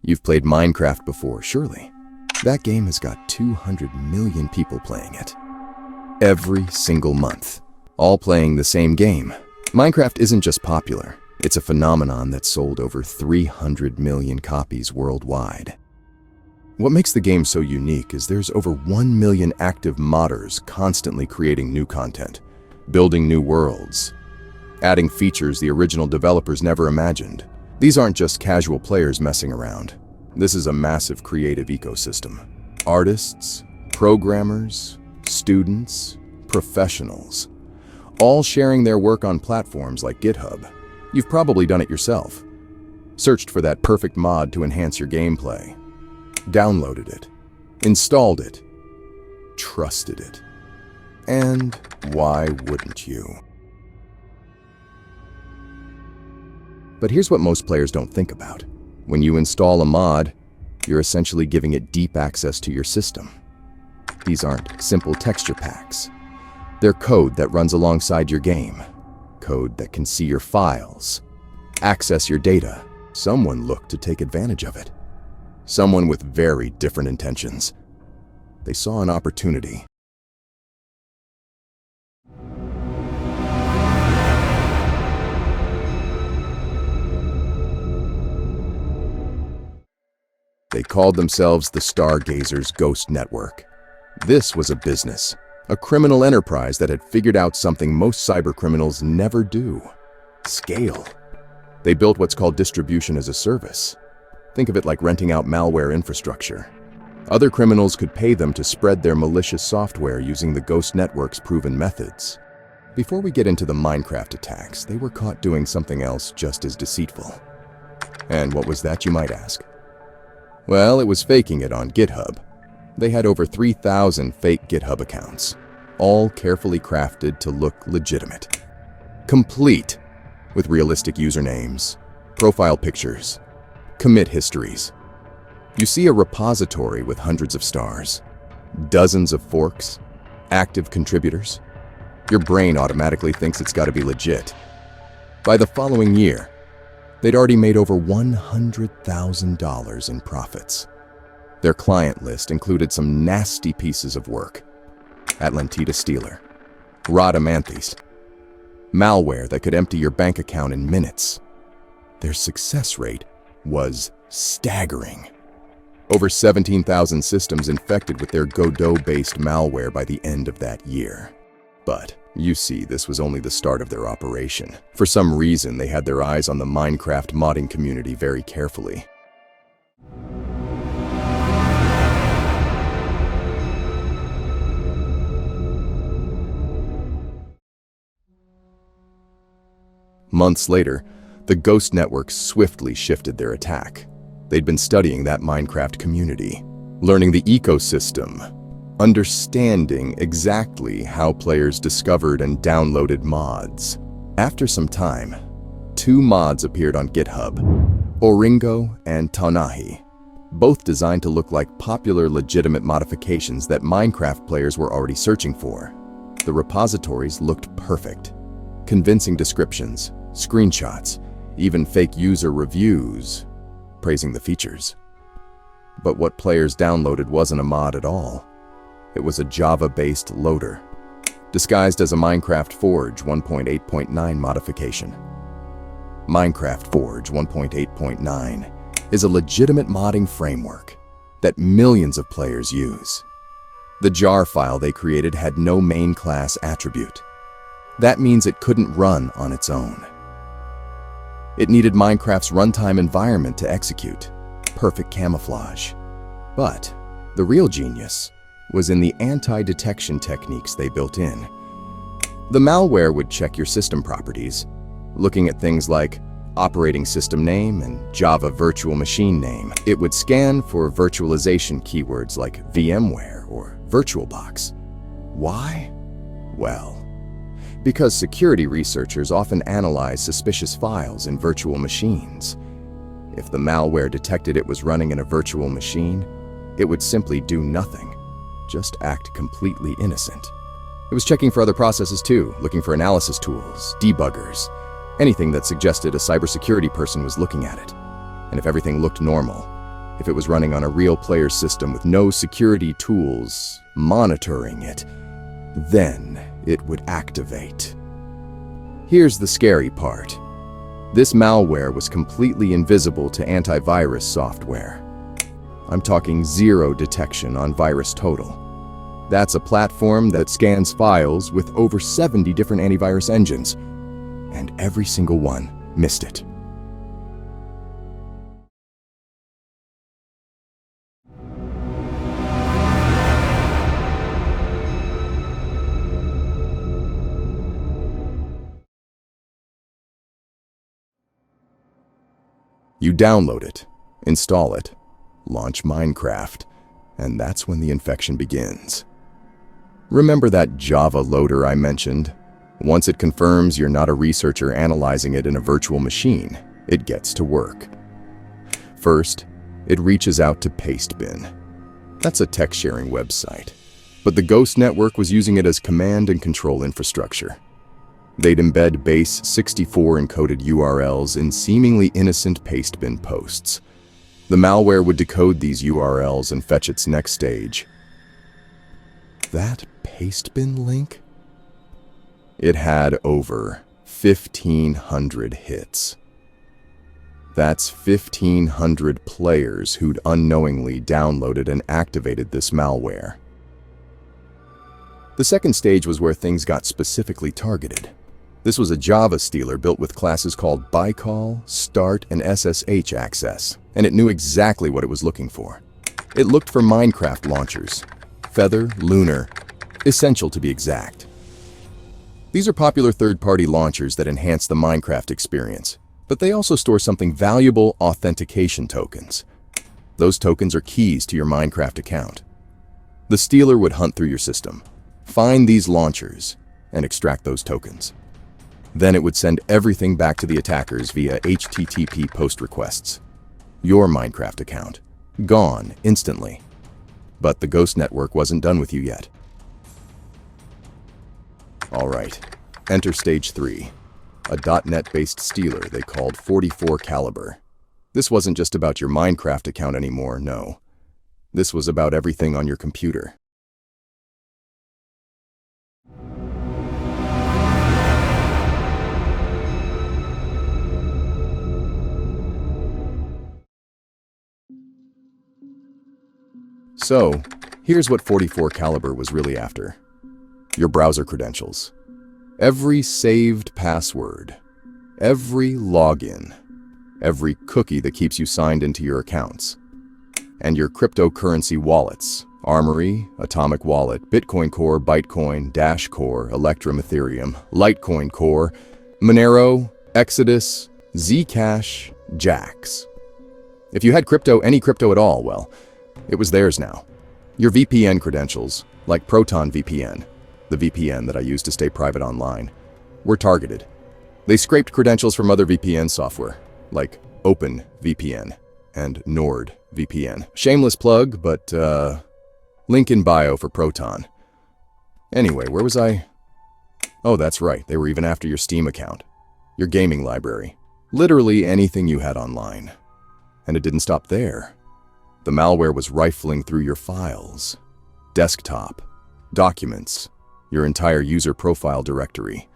You've played Minecraft before, surely. That game has got 200 million people playing it. Every single month, all playing the same game. Minecraft isn't just popular, it's a phenomenon that's sold over 300 million copies worldwide. What makes the game so unique is there's over 1 million active modders constantly creating new content, building new worlds, adding features the original developers never imagined. These aren't just casual players messing around. This is a massive creative ecosystem. Artists, programmers, students, professionals, all sharing their work on platforms like GitHub. You've probably done it yourself. Searched for that perfect mod to enhance your gameplay. Downloaded it. Installed it. Trusted it. And why wouldn't you? But here's what most players don't think about. When you install a mod, you're essentially giving it deep access to your system. These aren't simple texture packs. They're code that runs alongside your game. Code that can see your files, access your data. Someone looked to take advantage of it. Someone with very different intentions. They saw an opportunity. They called themselves the Stargazers Ghost Network. This was a business, a criminal enterprise that had figured out something most cybercriminals never do: scale. They built what's called distribution as a service. Think of it like renting out malware infrastructure. Other criminals could pay them to spread their malicious software using the Ghost Network's proven methods. Before we get into the Minecraft attacks, they were caught doing something else just as deceitful. And what was that, you might ask? Well, it was faking it on GitHub. They had over 3,000 fake GitHub accounts, all carefully crafted to look legitimate. Complete with realistic usernames, profile pictures, commit histories. You see a repository with hundreds of stars, dozens of forks, active contributors. Your brain automatically thinks it's got to be legit. By the following year, they'd already made over $100,000 in profits. Their client list included some nasty pieces of work: Atlantida Stealer, Rhodomanthes, malware that could empty your bank account in minutes. Their success rate was staggering. Over 17,000 systems infected with their Godot-based malware by the end of that year. But you see, this was only the start of their operation. For some reason, they had their eyes on the Minecraft modding community very carefully. Months later, the Ghost Network swiftly shifted their attack. They'd been studying that Minecraft community, learning the ecosystem, understanding exactly how players discovered and downloaded mods. After some time, 2 mods appeared on GitHub: Oringo and Taunahi, both designed to look like popular legitimate modifications that Minecraft players were already searching for. The repositories looked perfect. Convincing descriptions, screenshots, even fake user reviews praising the features. But what players downloaded wasn't a mod at all. It was a Java-based loader, disguised as a Minecraft Forge 1.8.9 modification. Minecraft Forge 1.8.9 is a legitimate modding framework that millions of players use. The jar file they created had no main class attribute. That means it couldn't run on its own. It needed Minecraft's runtime environment to execute. Perfect camouflage. But the real genius was in the anti-detection techniques they built in. The malware would check your system properties, looking at things like operating system name and Java virtual machine name. It would scan for virtualization keywords like VMware or VirtualBox. Why? Well, because security researchers often analyze suspicious files in virtual machines. If the malware detected it was running in a virtual machine, it would simply do nothing, just act completely innocent. It was checking for other processes too, looking for analysis tools, debuggers, anything that suggested a cybersecurity person was looking at it. And if everything looked normal, if it was running on a real player system with no security tools monitoring it, then it would activate. Here's the scary part. This malware was completely invisible to antivirus software. I'm talking zero detection on VirusTotal. That's a platform that scans files with over 70 different antivirus engines, and every single one missed it. You download it, install it, launch Minecraft, and that's when the infection begins. Remember that Java loader I mentioned? Once it confirms you're not a researcher analyzing it in a virtual machine, it gets to work. First, it reaches out to Pastebin. That's a text-sharing website, but the Ghost network was using it as command and control infrastructure. They'd embed base 64 encoded URLs in seemingly innocent Pastebin posts. The malware would decode these URLs and fetch its next stage. That Pastebin link? It had over 1,500 hits. That's 1,500 players who'd unknowingly downloaded and activated this malware. The second stage was where things got specifically targeted. This was a Java stealer built with classes called bycall, start, and SSH access, and it knew exactly what it was looking for. It looked for Minecraft launchers. Feather, Lunar, Essential to be exact. These are popular third-party launchers that enhance the Minecraft experience, but they also store something valuable: authentication tokens. Those tokens are keys to your Minecraft account. The stealer would hunt through your system, find these launchers, and extract those tokens. Then it would send everything back to the attackers via HTTP post requests. Your Minecraft account, gone instantly. But the Ghost network wasn't done with you yet. Alright, enter stage 3, a .NET-based stealer they called 44 Caliber. This wasn't just about your Minecraft account anymore, no. This was about everything on your computer. So, here's what 44 Caliber was really after. Your browser credentials. Every saved password. Every login. Every cookie that keeps you signed into your accounts. And your cryptocurrency wallets. Armory, Atomic Wallet, Bitcoin Core, Bytecoin, Dash Core, Electrum Ethereum, Litecoin Core, Monero, Exodus, Zcash, Jax. If you had crypto, any crypto at all, well, it was theirs now. Your VPN credentials, like Proton VPN, the VPN that I use to stay private online, were targeted. They scraped credentials from other VPN software, like OpenVPN and NordVPN. Shameless plug, but link in bio for Proton. Anyway, where was I? Oh, that's right, they were even after your Steam account, your gaming library, literally anything you had online. And it didn't stop there. The malware was rifling through your files, desktop, documents, your entire user profile directory,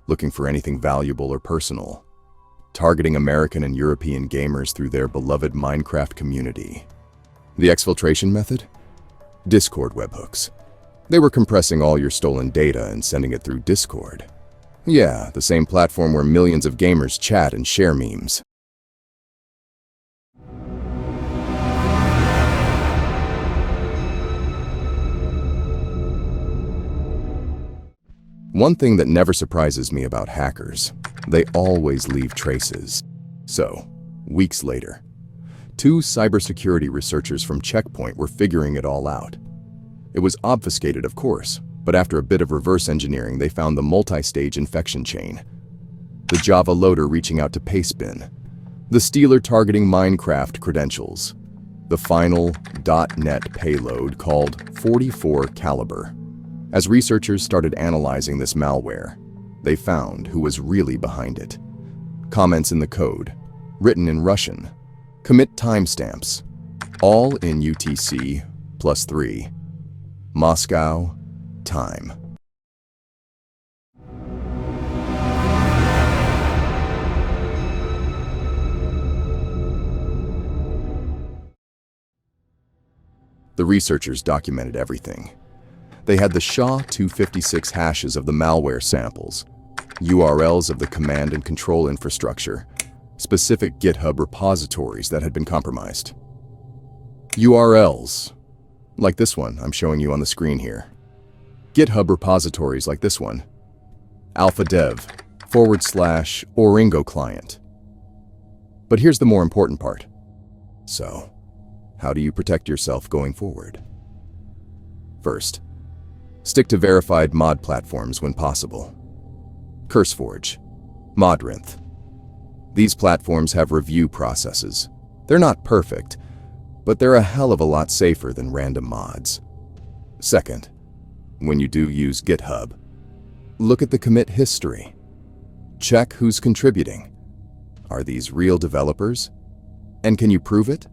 looking for anything valuable or personal, targeting American and European gamers through their beloved Minecraft community. The exfiltration method? Discord webhooks. They were compressing all your stolen data and sending it through Discord. Yeah, the same platform where millions of gamers chat and share memes. One thing that never surprises me about hackers, they always leave traces. So, weeks later, 2 cybersecurity researchers from Check Point were figuring it all out. It was obfuscated, of course, but after a bit of reverse engineering, they found the multi-stage infection chain. The Java loader reaching out to Pastebin, the stealer targeting Minecraft credentials, the final .NET payload called 44 Caliber. As researchers started analyzing this malware, they found who was really behind it. Comments in the code, written in Russian, commit timestamps, all in UTC +3, Moscow time. The researchers documented everything. They had the SHA-256 hashes of the malware samples, URLs of the command and control infrastructure, specific GitHub repositories that had been compromised. URLs, like this one I'm showing you on the screen here. GitHub repositories like this one. alphadev/Oringo client. But here's the more important part. So, how do you protect yourself going forward? First, stick to verified mod platforms when possible. CurseForge, Modrinth. These platforms have review processes. They're not perfect, but they're a hell of a lot safer than random mods. Second, when you do use GitHub, look at the commit history. Check who's contributing. Are these real developers? And can you prove it?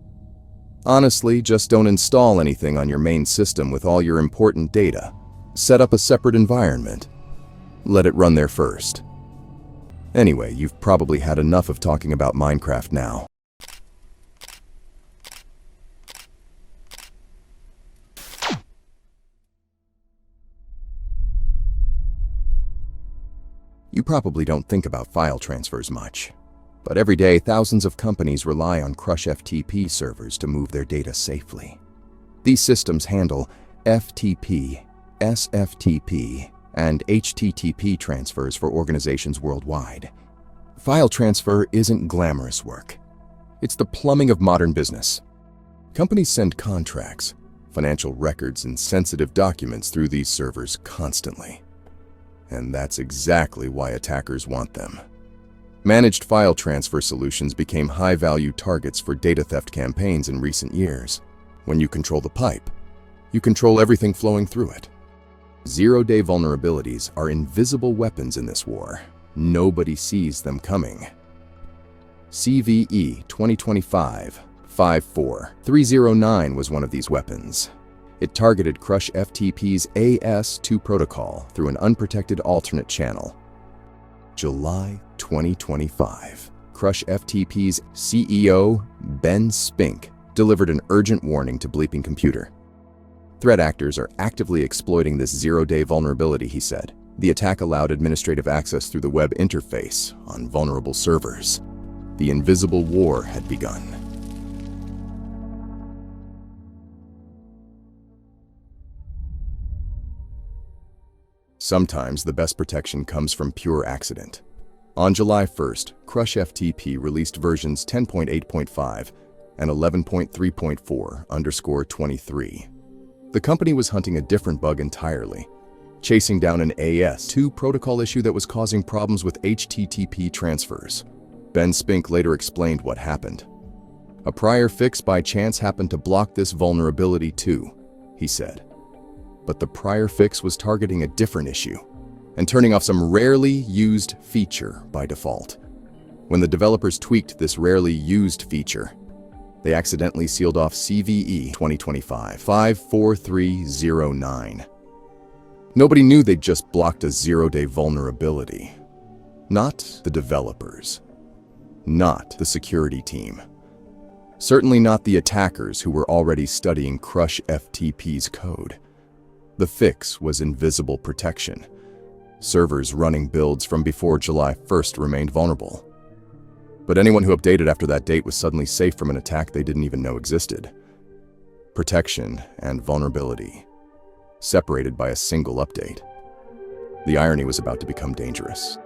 Honestly, just don't install anything on your main system with all your important data. Set up a separate environment. Let it run there first. Anyway, you've probably had enough of talking about Minecraft now. You probably don't think about file transfers much. But every day, thousands of companies rely on CrushFTP servers to move their data safely. These systems handle FTP, SFTP, and HTTP transfers for organizations worldwide. File transfer isn't glamorous work. It's the plumbing of modern business. Companies send contracts, financial records, and sensitive documents through these servers constantly. And that's exactly why attackers want them. Managed file transfer solutions became high-value targets for data theft campaigns in recent years. When you control the pipe, you control everything flowing through it. Zero-day vulnerabilities are invisible weapons in this war. Nobody sees them coming. CVE 2025-54309 was one of these weapons. It targeted CrushFTP's AS2 protocol through an unprotected alternate channel. July 2025, CrushFTP's CEO, Ben Spink, delivered an urgent warning to Bleeping Computer. Threat actors are actively exploiting this zero-day vulnerability, he said. The attack allowed administrative access through the web interface on vulnerable servers. The invisible war had begun. Sometimes the best protection comes from pure accident. On July 1st, CrushFTP released versions 10.8.5 and 11.3.4_23. The company was hunting a different bug entirely, chasing down an AS2 protocol issue that was causing problems with HTTP transfers. Ben Spink later explained what happened. A prior fix by chance happened to block this vulnerability too, he said. But the prior fix was targeting a different issue and turning off some rarely used feature by default. When the developers tweaked this rarely used feature, they accidentally sealed off CVE 2025-54309. Nobody knew they'd just blocked a zero-day vulnerability. Not the developers. Not the security team. Certainly not the attackers who were already studying CrushFTP's code. The fix was invisible protection. Servers running builds from before July 1st remained vulnerable. But anyone who updated after that date was suddenly safe from an attack they didn't even know existed. Protection and vulnerability, separated by a single update. The irony was about to become dangerous.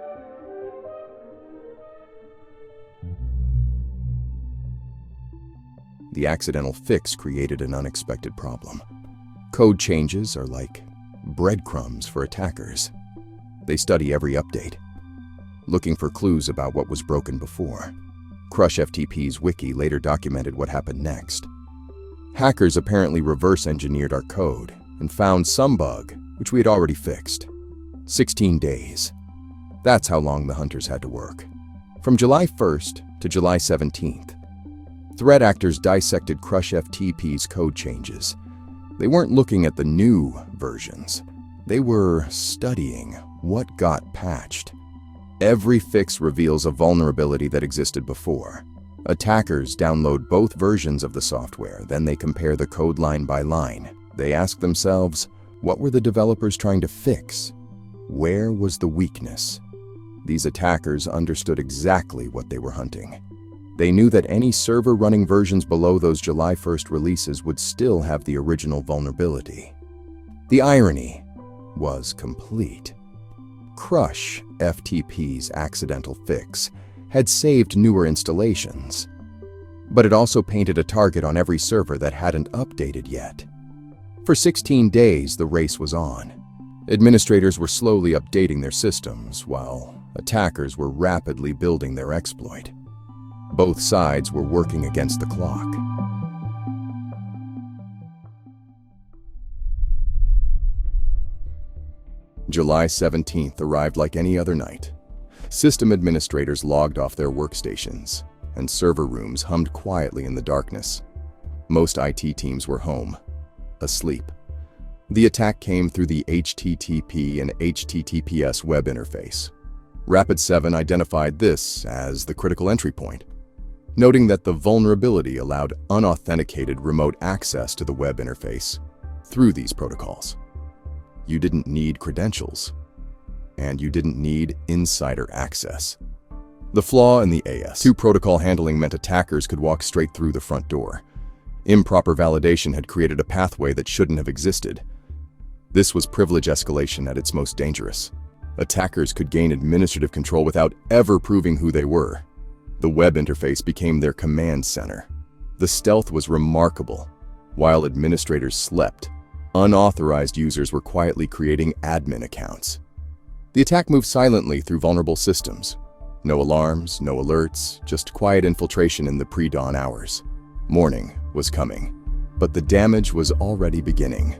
The accidental fix created an unexpected problem. Code changes are like breadcrumbs for attackers. They study every update, looking for clues about what was broken before. CrushFTP's wiki later documented what happened next. Hackers apparently reverse-engineered our code and found some bug, which we had already fixed. 16 days. That's how long the hunters had to work. From July 1st to July 17th. Threat actors dissected CrushFTP's code changes. They weren't looking at the new versions. They were studying what got patched. Every fix reveals a vulnerability that existed before. Attackers download both versions of the software, then they compare the code line by line. They ask themselves, what were the developers trying to fix? Where was the weakness? These attackers understood exactly what they were hunting. They knew that any server running versions below those July 1st releases would still have the original vulnerability. The irony was complete. CrushFTP's accidental fix had saved newer installations, but it also painted a target on every server that hadn't updated yet. For 16 days, the race was on. Administrators were slowly updating their systems, while attackers were rapidly building their exploit. Both sides were working against the clock. July 17th arrived like any other night. System administrators logged off their workstations, and server rooms hummed quietly in the darkness. Most IT teams were home, asleep. The attack came through the HTTP and HTTPS web interface. Rapid7 identified this as the critical entry point, noting that the vulnerability allowed unauthenticated remote access to the web interface through these protocols. You didn't need credentials, and you didn't need insider access. The flaw in the AS2 protocol handling meant attackers could walk straight through the front door. Improper validation had created a pathway that shouldn't have existed. This was privilege escalation at its most dangerous. Attackers could gain administrative control without ever proving who they were. The web interface became their command center. The stealth was remarkable. While administrators slept, unauthorized users were quietly creating admin accounts. The attack moved silently through vulnerable systems. No alarms, no alerts, just quiet infiltration in the pre-dawn hours. Morning was coming, but the damage was already beginning.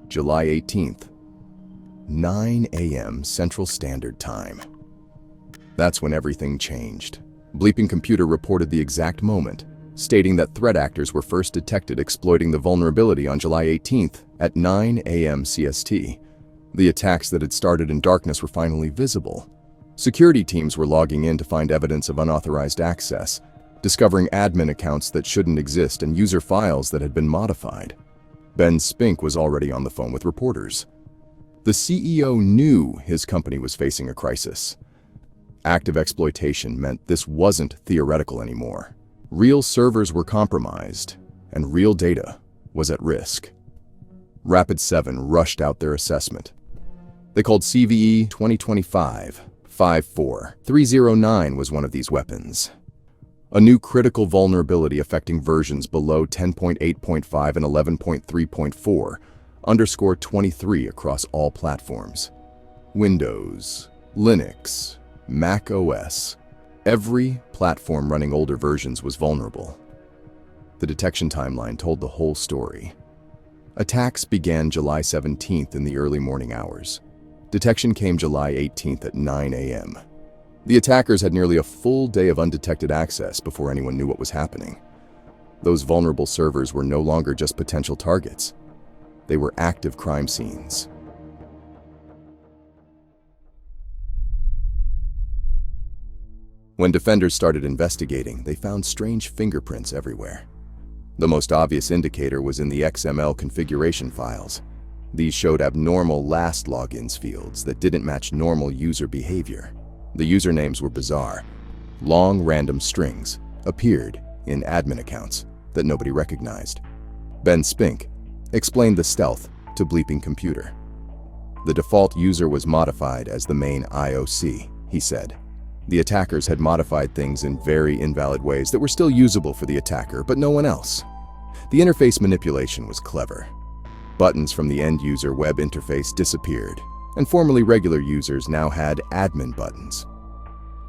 July 18th, 9 a.m. Central Standard Time. That's when everything changed. Bleeping Computer reported the exact moment, stating that threat actors were first detected exploiting the vulnerability on July 18th at 9 a.m. CST. The attacks that had started in darkness were finally visible. Security teams were logging in to find evidence of unauthorized access, discovering admin accounts that shouldn't exist and user files that had been modified. Ben Spink was already on the phone with reporters. The CEO knew his company was facing a crisis. Active exploitation meant this wasn't theoretical anymore. Real servers were compromised, and real data was at risk. Rapid7 rushed out their assessment. They called CVE 2025-54309 was one of these weapons. A new critical vulnerability affecting versions below 10.8.5 and 11.3.4, _23 across all platforms. Windows, Linux, Mac OS. Every platform running older versions was vulnerable. The detection timeline told the whole story. Attacks began July 17th in the early morning hours. Detection came July 18th at 9 a.m. The attackers had nearly a full day of undetected access before anyone knew what was happening. Those vulnerable servers were no longer just potential targets. They were active crime scenes. When defenders started investigating, they found strange fingerprints everywhere. The most obvious indicator was in the XML configuration files. These showed abnormal last logins fields that didn't match normal user behavior. The usernames were bizarre. Long random strings appeared in admin accounts that nobody recognized. Ben Spink explained the stealth to Bleeping Computer. The default user was modified as the main IOC, he said. The attackers had modified things in very invalid ways that were still usable for the attacker, but no one else. The interface manipulation was clever. Buttons from the end-user web interface disappeared, and formerly regular users now had admin buttons.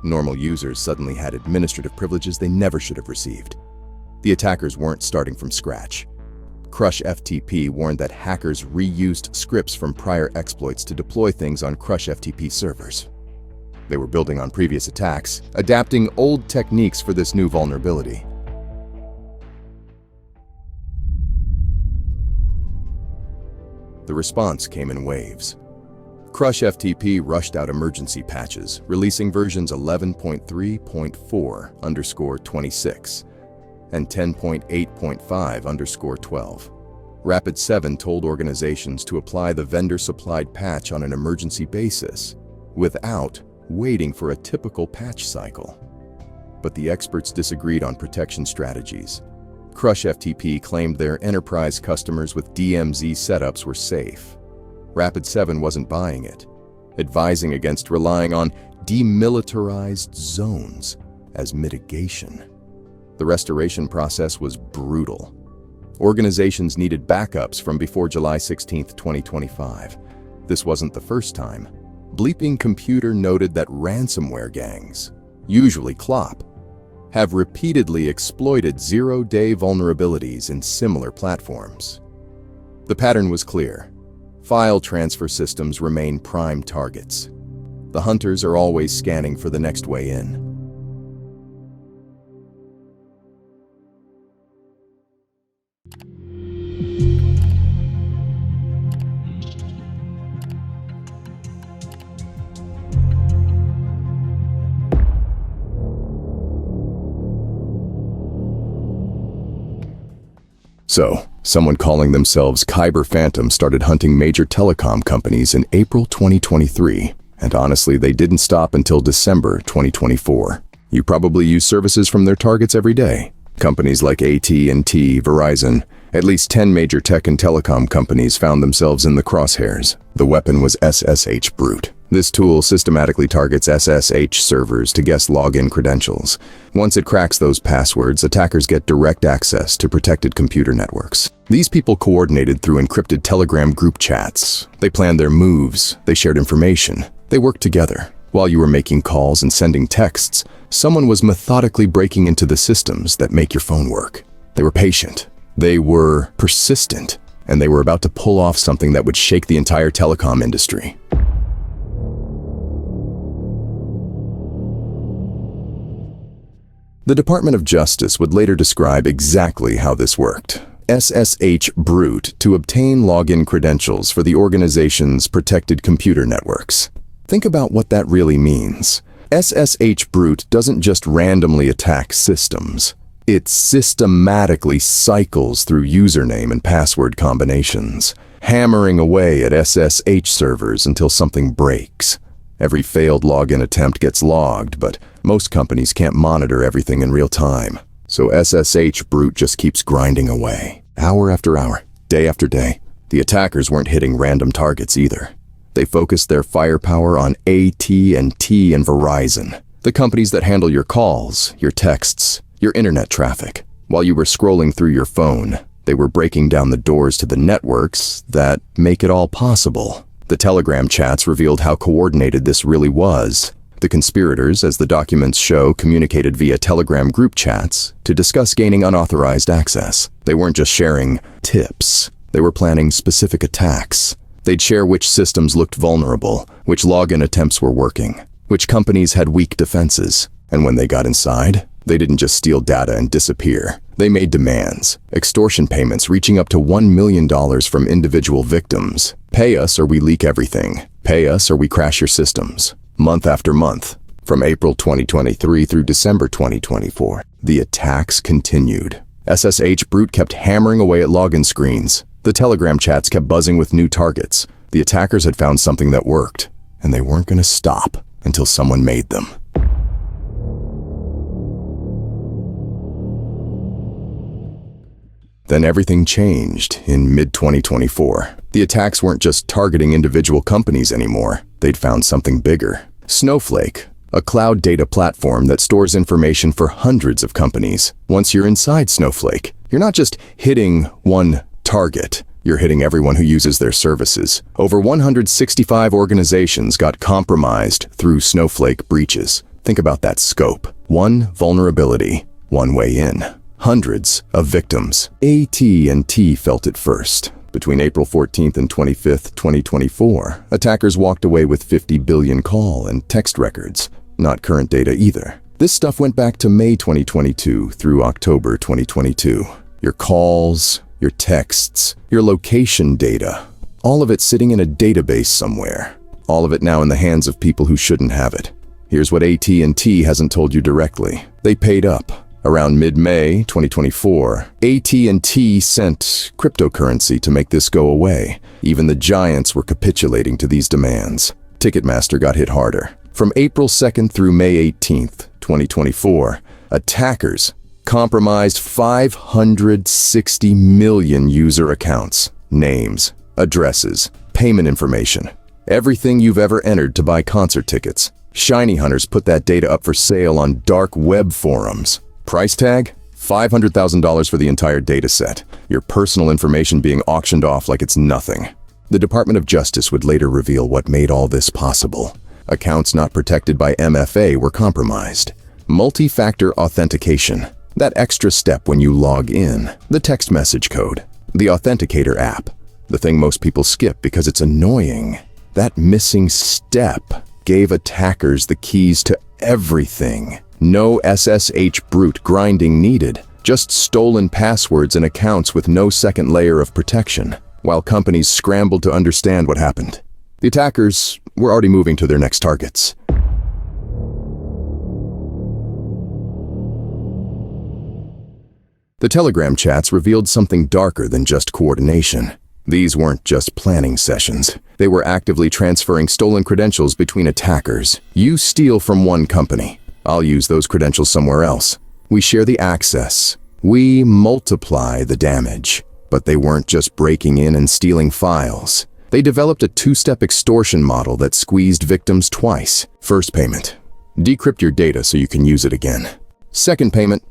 Normal users suddenly had administrative privileges they never should have received. The attackers weren't starting from scratch. CrushFTP warned that hackers reused scripts from prior exploits to deploy things on CrushFTP servers. They were building on previous attacks, adapting old techniques for this new vulnerability. The response came in waves. CrushFTP rushed out emergency patches, releasing versions 11.3.4_26 and 10.8.5_12. Rapid7 told organizations to apply the vendor-supplied patch on an emergency basis, without waiting for a typical patch cycle. But the experts disagreed on protection strategies. CrushFTP claimed their enterprise customers with DMZ setups were safe. Rapid7 wasn't buying it, advising against relying on demilitarized zones as mitigation. The restoration process was brutal. Organizations needed backups from before July 16, 2025. This wasn't the first time. Bleeping Computer noted that ransomware gangs, usually CLOP, have repeatedly exploited zero-day vulnerabilities in similar platforms. The pattern was clear. File transfer systems remain prime targets. The hunters are always scanning for the next way in. So, someone calling themselves Kyber Phantom started hunting major telecom companies in April 2023, and honestly, they didn't stop until December 2024. You probably use services from their targets every day. Companies like AT&T, Verizon, at least 10 major tech and telecom companies found themselves in the crosshairs. The weapon was SSH Brute. This tool systematically targets SSH servers to guess login credentials. Once it cracks those passwords, attackers get direct access to protected computer networks. These people coordinated through encrypted Telegram group chats. They planned their moves, they shared information, they worked together. While you were making calls and sending texts, someone was methodically breaking into the systems that make your phone work. They were patient, they were persistent, and they were about to pull off something that would shake the entire telecom industry. The Department of Justice would later describe exactly how this worked. SSH Brute to obtain login credentials for the organization's protected computer networks. Think about what that really means. SSH Brute doesn't just randomly attack systems. It systematically cycles through username and password combinations, hammering away at SSH servers until something breaks. Every failed login attempt gets logged, but most companies can't monitor everything in real time. So SSH Brute just keeps grinding away, hour after hour, day after day. The attackers weren't hitting random targets either. They focused their firepower on AT&T and Verizon, the companies that handle your calls, your texts, your internet traffic. While you were scrolling through your phone, they were breaking down the doors to the networks that make it all possible. The Telegram chats revealed how coordinated this really was. The conspirators, as the documents show, communicated via Telegram group chats to discuss gaining unauthorized access. They weren't just sharing tips. They were planning specific attacks. They'd share which systems looked vulnerable, which login attempts were working, which companies had weak defenses. And when they got inside, they didn't just steal data and disappear. They made demands, extortion payments reaching up to $1 million from individual victims. Pay us or we leak everything. Pay us or we crash your systems. Month after month, from April 2023 through December 2024, the attacks continued. SSH Brute kept hammering away at login screens. The Telegram chats kept buzzing with new targets. The attackers had found something that worked, and they weren't going to stop until someone made them. Then everything changed in mid-2024. The attacks weren't just targeting individual companies anymore. They'd found something bigger. Snowflake, a cloud data platform that stores information for hundreds of companies. Once you're inside Snowflake, you're not just hitting one target. You're hitting everyone who uses their services. Over 165 organizations got compromised through Snowflake breaches. Think about that scope. One vulnerability, one way in. hundreds of victims. AT&T felt it first. Between April 14th and 25th, 2024, attackers walked away with 50 billion call and text records. Not current data either. This stuff went back to May 2022 through October 2022. Your calls, your texts, your location data, all of it sitting in a database somewhere. All of it now in the hands of people who shouldn't have it. Here's what AT&T hasn't told you directly. They paid up. Around mid-May 2024, AT&T sent cryptocurrency to make this go away. Even the giants were capitulating to these demands. Ticketmaster got hit harder. From April 2nd through May 18th, 2024, attackers compromised 560 million user accounts, names, addresses, payment information, everything you've ever entered to buy concert tickets. Shiny hunters put that data up for sale on dark web forums. Price tag? $500,000 for the entire data set. Your personal information being auctioned off like it's nothing. The Department of Justice would later reveal what made all this possible. Accounts not protected by MFA were compromised. Multi-factor authentication. That extra step when you log in. The text message code. The Authenticator app. The thing most people skip because it's annoying. That missing step gave attackers the keys to everything. No SSH brute grinding needed. Just stolen passwords and accounts with no second layer of protection. While companies scrambled to understand what happened. The attackers were already moving to their next targets. The Telegram chats revealed something darker than just coordination. These weren't just planning sessions. They were actively transferring stolen credentials between attackers. You steal from one company. I'll use those credentials somewhere else. We share the access. We multiply the damage. But they weren't just breaking in and stealing files. They developed a two-step extortion model that squeezed victims twice. First payment. Decrypt your data so you can use it again. Second payment.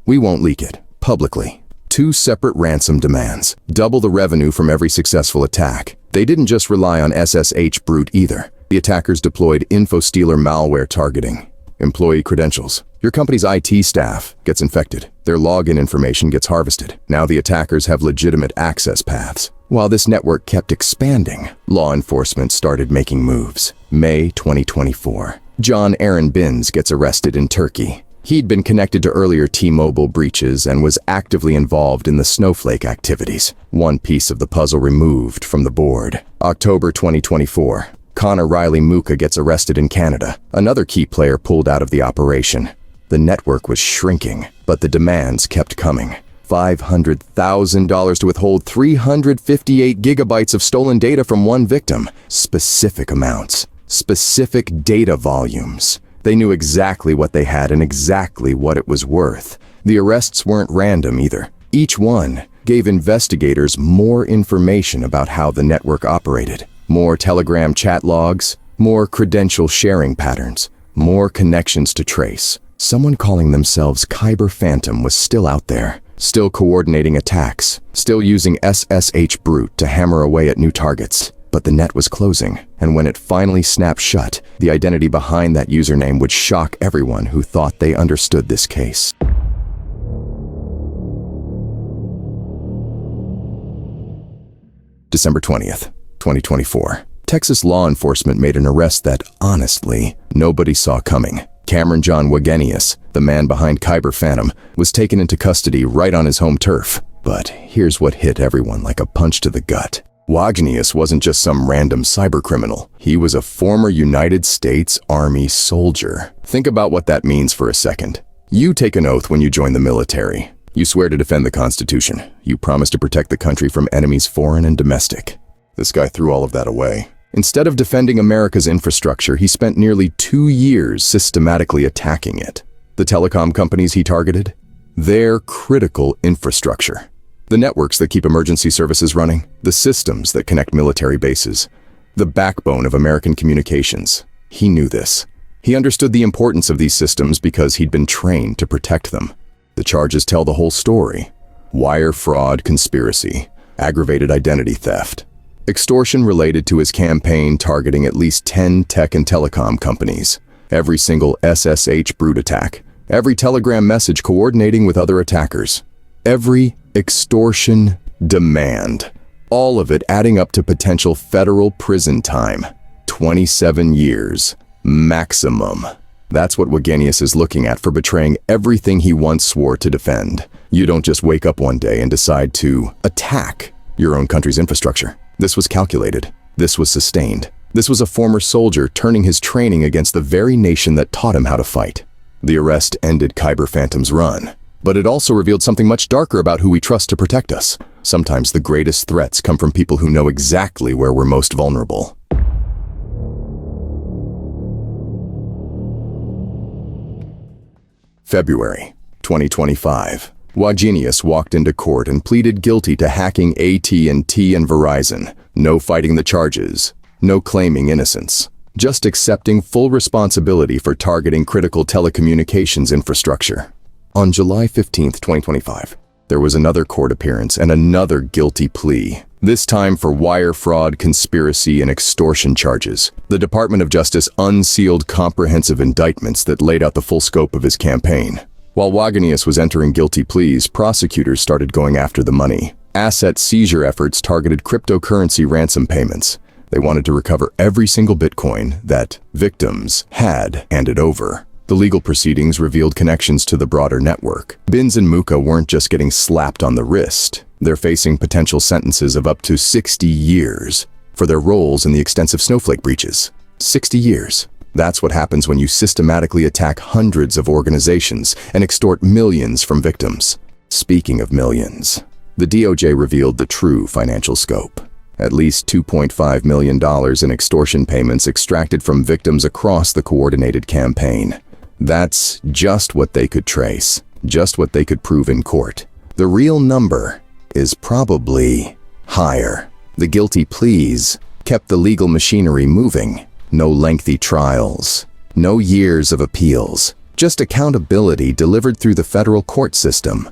We won't leak it. Publicly. Two separate ransom demands. Double the revenue from every successful attack. They didn't just rely on SSH brute either. The attackers deployed info-stealer malware targeting. Employee credentials. Your company's IT staff gets infected. Their login information gets harvested. Now the attackers have legitimate access paths. While this network kept expanding, law enforcement started making moves. May 2024. John Aaron Binns gets arrested in Turkey. He'd been connected to earlier T-Mobile breaches and was actively involved in the Snowflake activities. One piece of the puzzle removed from the board. October 2024. Connor Riley Muka gets arrested in Canada. Another key player pulled out of the operation. The network was shrinking, but the demands kept coming. $500,000 to withhold 358 gigabytes of stolen data from one victim. Specific amounts. Specific data volumes. They knew exactly what they had and exactly what it was worth. The arrests weren't random either. Each one gave investigators more information about how the network operated. More Telegram chat logs, more credential sharing patterns, more connections to trace. Someone calling themselves Kyber Phantom was still out there, still coordinating attacks, still using SSH brute to hammer away at new targets. But the net was closing, and when it finally snapped shut, the identity behind that username would shock everyone who thought they understood this case. December 20th, 2024. Texas law enforcement made an arrest that, honestly, nobody saw coming. Cameron John Wagenius, the man behind Kyber Phantom, was taken into custody right on his home turf. But here's what hit everyone like a punch to the gut. Wagenius wasn't just some random cybercriminal. He was a former United States Army soldier. Think about what that means for a second. You take an oath when you join the military. You swear to defend the Constitution. You promise to protect the country from enemies foreign and domestic. This guy threw all of that away. Instead of defending America's infrastructure, he spent nearly 2 years systematically attacking it. The telecom companies he targeted? Their critical infrastructure. The networks that keep emergency services running, the systems that connect military bases, the backbone of American communications. He knew this. He understood the importance of these systems because he'd been trained to protect them. The charges tell the whole story. Wire fraud conspiracy, aggravated identity theft, extortion related to his campaign targeting at least 10 tech and telecom companies, every single SSH brute attack, every Telegram message coordinating with other attackers, every extortion demand, all of it adding up to potential federal prison time. 27 years, maximum. That's what Wagenius is looking at for betraying everything he once swore to defend. You don't just wake up one day and decide to attack your own country's infrastructure. This was calculated. This was sustained. This was a former soldier turning his training against the very nation that taught him how to fight. The arrest ended Kyber Phantom's run, but it also revealed something much darker about who we trust to protect us. Sometimes the greatest threats come from people who know exactly where we're most vulnerable. February 2025. Wagenius walked into court and pleaded guilty to hacking AT&T and Verizon. No fighting the charges. No claiming innocence. Just accepting full responsibility for targeting critical telecommunications infrastructure. On July 15, 2025, there was another court appearance and another guilty plea. This time for wire fraud, conspiracy, and extortion charges. The Department of Justice unsealed comprehensive indictments that laid out the full scope of his campaign. While Wagenius was entering guilty pleas, prosecutors started going after the money. Asset seizure efforts targeted cryptocurrency ransom payments. They wanted to recover every single Bitcoin that victims had handed over. The legal proceedings revealed connections to the broader network. Binz and Muka weren't just getting slapped on the wrist. They're facing potential sentences of up to 60 years for their roles in the extensive Snowflake breaches. 60 years. That's what happens when you systematically attack hundreds of organizations and extort millions from victims. Speaking of millions, the DOJ revealed the true financial scope. At least $2.5 million in extortion payments extracted from victims across the coordinated campaign. That's just what they could trace, just what they could prove in court. The real number is probably higher. The guilty pleas kept the legal machinery moving. No lengthy trials, no years of appeals, just accountability delivered through the federal court system.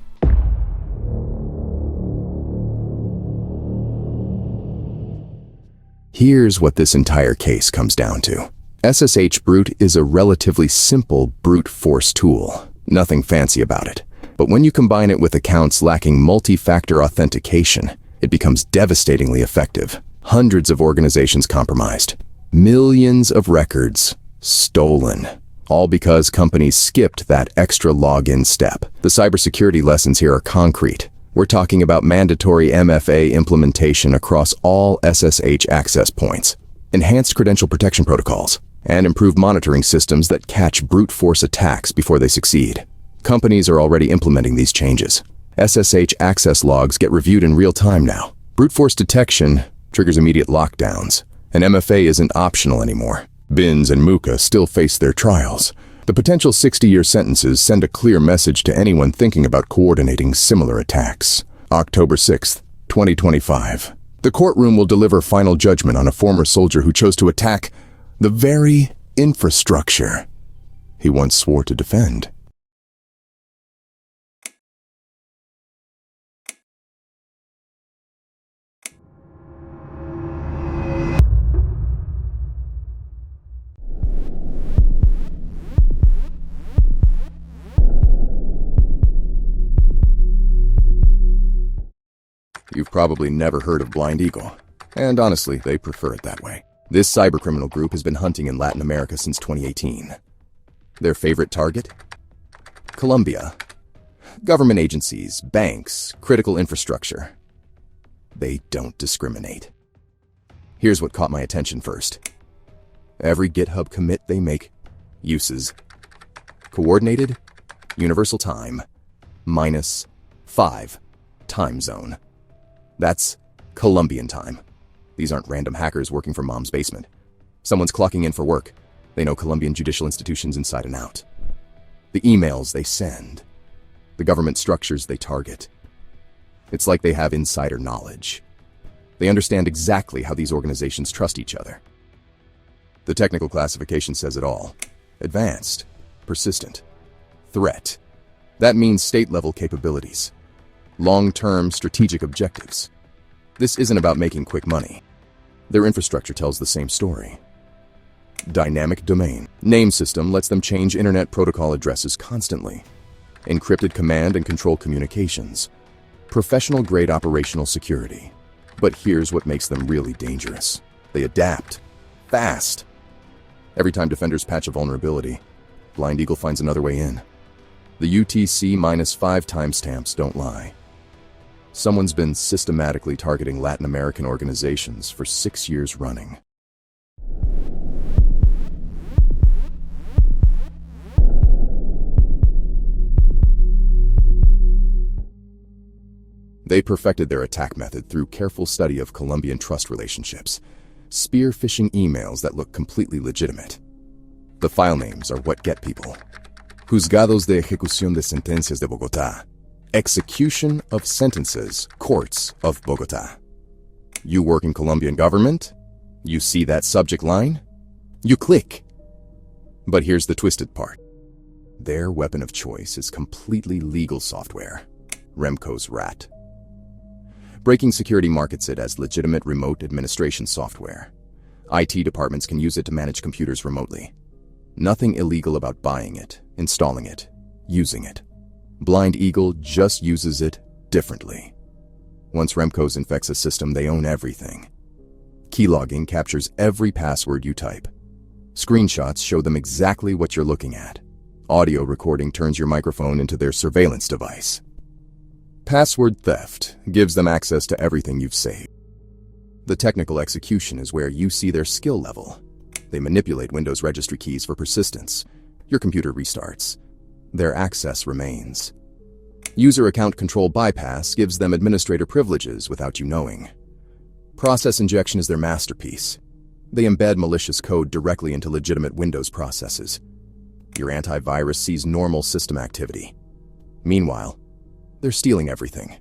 Here's what this entire case comes down to. SSH Brute is a relatively simple brute force tool. Nothing fancy about it. But when you combine it with accounts lacking multi-factor authentication, it becomes devastatingly effective. Hundreds of organizations compromised. Millions of records stolen. All because companies skipped that extra login step. The cybersecurity lessons here are concrete. We're talking about mandatory MFA implementation across all SSH access points, enhanced credential protection protocols, and improved monitoring systems that catch brute force attacks before they succeed. Companies are already implementing these changes. SSH access logs get reviewed in real time now. Brute force detection triggers immediate lockdowns, and MFA isn't optional anymore. Binz and Muka still face their trials. The potential 60-year sentences send a clear message to anyone thinking about coordinating similar attacks. October 6th, 2025. The courtroom will deliver final judgment on a former soldier who chose to attack the very infrastructure he once swore to defend. You've probably never heard of Blind Eagle, and honestly, they prefer it that way. This cybercriminal group has been hunting in Latin America since 2018. Their favorite target? Colombia. Government agencies, banks, critical infrastructure. They don't discriminate. Here's what caught my attention first. Every GitHub commit they make uses coordinated universal time -5 time zone. That's Colombian time. These aren't random hackers working from mom's basement. Someone's clocking in for work. They know Colombian judicial institutions inside and out. The emails they send. The government structures they target. It's like they have insider knowledge. They understand exactly how these organizations trust each other. The technical classification says it all. Advanced, persistent, threat. That means state-level capabilities. Long-term strategic objectives. This isn't about making quick money. Their infrastructure tells the same story. Dynamic domain. Name system lets them change internet protocol addresses constantly. Encrypted command and control communications. Professional-grade operational security. But here's what makes them really dangerous. They adapt. Fast. Every time defenders patch a vulnerability, Blind Eagle finds another way in. The UTC-5 timestamps don't lie. Someone's been systematically targeting Latin American organizations for 6 years running. They perfected their attack method through careful study of Colombian trust relationships, spear phishing emails that look completely legitimate. The file names are what get people. Juzgados de Ejecución de Sentencias de Bogotá. Execution of Sentences, Courts of Bogotá. You work in Colombian government? You see that subject line? You click. But here's the twisted part. Their weapon of choice is completely legal software, Remco's RAT. Breaking Security markets it as legitimate remote administration software. IT departments can use it to manage computers remotely. Nothing illegal about buying it, installing it, using it. Blind Eagle just uses it differently. Once Remco's infects a system, they own everything. Keylogging captures every password you type. Screenshots show them exactly what you're looking at. Audio recording turns your microphone into their surveillance device. Password theft gives them access to everything you've saved. The technical execution is where you see their skill level. They manipulate Windows registry keys for persistence. Your computer restarts. Their access remains. User account control bypass gives them administrator privileges without you knowing. Process injection is their masterpiece. They embed malicious code directly into legitimate Windows processes. Your antivirus sees normal system activity. Meanwhile, they're stealing everything.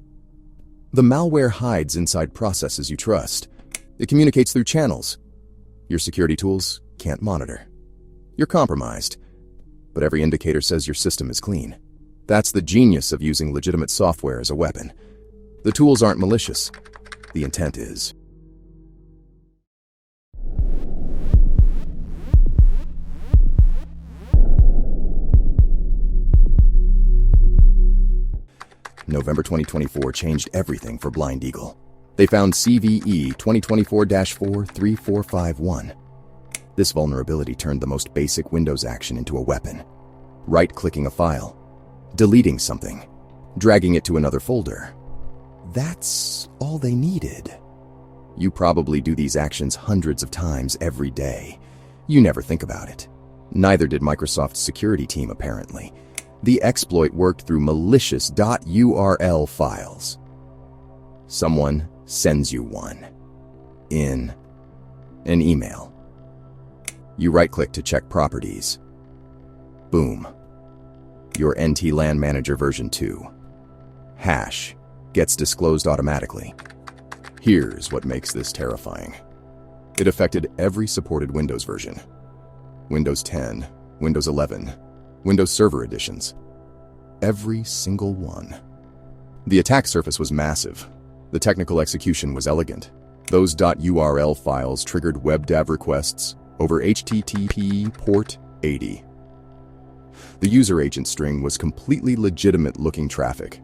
The malware hides inside processes you trust. It communicates through channels. Your security tools can't monitor. You're compromised, but every indicator says your system is clean. That's the genius of using legitimate software as a weapon. The tools aren't malicious. The intent is. November 2024 changed everything for Blind Eagle. They found CVE 2024-43451. This vulnerability turned the most basic Windows action into a weapon. Right-clicking a file, deleting something, dragging it to another folder. That's all they needed. You probably do these actions hundreds of times every day. You never think about it. Neither did Microsoft's security team, apparently. The exploit worked through malicious .url files. Someone sends you one in an email. You right-click to check properties. Boom. Your NT-LAN Manager version 2. Hash gets disclosed automatically. Here's what makes this terrifying. It affected every supported Windows version. Windows 10, Windows 11, Windows Server editions. Every single one. The attack surface was massive. The technical execution was elegant. Those .url files triggered WebDAV requests over HTTP port 80. The user agent string was completely legitimate-looking traffic.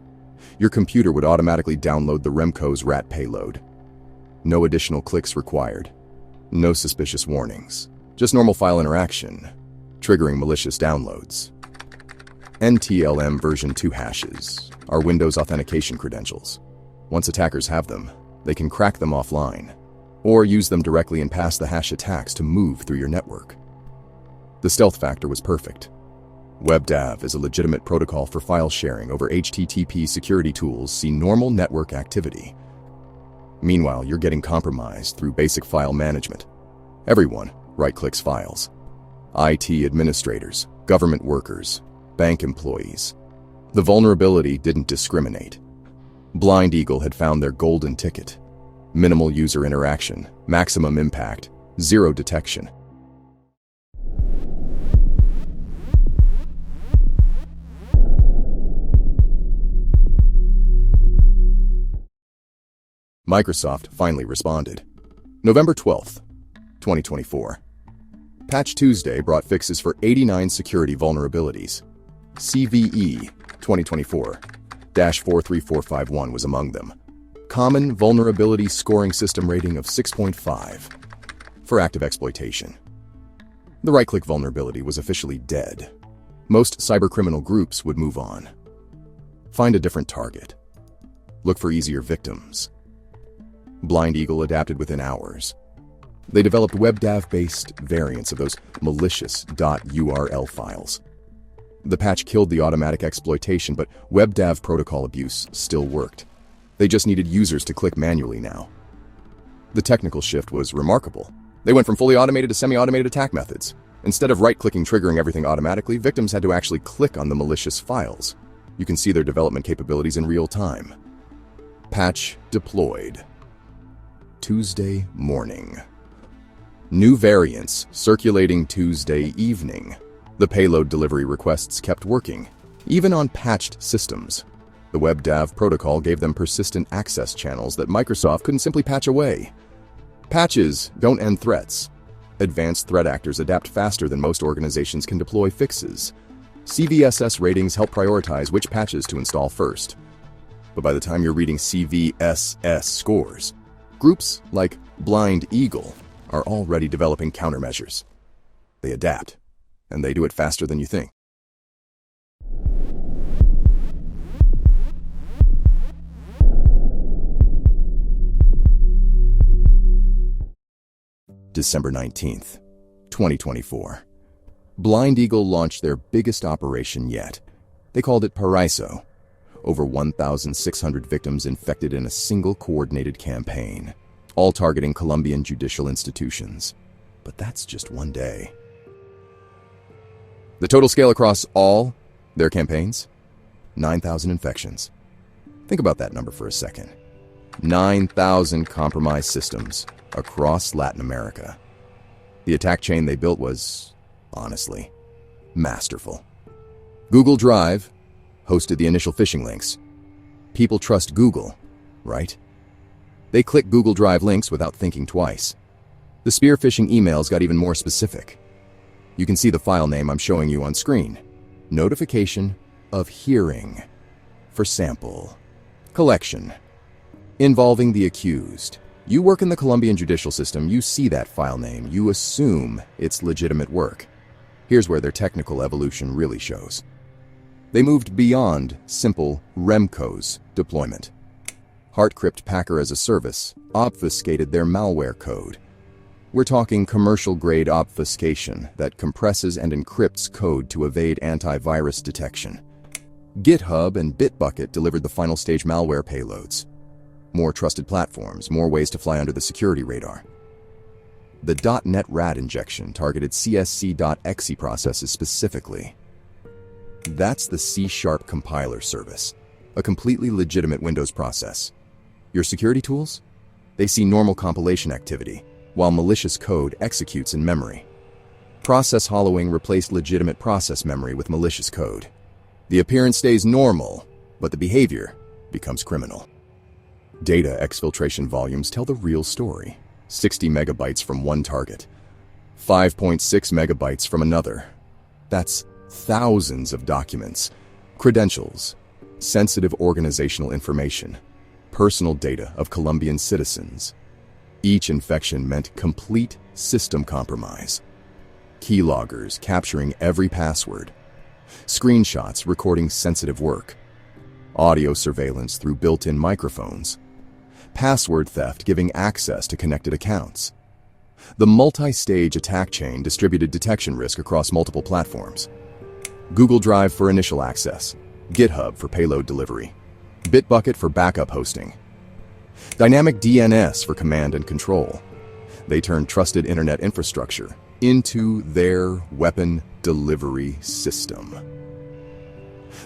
Your computer would automatically download the Remco's RAT payload. No additional clicks required. No suspicious warnings. Just normal file interaction, triggering malicious downloads. NTLM version 2 hashes are Windows authentication credentials. Once attackers have them, they can crack them offline, or use them directly and pass the hash attacks to move through your network. The stealth factor was perfect. WebDAV is a legitimate protocol for file sharing over HTTP. Security tools see normal network activity. Meanwhile, you're getting compromised through basic file management. Everyone right-clicks files. IT administrators, government workers, bank employees. The vulnerability didn't discriminate. Blind Eagle had found their golden ticket. Minimal user interaction, maximum impact, zero detection. Microsoft finally responded. November 12th, 2024. Patch Tuesday brought fixes for 89 security vulnerabilities. CVE 2024-43451 was among them. Common vulnerability scoring system rating of 6.5 for active exploitation. The right-click vulnerability was officially dead. Most cybercriminal groups would move on. Find a different target. Look for easier victims. Blind Eagle adapted within hours. They developed WebDAV-based variants of those malicious .url files. The patch killed the automatic exploitation, but WebDAV protocol abuse still worked. They just needed users to click manually now. The technical shift was remarkable. They went from fully automated to semi-automated attack methods. Instead of right-clicking triggering everything automatically, victims had to actually click on the malicious files. You can see their development capabilities in real time. Patch deployed. Tuesday morning. New variants circulating Tuesday evening. The payload delivery requests kept working, even on patched systems. The WebDAV protocol gave them persistent access channels that Microsoft couldn't simply patch away. Patches don't end threats. Advanced threat actors adapt faster than most organizations can deploy fixes. CVSS ratings help prioritize which patches to install first. But by the time you're reading CVSS scores, groups like Blind Eagle are already developing countermeasures. They adapt, and they do it faster than you think. December 19th, 2024. Blind Eagle launched their biggest operation yet. They called it Paraiso. Over 1,600 victims infected in a single coordinated campaign, all targeting Colombian judicial institutions. But that's just one day. The total scale across all their campaigns? 9,000 infections. Think about that number for a second. 9,000 compromised systems across Latin America. The attack chain they built was, honestly, masterful. Google Drive hosted the initial phishing links. People trust Google, right? They click Google Drive links without thinking twice. The spear phishing emails got even more specific. You can see the file name I'm showing you on screen. Notification of hearing for sample. Collection. Involving the accused. You work in the Colombian judicial system, you see that file name, you assume it's legitimate work. Here's where their technical evolution really shows. They moved beyond simple Remco's deployment. HeartCrypt Packer as a service obfuscated their malware code. We're talking commercial-grade obfuscation that compresses and encrypts code to evade antivirus detection. GitHub and Bitbucket delivered the final stage malware payloads. More trusted platforms, more ways to fly under the security radar. The .NET RAT injection targeted CSC.exe processes specifically. That's the C# compiler service, a completely legitimate Windows process. Your security tools? They see normal compilation activity, while malicious code executes in memory. Process hollowing replaced legitimate process memory with malicious code. The appearance stays normal, but the behavior becomes criminal. Data exfiltration volumes tell the real story. 60 megabytes from one target, 5.6 megabytes from another. That's thousands of documents, credentials, sensitive organizational information, personal data of Colombian citizens. Each infection meant complete system compromise. Keyloggers capturing every password, screenshots recording sensitive work, audio surveillance through built-in microphones, password theft giving access to connected accounts. The multi-stage attack chain distributed detection risk across multiple platforms. Google Drive for initial access, GitHub for payload delivery, Bitbucket for backup hosting, dynamic DNS for command and control. They turned trusted internet infrastructure into their weapon delivery system.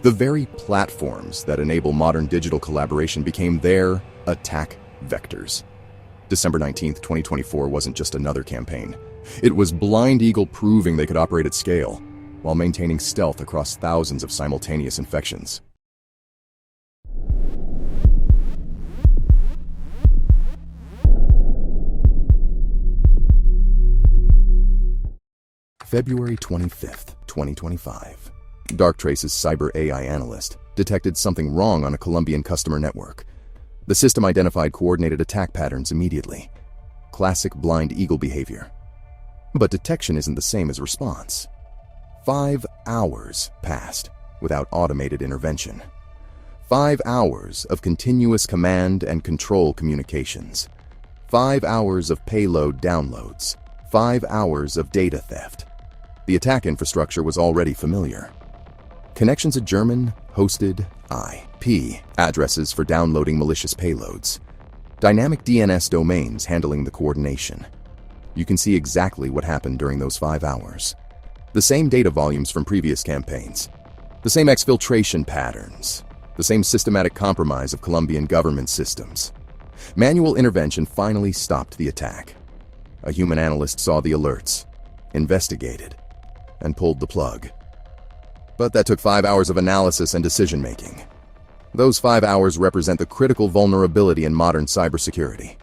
The very platforms that enable modern digital collaboration became their attack vectors. December 19th, 2024 wasn't just another campaign. It was Blind Eagle proving they could operate at scale while maintaining stealth across thousands of simultaneous infections. February 25th, 2025. Darktrace's cyber AI analyst detected something wrong on a Colombian customer network. The system identified coordinated attack patterns immediately. Classic blind eagle behavior. But detection isn't the same as response. 5 hours passed without automated intervention. 5 hours of continuous command and control communications. 5 hours of payload downloads. 5 hours of data theft. The attack infrastructure was already familiar. Connections to German hosted IP addresses for downloading malicious payloads. Dynamic DNS domains handling the coordination. You can see exactly what happened during those 5 hours. The same data volumes from previous campaigns. The same exfiltration patterns. The same systematic compromise of Colombian government systems. Manual intervention finally stopped the attack. A human analyst saw the alerts, investigated, and pulled the plug. But that took 5 hours of analysis and decision-making. Those 5 hours represent the critical vulnerability in modern cybersecurity.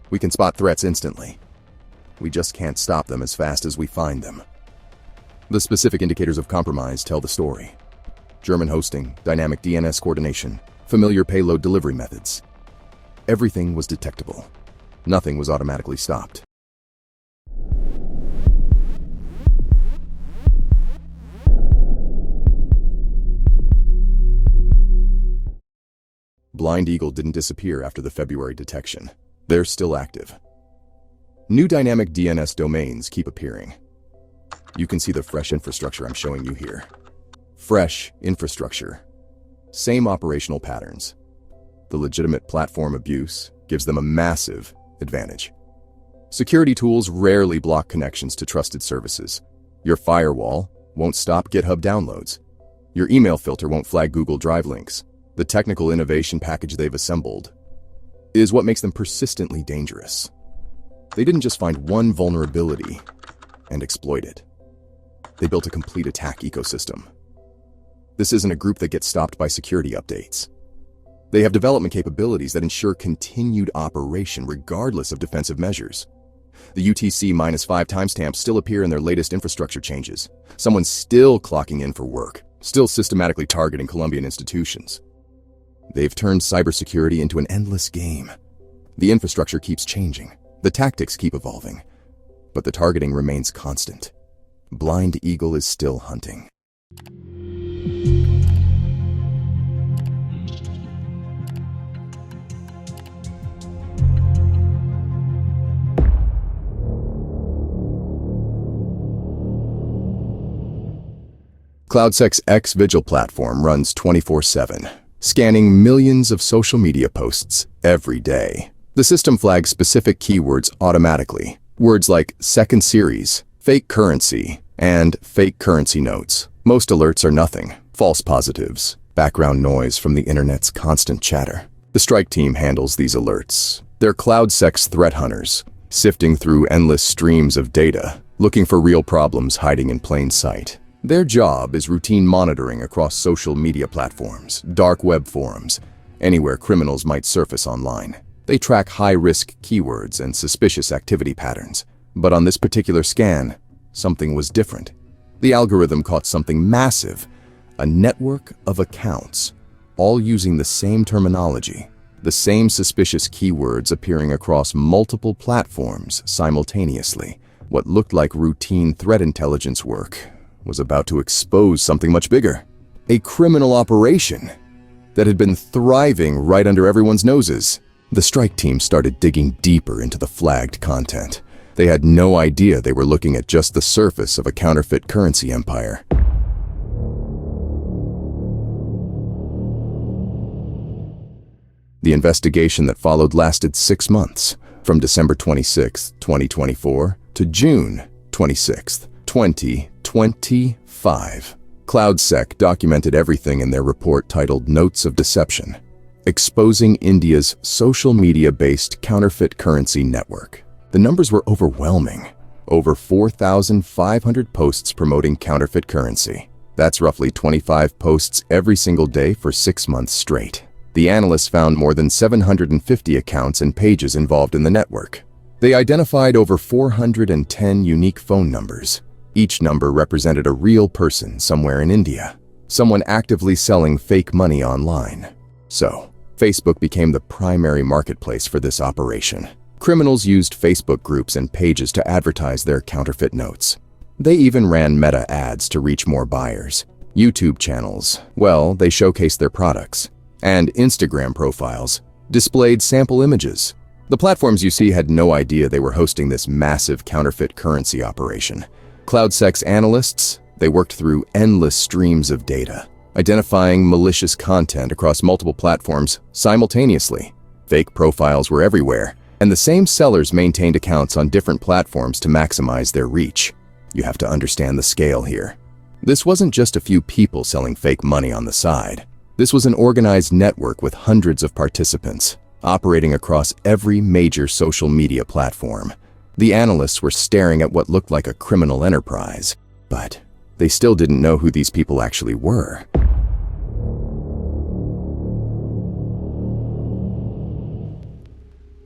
We can spot threats instantly. We just can't stop them as fast as we find them. The specific indicators of compromise tell the story. German hosting, dynamic DNS coordination, familiar payload delivery methods. Everything was detectable. Nothing was automatically stopped. Blind Eagle didn't disappear after the February detection. They're still active. New dynamic DNS domains keep appearing. You can see the fresh infrastructure I'm showing you here. Fresh infrastructure. Same operational patterns. The legitimate platform abuse gives them a massive advantage. Security tools rarely block connections to trusted services. Your firewall won't stop GitHub downloads. Your email filter won't flag Google Drive links. The technical innovation package they've assembled is what makes them persistently dangerous. They didn't just find one vulnerability and exploit it. They built a complete attack ecosystem. This isn't a group that gets stopped by security updates. They have development capabilities that ensure continued operation regardless of defensive measures. The UTC-5 timestamps still appear in their latest infrastructure changes. Someone's still clocking in for work, still systematically targeting Colombian institutions. They've turned cybersecurity into an endless game. The infrastructure keeps changing. The tactics keep evolving. But the targeting remains constant. Blind Eagle is still hunting. CloudSec's X-Vigil platform runs 24/7, scanning millions of social media posts every day. The system flags specific keywords automatically. Words like second series, fake currency, and fake currency notes. Most alerts are nothing. False positives, background noise from the internet's constant chatter. The strike team handles these alerts. They're CloudSec's threat hunters, sifting through endless streams of data, looking for real problems hiding in plain sight. Their job is routine monitoring across social media platforms, dark web forums, anywhere criminals might surface online. They track high-risk keywords and suspicious activity patterns. But on this particular scan, something was different. The algorithm caught something massive, a network of accounts, all using the same terminology, the same suspicious keywords appearing across multiple platforms simultaneously. What looked like routine threat intelligence work was about to expose something much bigger. A criminal operation that had been thriving right under everyone's noses. The strike team started digging deeper into the flagged content. They had no idea they were looking at just the surface of a counterfeit currency empire. The investigation that followed lasted 6 months, from December 26, 2024 to June 26, 2025. CloudSec documented everything in their report titled Notes of Deception, exposing India's social media-based counterfeit currency network. The numbers were overwhelming. Over 4,500 posts promoting counterfeit currency. That's roughly 25 posts every single day for 6 months straight. The analysts found more than 750 accounts and pages involved in the network. They identified over 410 unique phone numbers, Each number represented a real person somewhere in India, someone actively selling fake money online. So, Facebook became the primary marketplace for this operation. Criminals used Facebook groups and pages to advertise their counterfeit notes. They even ran meta ads to reach more buyers. YouTube channels, well, they showcased their products. And Instagram profiles displayed sample images. The platforms you see had no idea they were hosting this massive counterfeit currency operation. CloudSec's analysts, they worked through endless streams of data, identifying malicious content across multiple platforms simultaneously. Fake profiles were everywhere, and the same sellers maintained accounts on different platforms to maximize their reach. You have to understand the scale here. This wasn't just a few people selling fake money on the side. This was an organized network with hundreds of participants, operating across every major social media platform. The analysts were staring at what looked like a criminal enterprise, but they still didn't know who these people actually were.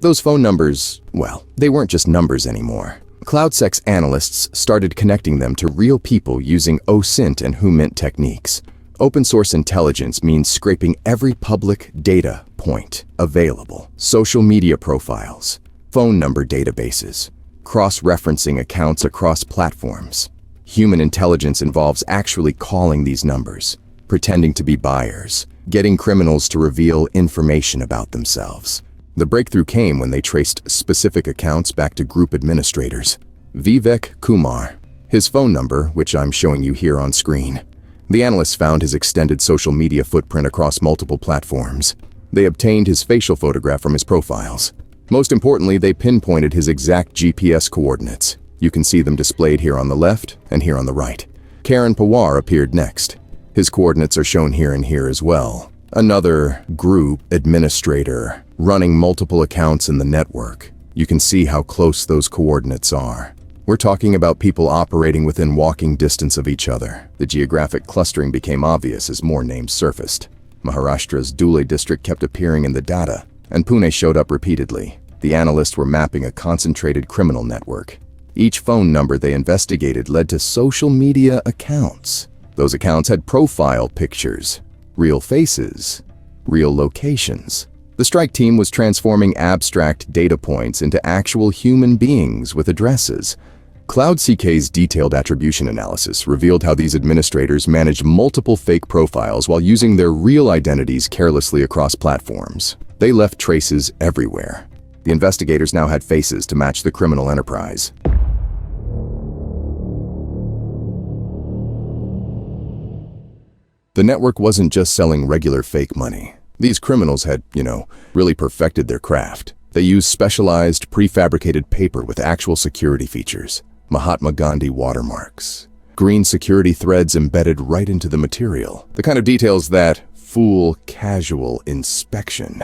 Those phone numbers, well, they weren't just numbers anymore. CloudSec's analysts started connecting them to real people using OSINT and WHOMINT techniques. Open source intelligence means scraping every public data point available. Social media profiles, phone number databases, cross-referencing accounts across platforms. Human intelligence involves actually calling these numbers, pretending to be buyers, getting criminals to reveal information about themselves. The breakthrough came when they traced specific accounts back to group administrators. Vivek Kumar, his phone number, which I'm showing you here on screen. The analysts found his extended social media footprint across multiple platforms. They obtained his facial photograph from his profiles. Most importantly, they pinpointed his exact GPS coordinates. You can see them displayed here on the left and here on the right. Karan Pawar appeared next. His coordinates are shown here and here as well. Another group administrator running multiple accounts in the network. You can see how close those coordinates are. We're talking about people operating within walking distance of each other. The geographic clustering became obvious as more names surfaced. Maharashtra's Dhule district kept appearing in the data, and Pune showed up repeatedly. The analysts were mapping a concentrated criminal network. Each phone number they investigated led to social media accounts. Those accounts had profile pictures, real faces, real locations. The strike team was transforming abstract data points into actual human beings with addresses. CloudCK's detailed attribution analysis revealed how these administrators managed multiple fake profiles while using their real identities carelessly across platforms. They left traces everywhere. The investigators now had faces to match the criminal enterprise. The network wasn't just selling regular fake money. These criminals had, really perfected their craft. They used specialized, prefabricated paper with actual security features, Mahatma Gandhi watermarks, green security threads embedded right into the material, the kind of details that fool casual inspection.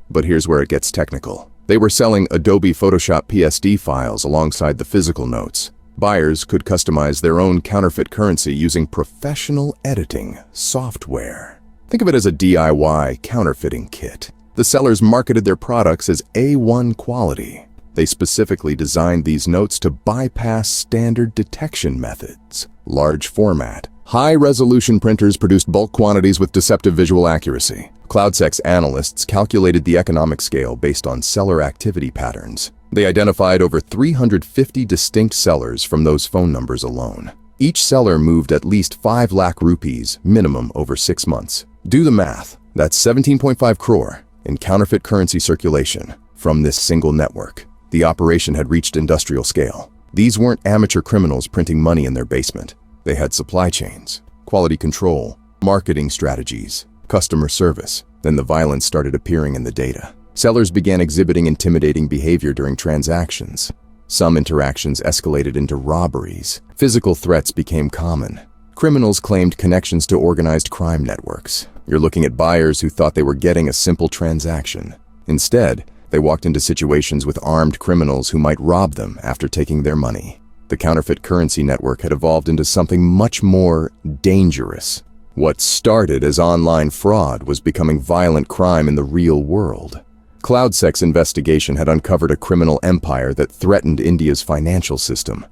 But here's where it gets technical. They were selling Adobe Photoshop PSD files alongside the physical notes. Buyers could customize their own counterfeit currency using professional editing software. Think of it as a DIY counterfeiting kit. The sellers marketed their products as A1 quality. They specifically designed these notes to bypass standard detection methods. Large format, high-resolution printers produced bulk quantities with deceptive visual accuracy. CloudSec's analysts calculated the economic scale based on seller activity patterns. They identified over 350 distinct sellers from those phone numbers alone. Each seller moved at least 5 lakh rupees minimum over 6 months. Do the math. That's 17.5 crore in counterfeit currency circulation from this single network. The operation had reached industrial scale. These weren't amateur criminals printing money in their basement. They had supply chains, quality control, marketing strategies, customer service. Then the violence started appearing in the data. Sellers began exhibiting intimidating behavior during transactions. Some interactions escalated into robberies. Physical threats became common. Criminals claimed connections to organized crime networks. You're looking at buyers who thought they were getting a simple transaction. Instead, they walked into situations with armed criminals who might rob them after taking their money. The counterfeit currency network had evolved into something much more dangerous. What started as online fraud was becoming violent crime in the real world. CloudSec's investigation had uncovered a criminal empire that threatened India's financial system.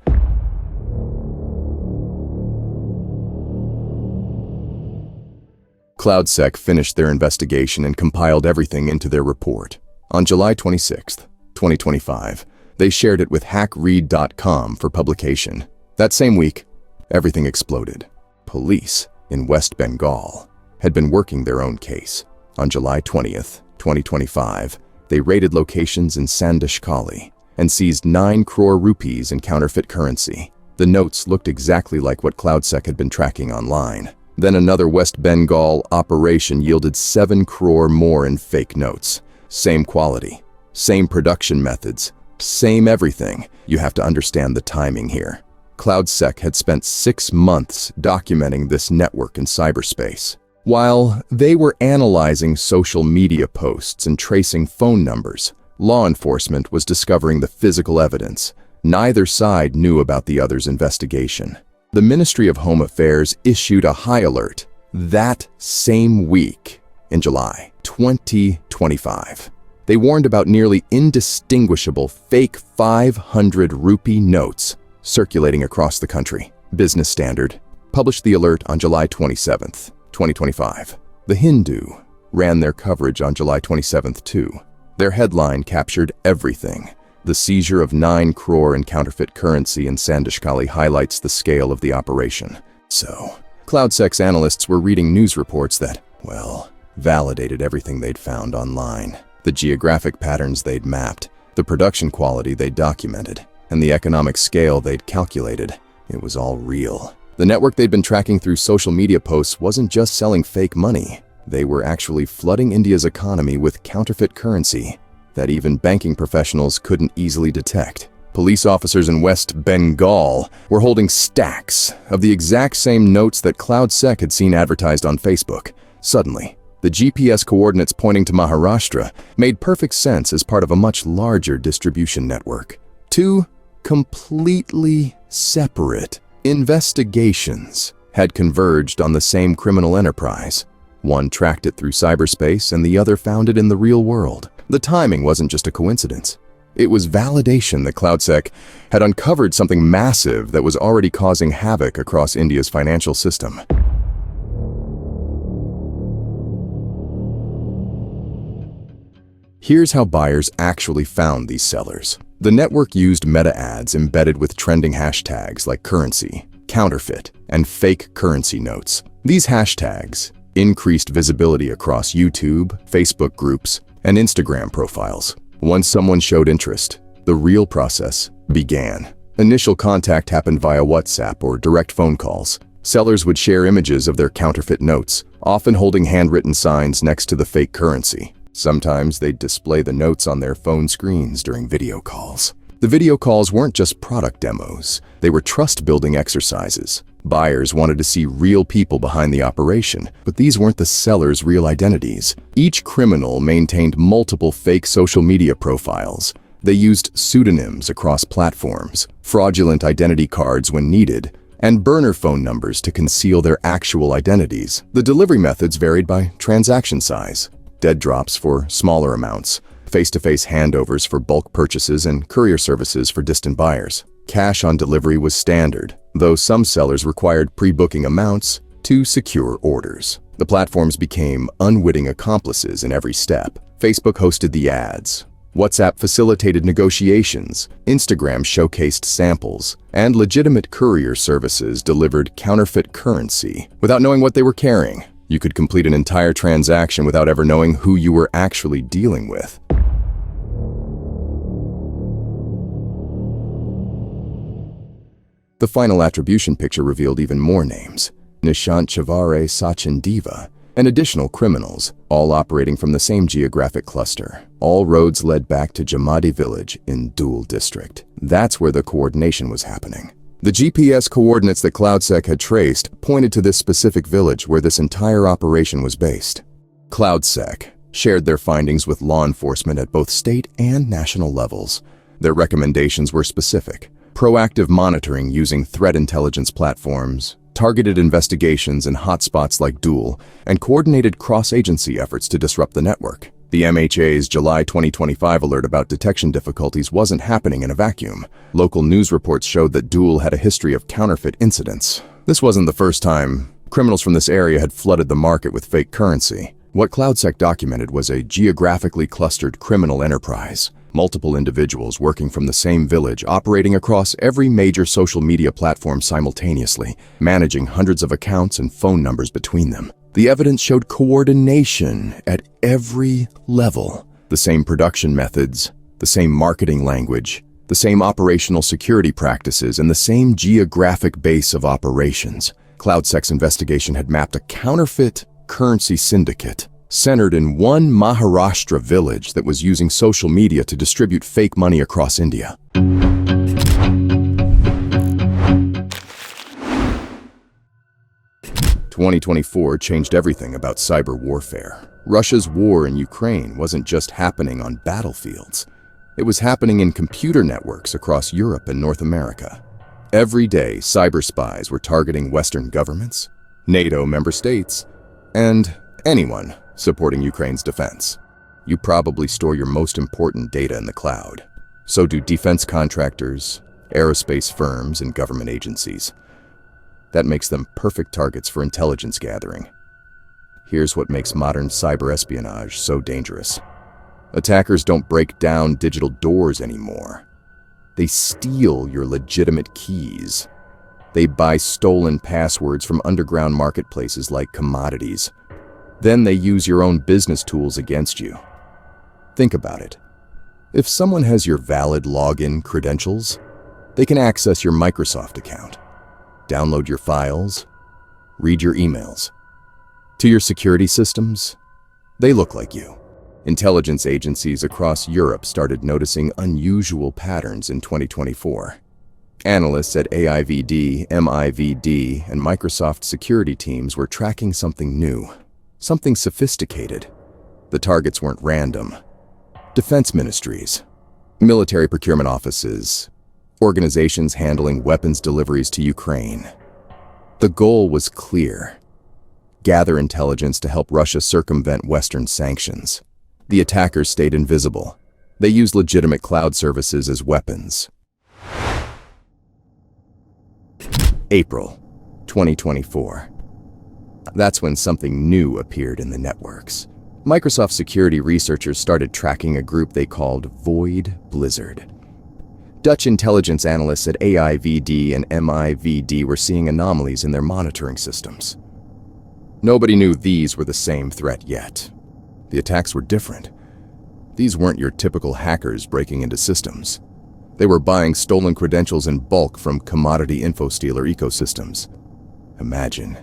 CloudSec finished their investigation and compiled everything into their report. On July 26, 2025, they shared it with hackread.com for publication. That same week, everything exploded. Police in West Bengal had been working their own case. On July 20th, 2025, they raided locations in Sandeshkhali and seized 9 crore rupees in counterfeit currency. The notes looked exactly like what CloudSec had been tracking online. Then another West Bengal operation yielded 7 crore more in fake notes. Same quality, same production methods, same everything. You have to understand the timing here. CloudSec had spent 6 months documenting this network in cyberspace. While they were analyzing social media posts and tracing phone numbers, law enforcement was discovering the physical evidence. Neither side knew about the other's investigation. The Ministry of Home Affairs issued a high alert that same week in July 2025. They warned about nearly indistinguishable fake 500 rupee notes circulating across the country. Business Standard published the alert on July 27th, 2025. The Hindu ran their coverage on July 27th too. Their headline captured everything. The seizure of 9 crore in counterfeit currency in Sandeshkhali highlights the scale of the operation. So, CloudSec's analysts were reading news reports that, well, validated everything they'd found online. The geographic patterns they'd mapped, the production quality they'd documented, and the economic scale they'd calculated. It was all real. The network they'd been tracking through social media posts wasn't just selling fake money. They were actually flooding India's economy with counterfeit currency that even banking professionals couldn't easily detect. Police officers in West Bengal were holding stacks of the exact same notes that CloudSec had seen advertised on Facebook. Suddenly, the GPS coordinates pointing to Maharashtra made perfect sense as part of a much larger distribution network. 2 completely separate investigations had converged on the same criminal enterprise. One tracked it through cyberspace and the other found it in the real world. The timing wasn't just a coincidence. It was validation that CloudSec had uncovered something massive that was already causing havoc across India's financial system. Here's how buyers actually found these sellers. The network used meta ads embedded with trending hashtags like currency, counterfeit, and fake currency notes. These hashtags increased visibility across YouTube, Facebook groups, and Instagram profiles. Once someone showed interest, the real process began. Initial contact happened via WhatsApp or direct phone calls. Sellers would share images of their counterfeit notes, often holding handwritten signs next to the fake currency. Sometimes they'd display the notes on their phone screens during video calls. The video calls weren't just product demos, they were trust-building exercises. Buyers wanted to see real people behind the operation, but these weren't the sellers' real identities. Each criminal maintained multiple fake social media profiles. They used pseudonyms across platforms, fraudulent identity cards when needed, and burner phone numbers to conceal their actual identities. The delivery methods varied by transaction size. Dead drops for smaller amounts, face-to-face handovers for bulk purchases, and courier services for distant buyers. Cash on delivery was standard, though some sellers required pre-booking amounts to secure orders. The platforms became unwitting accomplices in every step. Facebook hosted the ads. WhatsApp facilitated negotiations. Instagram showcased samples. And legitimate courier services delivered counterfeit currency without knowing what they were carrying. You could complete an entire transaction without ever knowing who you were actually dealing with. The final attribution picture revealed even more names. Nishant Chavare Sachin Diva, and additional criminals, all operating from the same geographic cluster. All roads led back to Jamadi village in Dhul district. That's where the coordination was happening. The GPS coordinates that CloudSec had traced pointed to this specific village where this entire operation was based. CloudSec shared their findings with law enforcement at both state and national levels. Their recommendations were specific: proactive monitoring using threat intelligence platforms, targeted investigations in hotspots like Dhul, and coordinated cross-agency efforts to disrupt the network. The MHA's July 2025 alert about detection difficulties wasn't happening in a vacuum. Local news reports showed that Dhul had a history of counterfeit incidents. This wasn't the first time Criminals from this area had flooded the market with fake currency. What CloudSec documented was a geographically clustered criminal enterprise. Multiple individuals working from the same village, operating across every major social media platform simultaneously, managing hundreds of accounts and phone numbers between them. The evidence showed coordination at every level. The same production methods, the same marketing language, the same operational security practices, and the same geographic base of operations. CloudSec's investigation had mapped a counterfeit currency syndicate centered in one Maharashtra village that was using social media to distribute fake money across India. 2024 changed everything about cyber warfare. Russia's war in Ukraine wasn't just happening on battlefields. It was happening in computer networks across Europe and North America. Every day, cyber spies were targeting Western governments, NATO member states, and anyone supporting Ukraine's defense. You probably store your most important data in the cloud. So do defense contractors, aerospace firms, and government agencies. That makes them perfect targets for intelligence gathering. Here's what makes modern cyber espionage so dangerous. Attackers don't break down digital doors anymore. They steal your legitimate keys. They buy stolen passwords from underground marketplaces like commodities. Then they use your own business tools against you. Think about it. If someone has your valid login credentials, they can access your Microsoft account, download your files, read your emails. To your security systems, they look like you. Intelligence agencies across Europe started noticing unusual patterns in 2024. Analysts at AIVD, MIVD, and Microsoft security teams were tracking something new. Something sophisticated. The targets weren't random. Defense ministries, military procurement offices, organizations handling weapons deliveries to Ukraine. The goal was clear. Gather intelligence to help Russia circumvent Western sanctions. The attackers stayed invisible. They used legitimate cloud services as weapons. April 2024. That's when something new appeared in the networks. Microsoft security researchers started tracking a group they called Void Blizzard. Dutch intelligence analysts at AIVD and MIVD were seeing anomalies in their monitoring systems. Nobody knew these were the same threat yet. The attacks were different. These weren't your typical hackers breaking into systems. They were buying stolen credentials in bulk from commodity info stealer ecosystems. Imagine,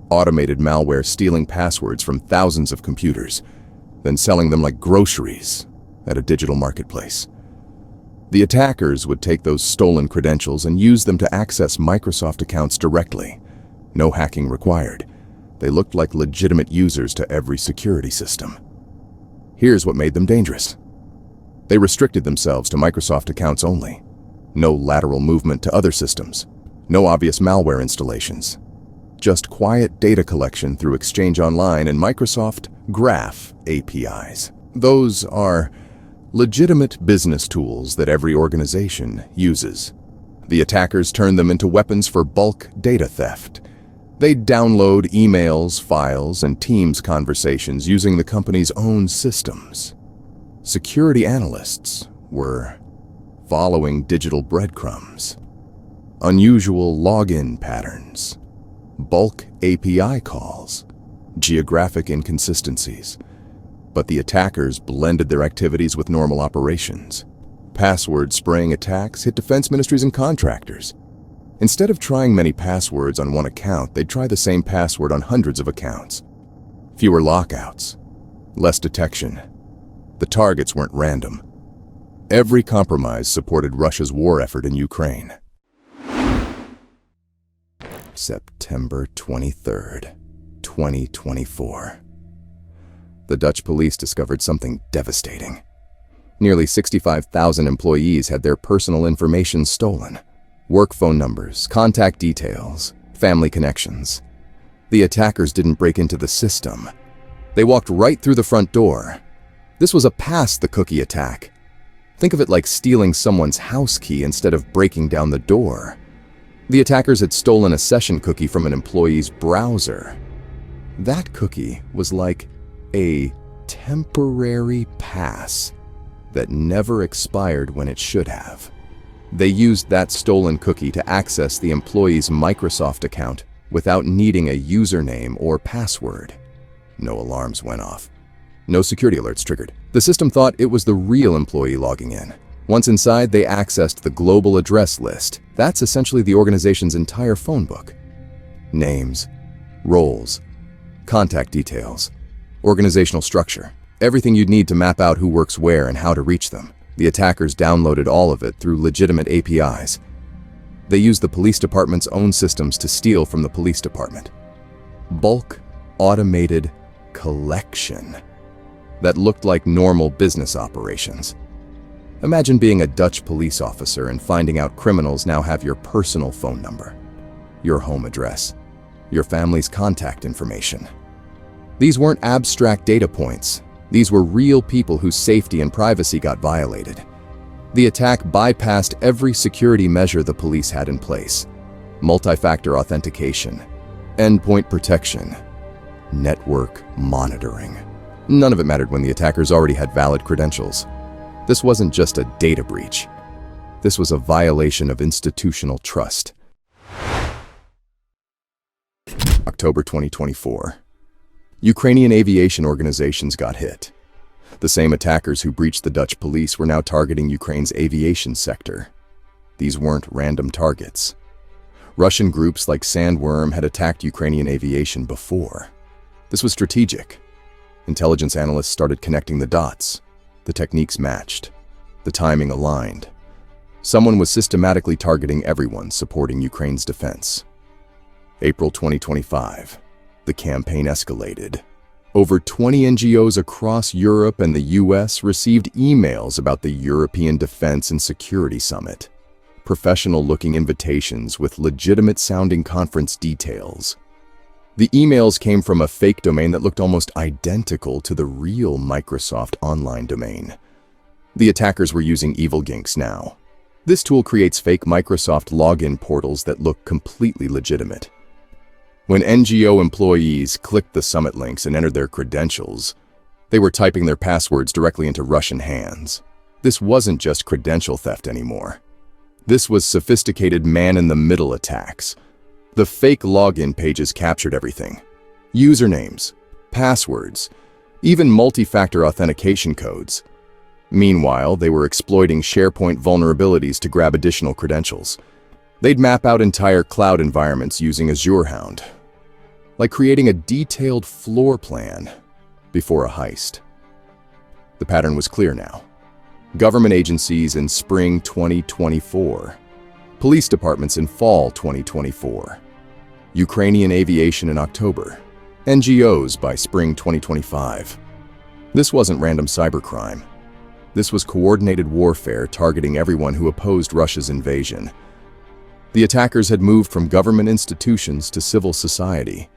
automated malware stealing passwords from thousands of computers, then selling them like groceries at a digital marketplace. The attackers would take those stolen credentials and use them to access Microsoft accounts directly. No hacking required. They looked like legitimate users to every security system. Here's what made them dangerous. They restricted themselves to Microsoft accounts only. No lateral movement to other systems. No obvious malware installations. Just quiet data collection through Exchange Online and Microsoft Graph APIs. Those are legitimate business tools that every organization uses. The attackers turned them into weapons for bulk data theft. They'd download emails, files, and Teams conversations using the company's own systems. Security analysts were following digital breadcrumbs, unusual login patterns, bulk API calls, geographic inconsistencies. But the attackers blended their activities with normal operations. Password spraying attacks hit defense ministries and contractors. Instead of trying many passwords on one account, they'd try the same password on hundreds of accounts. Fewer lockouts, less detection. The targets weren't random. Every compromise supported Russia's war effort in Ukraine. September 23rd, 2024. The Dutch police discovered something devastating. Nearly 65,000 employees had their personal information stolen. Work phone numbers, contact details, family connections. The attackers didn't break into the system. They walked right through the front door. This was a pass-the-cookie attack. Think of it like stealing someone's house key instead of breaking down the door. The attackers had stolen a session cookie from an employee's browser. That cookie was like a temporary pass that never expired when it should have. They used that stolen cookie to access the employee's Microsoft account without needing a username or password. No alarms went off. No security alerts triggered. The system thought it was the real employee logging in. Once inside, they accessed the global address list. That's essentially the organization's entire phone book. Names, roles, contact details, organizational structure, everything you'd need to map out who works where and how to reach them. The attackers downloaded all of it through legitimate APIs. They used the police department's own systems to steal from the police department. Bulk automated collection that looked like normal business operations. Imagine being a Dutch police officer and finding out criminals now have your personal phone number, your home address, your family's contact information. These weren't abstract data points. These were real people whose safety and privacy got violated. The attack bypassed every security measure the police had in place: multi-factor authentication, endpoint protection, network monitoring. None of it mattered when the attackers already had valid credentials. This wasn't just a data breach. This was a violation of institutional trust. October 2024. Ukrainian aviation organizations got hit. The same attackers who breached the Dutch police were now targeting Ukraine's aviation sector. These weren't random targets. Russian groups like Sandworm had attacked Ukrainian aviation before. This was strategic. Intelligence analysts started connecting the dots. The techniques matched. The timing aligned. Someone was systematically targeting everyone supporting Ukraine's defense. April 2025. The campaign escalated. Over 20 NGOs across Europe and the US received emails about the European Defense and Security Summit. Professional-looking invitations with legitimate-sounding conference details. The emails came from a fake domain that looked almost identical to the real Microsoft online domain. The attackers were using EvilGinx now. This tool creates fake Microsoft login portals that look completely legitimate. When NGO employees clicked the summit links and entered their credentials, they were typing their passwords directly into Russian hands. This wasn't just credential theft anymore. This was sophisticated man-in-the-middle attacks. The fake login pages captured everything: usernames, passwords, even multi-factor authentication codes. Meanwhile, they were exploiting SharePoint vulnerabilities to grab additional credentials. They'd map out entire cloud environments using Azure Hound, like creating a detailed floor plan before a heist. The pattern was clear now. Government agencies in spring 2024, police departments in fall 2024, Ukrainian aviation in October, NGOs by spring 2025. This wasn't random cybercrime. This was coordinated warfare targeting everyone who opposed Russia's invasion. The attackers had moved from government institutions to civil society.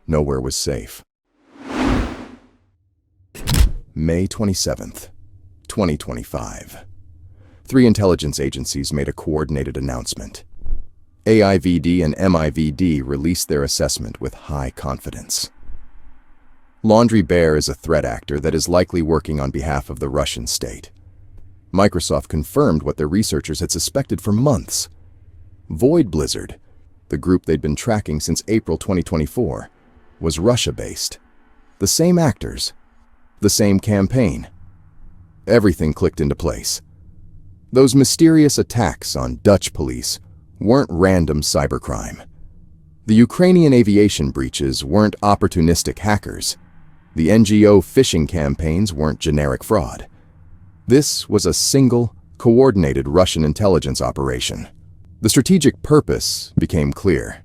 Nowhere was safe. May 27th, 2025. 3 intelligence agencies made a coordinated announcement. AIVD and MIVD released their assessment with high confidence. Laundry Bear is a threat actor that is likely working on behalf of the Russian state. Microsoft confirmed what their researchers had suspected for months. Void Blizzard, the group they'd been tracking since April 2024, was Russia-based. The same actors, the same campaign. Everything clicked into place. Those mysterious attacks on Dutch police weren't random cybercrime. The Ukrainian aviation breaches weren't opportunistic hackers. The NGO phishing campaigns weren't generic fraud. This was a single, coordinated Russian intelligence operation. The strategic purpose became clear.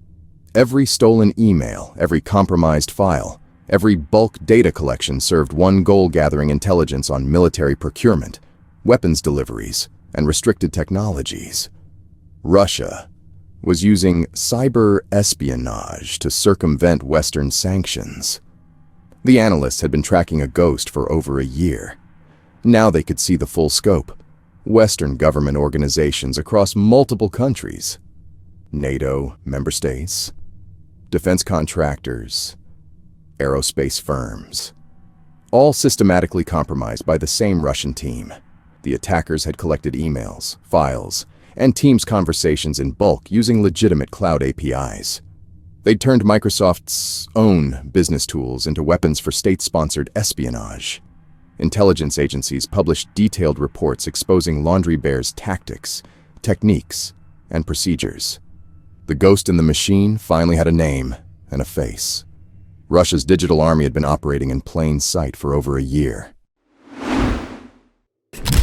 Every stolen email, every compromised file, every bulk data collection served one goal: gathering intelligence on military procurement, weapons deliveries, and restricted technologies. Russia was using cyber espionage to circumvent Western sanctions. The analysts had been tracking a ghost for over a year. Now they could see the full scope. Western government organizations across multiple countries. NATO member states, defense contractors, aerospace firms, all systematically compromised by the same Russian team. The attackers had collected emails, files, and Teams conversations in bulk using legitimate cloud APIs. They'd turned Microsoft's own business tools into weapons for state-sponsored espionage. Intelligence agencies published detailed reports exposing Laundry Bear's tactics, techniques, and procedures. The ghost in the machine finally had a name and a face. Russia's digital army had been operating in plain sight for over a year.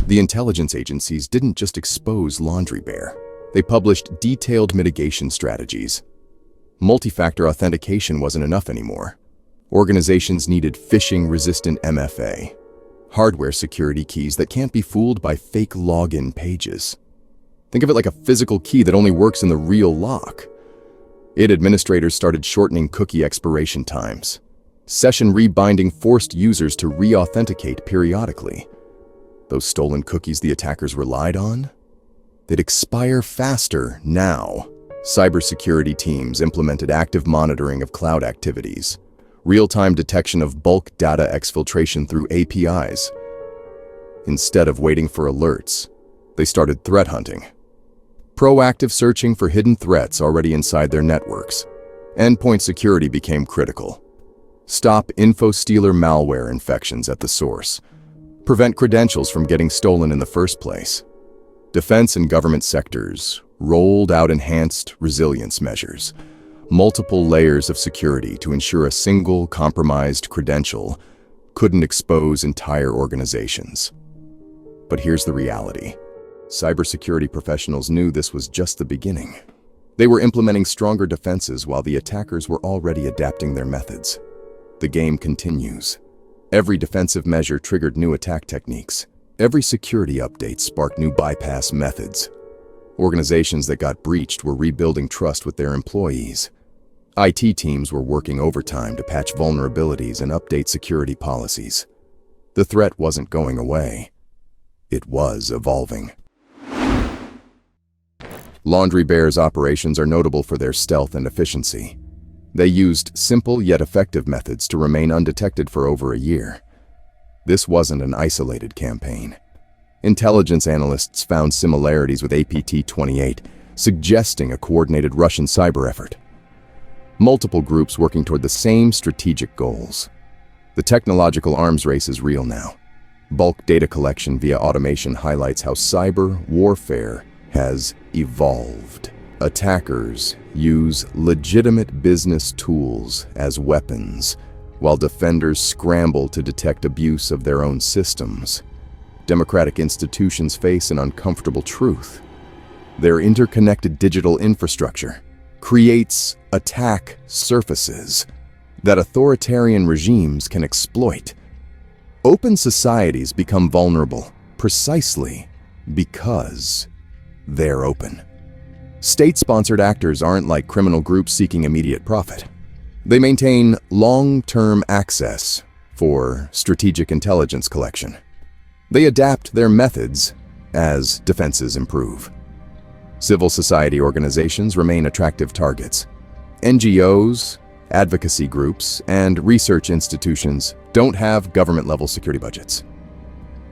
The intelligence agencies didn't just expose Laundry Bear. They published detailed mitigation strategies. Multi-factor authentication wasn't enough anymore. Organizations needed phishing-resistant MFA, hardware security keys that can't be fooled by fake login pages. Think of it like a physical key that only works in the real lock. Administrators started shortening cookie expiration times. Session rebinding forced users to re-authenticate periodically. Those stolen cookies the attackers relied on? They'd expire faster now. Cybersecurity teams implemented active monitoring of cloud activities, real-time detection of bulk data exfiltration through APIs. Instead of waiting for alerts, they started threat hunting. Proactive searching for hidden threats already inside their networks. Endpoint security became critical. Stop info-stealer malware infections at the source. Prevent credentials from getting stolen in the first place. Defense and government sectors rolled out enhanced resilience measures, multiple layers of security to ensure a single compromised credential couldn't expose entire organizations. But here's the reality. Cybersecurity professionals knew this was just the beginning. They were implementing stronger defenses while the attackers were already adapting their methods. The game continues. Every defensive measure triggered new attack techniques. Every security update sparked new bypass methods. Organizations that got breached were rebuilding trust with their employees. IT teams were working overtime to patch vulnerabilities and update security policies. The threat wasn't going away. It was evolving. Laundry Bear's operations are notable for their stealth and efficiency. They used simple yet effective methods to remain undetected for over a year. This wasn't an isolated campaign. Intelligence analysts found similarities with APT-28, suggesting a coordinated Russian cyber effort. Multiple groups working toward the same strategic goals. The technological arms race is real now. Bulk data collection via automation highlights how cyber warfare has evolved. Attackers use legitimate business tools as weapons, while defenders scramble to detect abuse of their own systems. Democratic institutions face an uncomfortable truth. Their interconnected digital infrastructure creates attack surfaces that authoritarian regimes can exploit. Open societies become vulnerable precisely because they're open. State-sponsored actors aren't like criminal groups seeking immediate profit. They maintain long-term access for strategic intelligence collection. They adapt their methods as defenses improve. Civil society organizations remain attractive targets. NGOs, advocacy groups, and research institutions don't have government-level security budgets.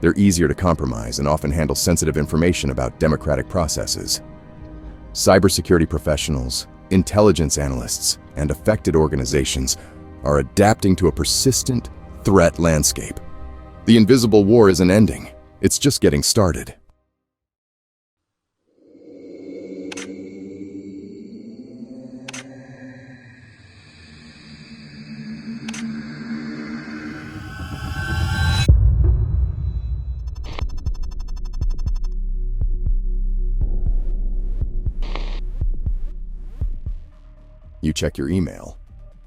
They're easier to compromise and often handle sensitive information about democratic processes. Cybersecurity professionals, intelligence analysts, and affected organizations are adapting to a persistent threat landscape. The invisible war isn't ending, it's just getting started. You check your email,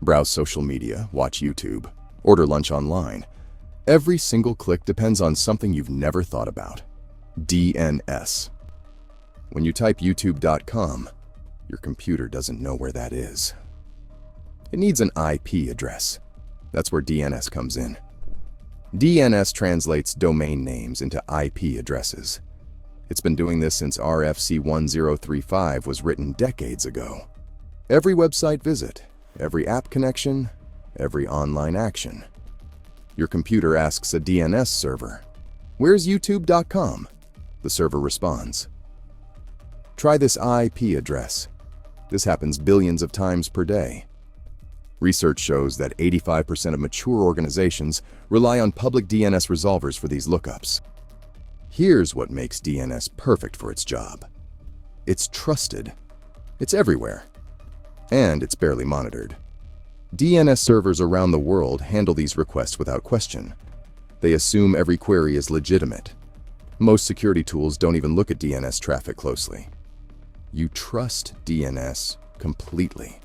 browse social media, watch YouTube, order lunch online. Every single click depends on something you've never thought about. DNS. When you type youtube.com, your computer doesn't know where that is. It needs an IP address. That's where DNS comes in. DNS translates domain names into IP addresses. It's been doing this since RFC1035 was written decades ago. Every website visit, every app connection, every online action. Your computer asks a DNS server, "Where's youtube.com?" The server responds. Try this IP address. This happens billions of times per day. Research shows that 85% of mature organizations rely on public DNS resolvers for these lookups. Here's what makes DNS perfect for its job. It's trusted. It's everywhere. And it's barely monitored. DNS servers around the world handle these requests without question. They assume every query is legitimate. Most security tools don't even look at DNS traffic closely. You trust DNS completely.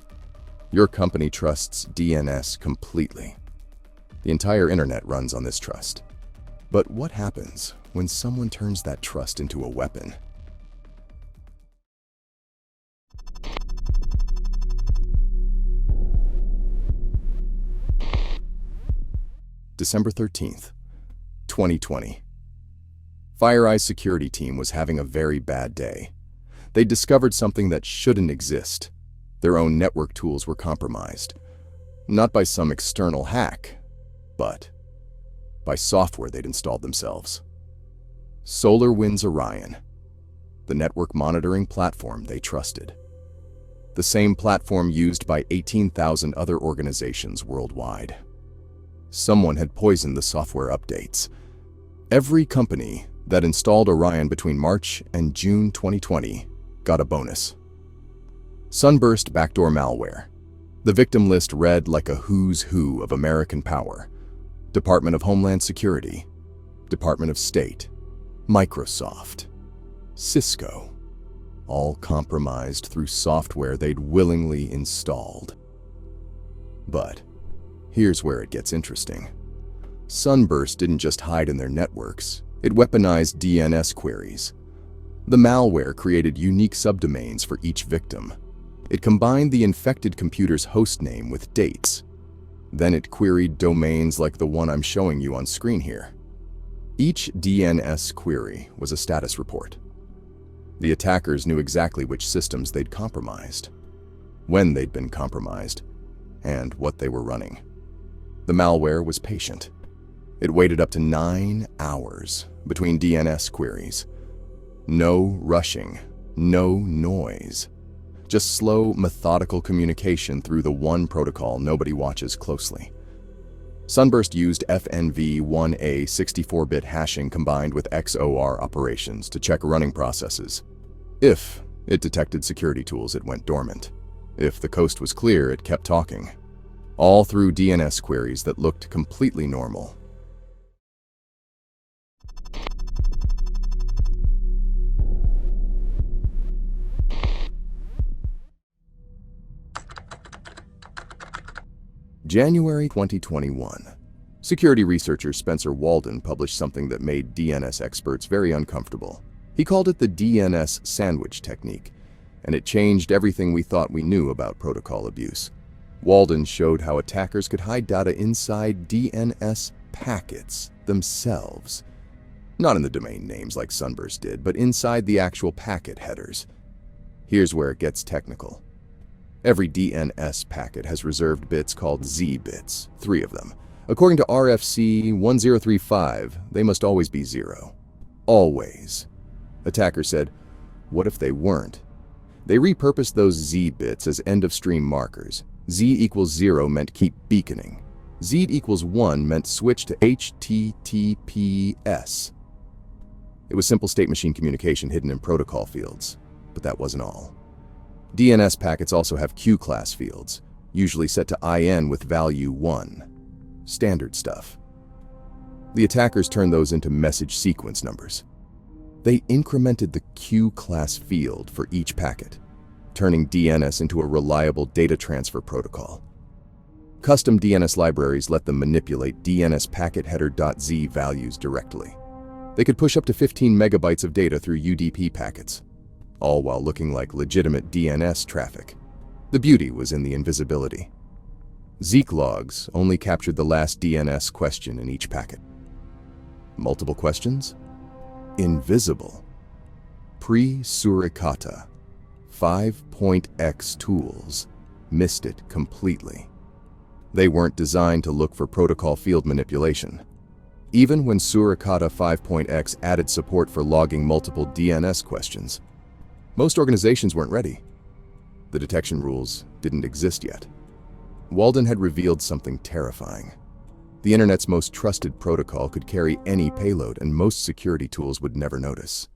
Your company trusts DNS completely. The entire internet runs on this trust. But what happens when someone turns that trust into a weapon? December 13th, 2020. FireEye's security team was having a very bad day. They discovered something that shouldn't exist. Their own network tools were compromised. Not by some external hack, but by software they'd installed themselves. SolarWinds Orion, the network monitoring platform they trusted. The same platform used by 18,000 other organizations worldwide. Someone had poisoned the software updates. Every company that installed Orion between March and June 2020 got a bonus. Sunburst backdoor malware. The victim list read like a who's who of American power. Department of Homeland Security, Department of State, Microsoft, Cisco, all compromised through software they'd willingly installed. But here's where it gets interesting. Sunburst didn't just hide in their networks, it weaponized DNS queries. The malware created unique subdomains for each victim. It combined the infected computer's hostname with dates. Then it queried domains like the one I'm showing you on screen here. Each DNS query was a status report. The attackers knew exactly which systems they'd compromised, when they'd been compromised, and what they were running. The malware was patient. It waited up to 9 hours between DNS queries. No rushing, no noise. Just slow, methodical communication through the one protocol nobody watches closely. Sunburst used FNV1A 64-bit hashing combined with XOR operations to check running processes. If it detected security tools, it went dormant. If the coast was clear, it kept talking. All through DNS queries that looked completely normal. January 2021. Security researcher Spencer Walden published something that made DNS experts very uncomfortable. He called it the DNS sandwich technique, and it changed everything we thought we knew about protocol abuse. Walden showed how attackers could hide data inside DNS packets themselves. Not in the domain names like Sunburst did, but inside the actual packet headers. Here's where it gets technical. Every DNS packet has reserved bits called Z bits, 3 of them. According to RFC1035, they must always be 0. Always. Attacker said, what if they weren't? They repurposed those Z bits as end-of-stream markers. Z equals 0 meant keep beaconing. Z equals 1 meant switch to HTTPS. It was simple state machine communication hidden in protocol fields, but that wasn't all. DNS packets also have Q-class fields, usually set to IN with value 1. Standard stuff. The attackers turned those into message sequence numbers. They incremented the Q-class field for each packet, turning DNS into a reliable data transfer protocol. Custom DNS libraries let them manipulate DNS packet header.z values directly. They could push up to 15 megabytes of data through UDP packets, all while looking like legitimate DNS traffic. The beauty was in the invisibility. Zeek logs only captured the last DNS question in each packet. Multiple questions? Invisible. Pre-Suricata 5.x tools missed it completely. They weren't designed to look for protocol field manipulation. Even when Suricata 5.x added support for logging multiple DNS questions, most organizations weren't ready. The detection rules didn't exist yet. Walden had revealed something terrifying. The internet's most trusted protocol could carry any payload, and most security tools would never notice.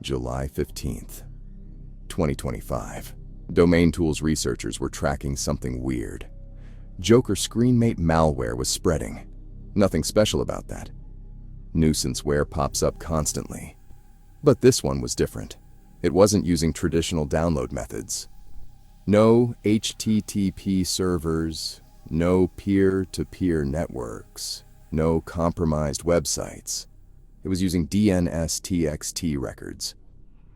July 15th, 2025. Domain tools researchers were tracking something weird. Joker screenmate malware was spreading. Nothing special about that. Nuisanceware pops up constantly. But this one was different. It wasn't using traditional download methods. No HTTP servers, no peer-to-peer networks, no compromised websites. It was using DNS-TXT records.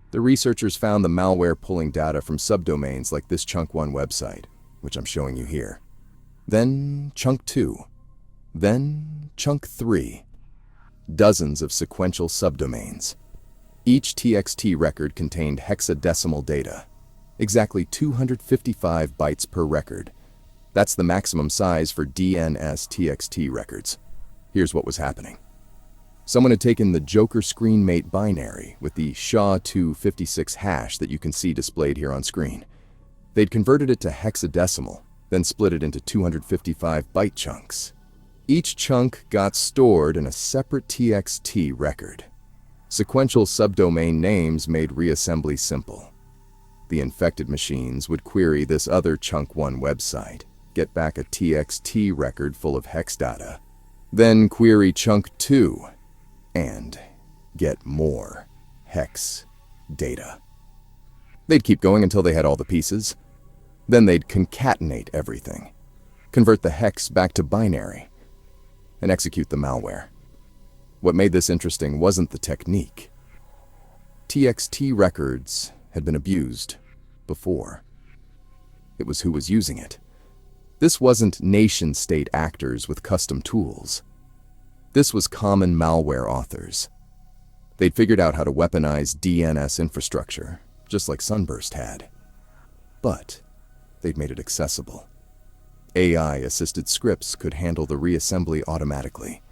The researchers found the malware pulling data from subdomains like this chunk1 website, which I'm showing you here. Then chunk2. Then chunk3. Dozens of sequential subdomains. Each TXT record contained hexadecimal data. Exactly 255 bytes per record. That's the maximum size for DNS-TXT records. Here's what was happening. Someone had taken the Joker screenmate binary with the SHA-256 hash that you can see displayed here on screen. They'd converted it to hexadecimal, then split it into 255 byte chunks. Each chunk got stored in a separate TXT record. Sequential subdomain names made reassembly simple. The infected machines would query this other chunk1 website, get back a TXT record full of hex data, then query chunk2, and get more hex data. They'd keep going until they had all the pieces. Then they'd concatenate everything, convert the hex back to binary, and execute the malware. What made this interesting wasn't the technique. TXT records had been abused before. It was who was using it. This wasn't nation-state actors with custom tools. This was common malware authors. They'd figured out how to weaponize DNS infrastructure, just like Sunburst had. But they'd made it accessible. AI-assisted scripts could handle the reassembly automatically.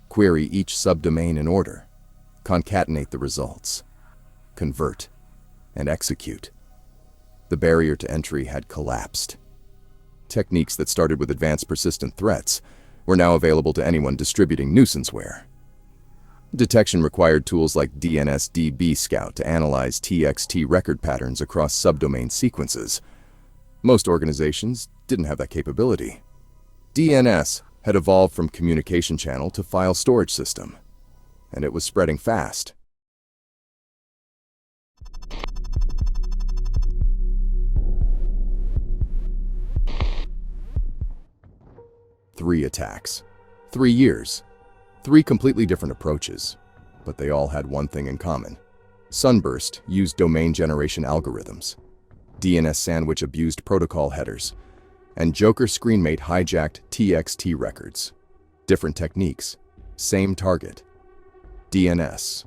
Query each subdomain in order, concatenate the results, convert, and execute. The barrier to entry had collapsed. Techniques that started with advanced persistent threats were now available to anyone distributing nuisanceware. Detection required tools like DNS-DB Scout to analyze TXT record patterns across subdomain sequences. Most organizations didn't have that capability. DNS had evolved from communication channel to file storage system, and it was spreading fast. Three attacks, 3 years, 3 completely different approaches, but they all had one thing in common. Sunburst used domain generation algorithms. DNS Sandwich abused protocol headers, and Joker screenmate hijacked TXT records. Different techniques, same target. DNS.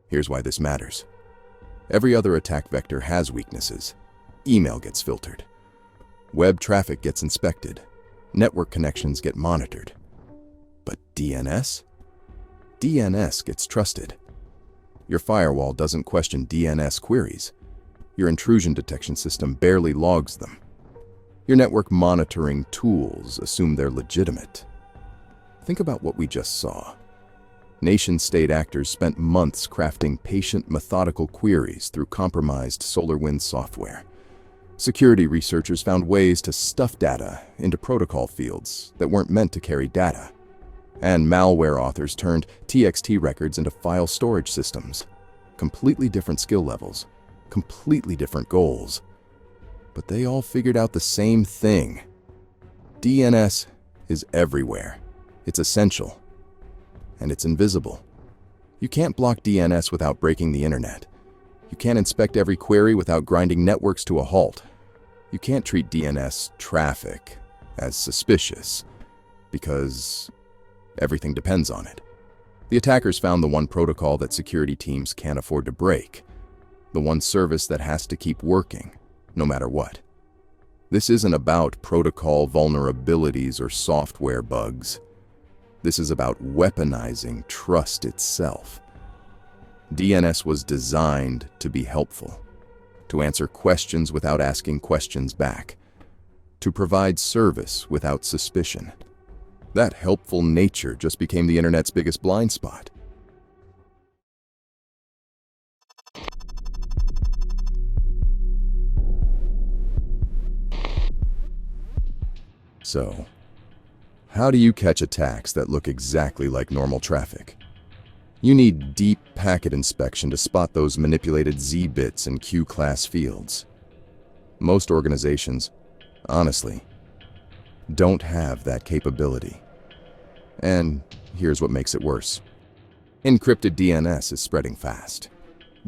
Here's why this matters. Every other attack vector has weaknesses. Email gets filtered. Web traffic gets inspected. Network connections get monitored. But DNS? DNS gets trusted. Your firewall doesn't question DNS queries. Your intrusion detection system barely logs them. Your network monitoring tools assume they're legitimate. Think about what we just saw. Nation-state actors spent months crafting patient, methodical queries through compromised SolarWinds software. Security researchers found ways to stuff data into protocol fields that weren't meant to carry data. And malware authors turned TXT records into file storage systems. Completely different skill levels, completely different goals. But they all figured out the same thing. DNS is everywhere. It's essential. And it's invisible. You can't block DNS without breaking the internet. You can't inspect every query without grinding networks to a halt. You can't treat DNS traffic as suspicious because everything depends on it. The attackers found the one protocol that security teams can't afford to break, the one service that has to keep working, no matter what. This isn't about protocol vulnerabilities or software bugs. This is about weaponizing trust itself. DNS was designed to be helpful, to answer questions without asking questions back, to provide service without suspicion. That helpful nature just became the internet's biggest blind spot. So, how do you catch attacks that look exactly like normal traffic? You need deep packet inspection to spot those manipulated Z bits and Q class fields. Most organizations, honestly, don't have that capability. And here's what makes it worse. Encrypted DNS is spreading fast.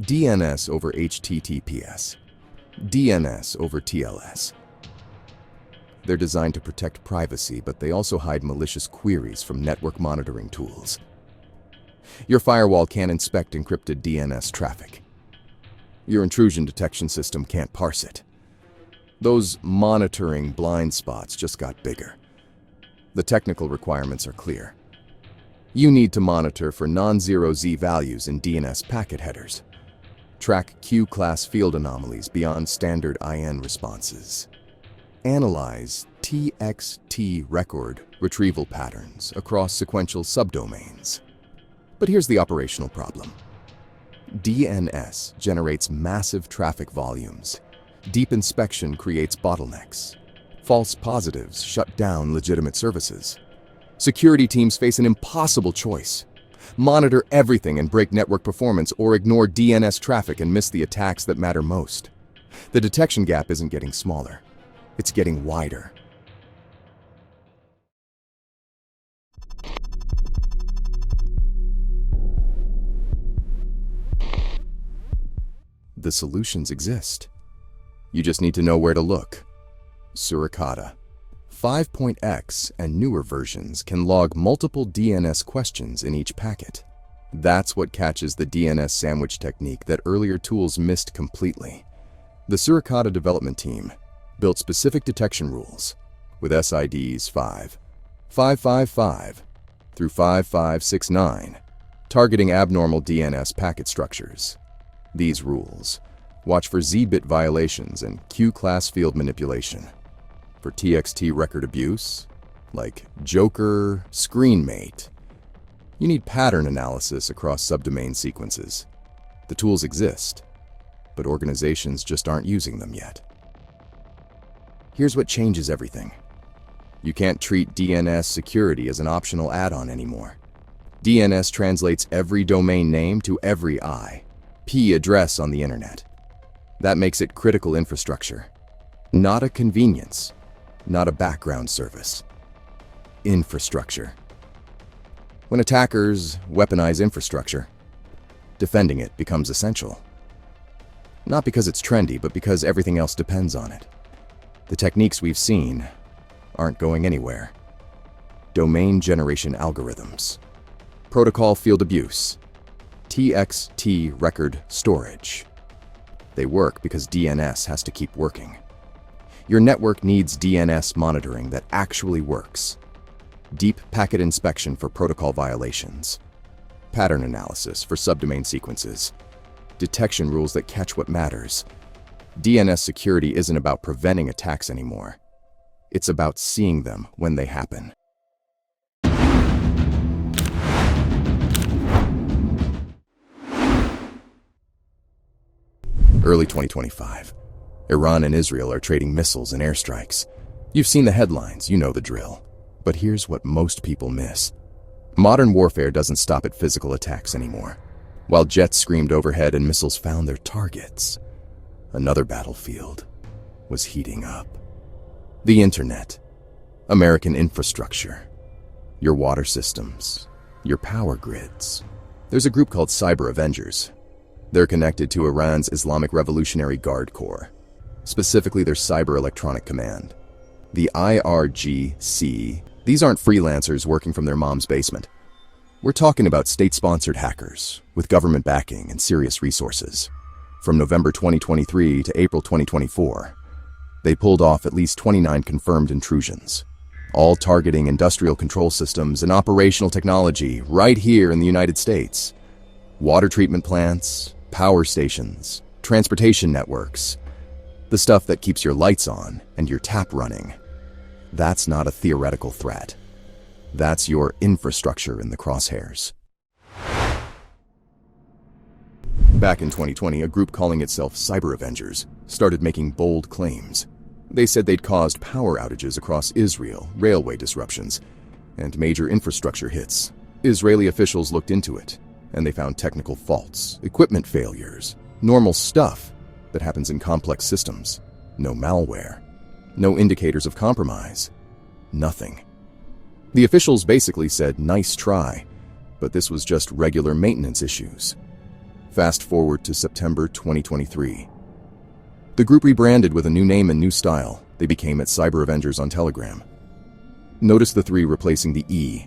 DNS over HTTPS. DNS over TLS. They're designed to protect privacy, but they also hide malicious queries from network monitoring tools. Your firewall can't inspect encrypted DNS traffic. Your intrusion detection system can't parse it. Those monitoring blind spots just got bigger. The technical requirements are clear. You need to monitor for non-zero Z values in DNS packet headers. Track Q-class field anomalies beyond standard IN responses. Analyze TXT record retrieval patterns across sequential subdomains. But here's the operational problem. DNS generates massive traffic volumes. Deep inspection creates bottlenecks. False positives shut down legitimate services. Security teams face an impossible choice. Monitor everything and break network performance, or ignore DNS traffic and miss the attacks that matter most. The detection gap isn't getting smaller. It's getting wider. The solutions exist. You just need to know where to look. Suricata. 5.x and newer versions can log multiple DNS questions in each packet. That's what catches the DNS sandwich technique that earlier tools missed completely. The Suricata development team built specific detection rules with SIDs 5.555 through 5.569, targeting abnormal DNS packet structures. These rules watch for Z-bit violations and Q-class field manipulation. For TXT record abuse, like Joker, Screenmate, you need pattern analysis across subdomain sequences. The tools exist, but organizations just aren't using them yet. Here's what changes everything. You can't treat DNS security as an optional add-on anymore. DNS translates every domain name to every IP address on the internet. That makes it critical infrastructure. Not a convenience, not a background service. Infrastructure. When attackers weaponize infrastructure, defending it becomes essential. Not because it's trendy, but because everything else depends on it. The techniques we've seen aren't going anywhere. Domain generation algorithms, protocol field abuse, TXT record storage. They work because DNS has to keep working. Your network needs DNS monitoring that actually works. Deep packet inspection for protocol violations. Pattern analysis for subdomain sequences. Detection rules that catch what matters. DNS security isn't about preventing attacks anymore. It's about seeing them when they happen. Early 2025. Iran and Israel are trading missiles and airstrikes. You've seen the headlines, you know the drill. But here's what most people miss. Modern warfare doesn't stop at physical attacks anymore. While jets screamed overhead and missiles found their targets, another battlefield was heating up. The internet, American infrastructure, your water systems, your power grids. There's a group called CyberAv3ngers They're connected to Iran's Islamic Revolutionary Guard Corps, specifically their Cyber Electronic Command. The IRGC, these aren't freelancers working from their mom's basement. We're talking about state-sponsored hackers with government backing and serious resources. From November 2023 to April 2024, they pulled off at least 29 confirmed intrusions, all targeting industrial control systems and operational technology right here in the United States. Water treatment plants, power stations, transportation networks, the stuff that keeps your lights on and your tap running. That's not a theoretical threat. That's your infrastructure in the crosshairs. Back in 2020, a group calling itself CyberAv3ngers started making bold claims. They said they'd caused power outages across Israel, railway disruptions, and major infrastructure hits. Israeli officials looked into it, and they found technical faults, equipment failures, normal stuff that happens in complex systems. No malware, no indicators of compromise, nothing. The officials basically said, "Nice try," but this was just regular maintenance issues. Fast forward to September 2023. The group rebranded with a new name and new style. They became at CyberAv3ngers on Telegram. Notice the 3 replacing the E.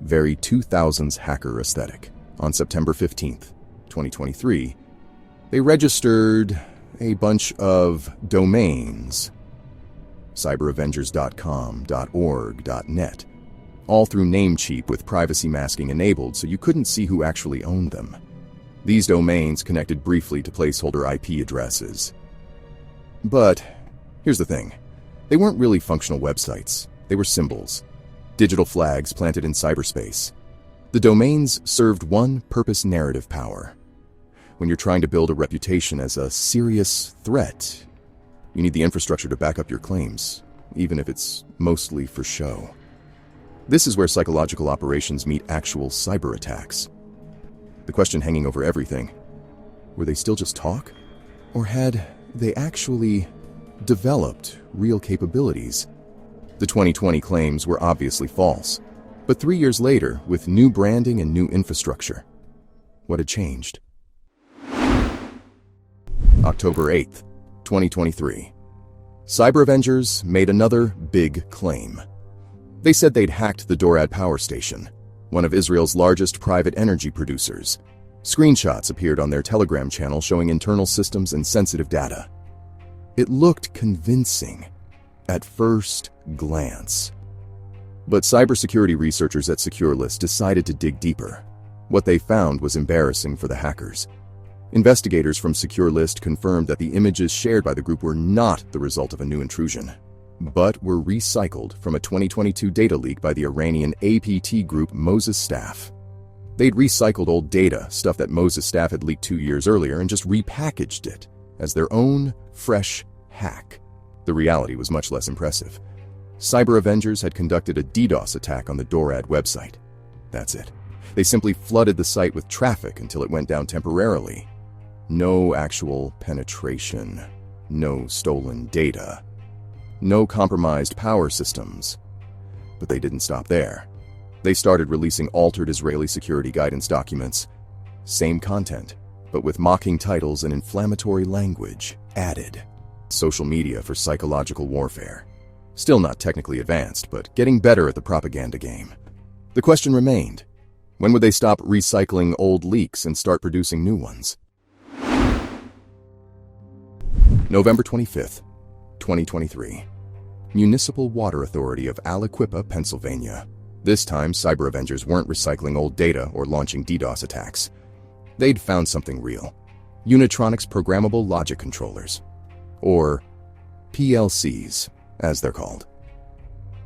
Very 2000s hacker aesthetic. On September 15th, 2023, they registered a bunch of domains. CyberAv3ngers.com, .org, .net. All through Namecheap with privacy masking enabled so you couldn't see who actually owned them. These domains connected briefly to placeholder IP addresses. But here's the thing. They weren't really functional websites. They were symbols, digital flags planted in cyberspace. The domains served one purpose: narrative power. When you're trying to build a reputation as a serious threat, you need the infrastructure to back up your claims, even if it's mostly for show. This is where psychological operations meet actual cyber attacks. The question hanging over everything: were they still just talk? Or had they actually developed real capabilities? The 2020 claims were obviously false. But 3 years later, with new branding and new infrastructure, what had changed? October 8th, 2023. CyberAv3ngers made another big claim. They said they'd hacked the Dorad power station, one of Israel's largest private energy producers. Screenshots appeared on their Telegram channel showing internal systems and sensitive data. It looked convincing at first glance. But cybersecurity researchers at SecureList decided to dig deeper. What they found was embarrassing for the hackers. Investigators from SecureList confirmed that the images shared by the group were not the result of a new intrusion, but were recycled from a 2022 data leak by the Iranian APT group Moses staff. They'd recycled old data, stuff that Moses staff had leaked 2 years earlier, and just repackaged it as their own fresh hack. The reality was much less impressive. CyberAv3ngers had conducted a DDoS attack on the Dorad website. That's it. They simply flooded the site with traffic until it went down temporarily. No actual penetration, no stolen data, no compromised power systems. But they didn't stop there. They started releasing altered Israeli security guidance documents. Same content, but with mocking titles and inflammatory language added. Social media for psychological warfare. Still not technically advanced, but getting better at the propaganda game. The question remained: when would they stop recycling old leaks and start producing new ones? November 25th, 2023. Municipal Water Authority of Aliquippa, Pennsylvania. This time, CyberAv3ngers weren't recycling old data or launching DDoS attacks. They'd found something real. Unitronics Programmable Logic Controllers, or PLCs, as they're called.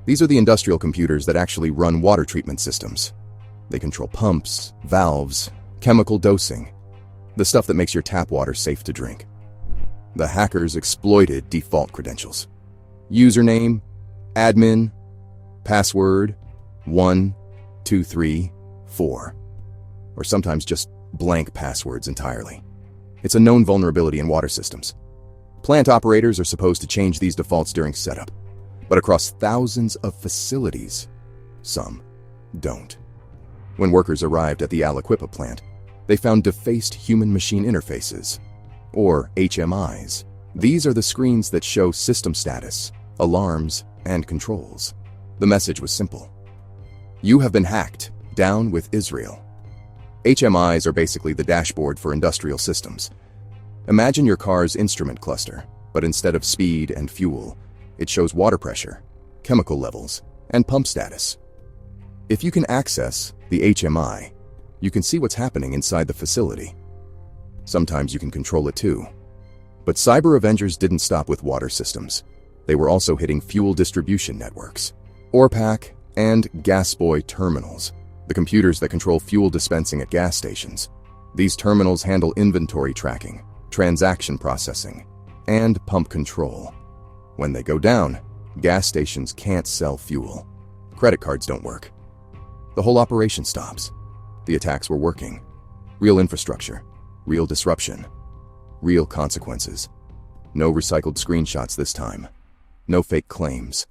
These are the industrial computers that actually run water treatment systems. They control pumps, valves, chemical dosing, the stuff that makes your tap water safe to drink. The hackers exploited default credentials. Username, admin, password, 1, 2, 3, 4. Or sometimes just blank passwords entirely. It's a known vulnerability in water systems. Plant operators are supposed to change these defaults during setup, but across thousands of facilities, some don't. When workers arrived at the Aliquippa plant, They found defaced human-machine interfaces, or HMIs. These are the screens that show system status, alarms, and controls. The message was simple. You have been hacked. Down with Israel. HMIs are basically the dashboard for industrial systems. Imagine your car's instrument cluster, but instead of speed and fuel, it shows water pressure, chemical levels, and pump status. If you can access the HMI, you can see what's happening inside the facility. Sometimes you can control it too. But Cyber Avengers didn't stop with water systems. They were also hitting fuel distribution networks, ORPAC, and gasboy terminals, the computers that control fuel dispensing at gas stations. These terminals handle inventory tracking, transaction processing, and pump control. When they go down, gas stations can't sell fuel. Credit cards don't work. The whole operation stops. The attacks were working. Real infrastructure, real disruption, real consequences. No recycled screenshots this time. No fake claims.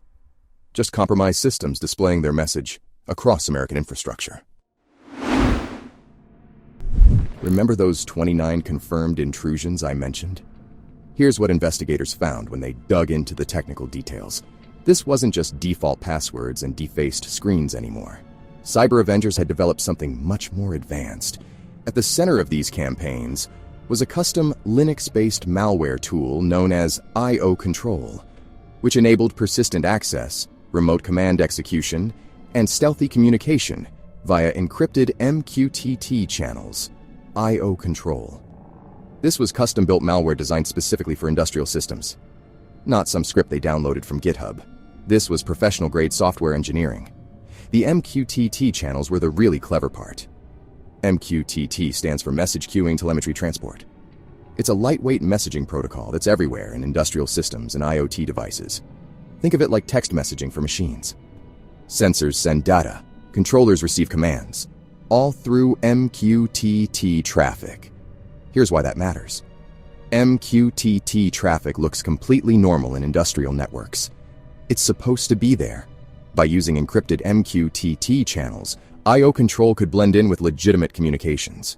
Just compromised systems displaying their message across American infrastructure. Remember those 29 confirmed intrusions I mentioned? Here's what investigators found when they dug into the technical details. This wasn't just default passwords and defaced screens anymore. Cyber Avengers had developed something much more advanced. At the center of these campaigns was a custom Linux-based malware tool known as IO Control, which enabled persistent access, remote command execution, and stealthy communication via encrypted MQTT channels. IO Control. This was custom-built malware designed specifically for industrial systems. Not some script they downloaded from GitHub. This was professional-grade software engineering. The MQTT channels were the really clever part. MQTT stands for Message Queuing Telemetry Transport. It's a lightweight messaging protocol that's everywhere in industrial systems and IoT devices. Think of it like text messaging for machines. Sensors send data, controllers receive commands, all through MQTT traffic. Here's why that matters. MQTT traffic looks completely normal in industrial networks. It's supposed to be there. By using encrypted MQTT channels, IO Control could blend in with legitimate communications.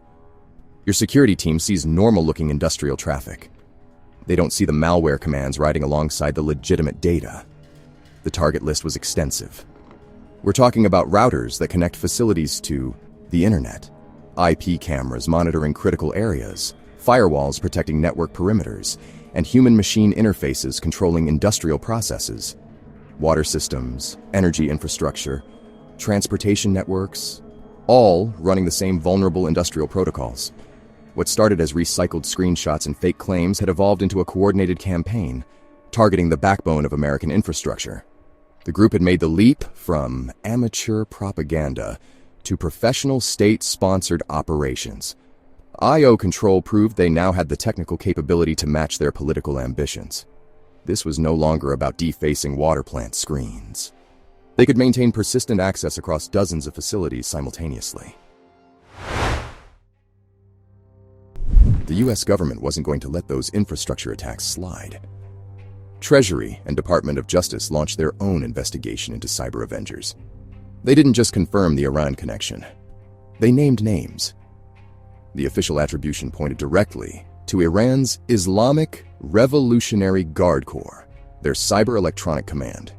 Your security team sees normal-looking industrial traffic. They don't see the malware commands riding alongside the legitimate data. The target list was extensive. We're talking about routers that connect facilities to the internet, IP cameras monitoring critical areas, firewalls protecting network perimeters, and human-machine interfaces controlling industrial processes. Water systems, energy infrastructure, transportation networks, all running the same vulnerable industrial protocols. What started as recycled screenshots and fake claims had evolved into a coordinated campaign, targeting the backbone of American infrastructure. The group had made the leap from amateur propaganda to professional state-sponsored operations. IO Control proved they now had the technical capability to match their political ambitions. This was no longer about defacing water plant screens. They could maintain persistent access across dozens of facilities simultaneously. The US government wasn't going to let those infrastructure attacks slide. Treasury and Department of Justice launched their own investigation into Cyber Avengers. They didn't just confirm the Iran connection. They named names. The official attribution pointed directly to Iran's Islamic Revolutionary Guard Corps, their cyber electronic command.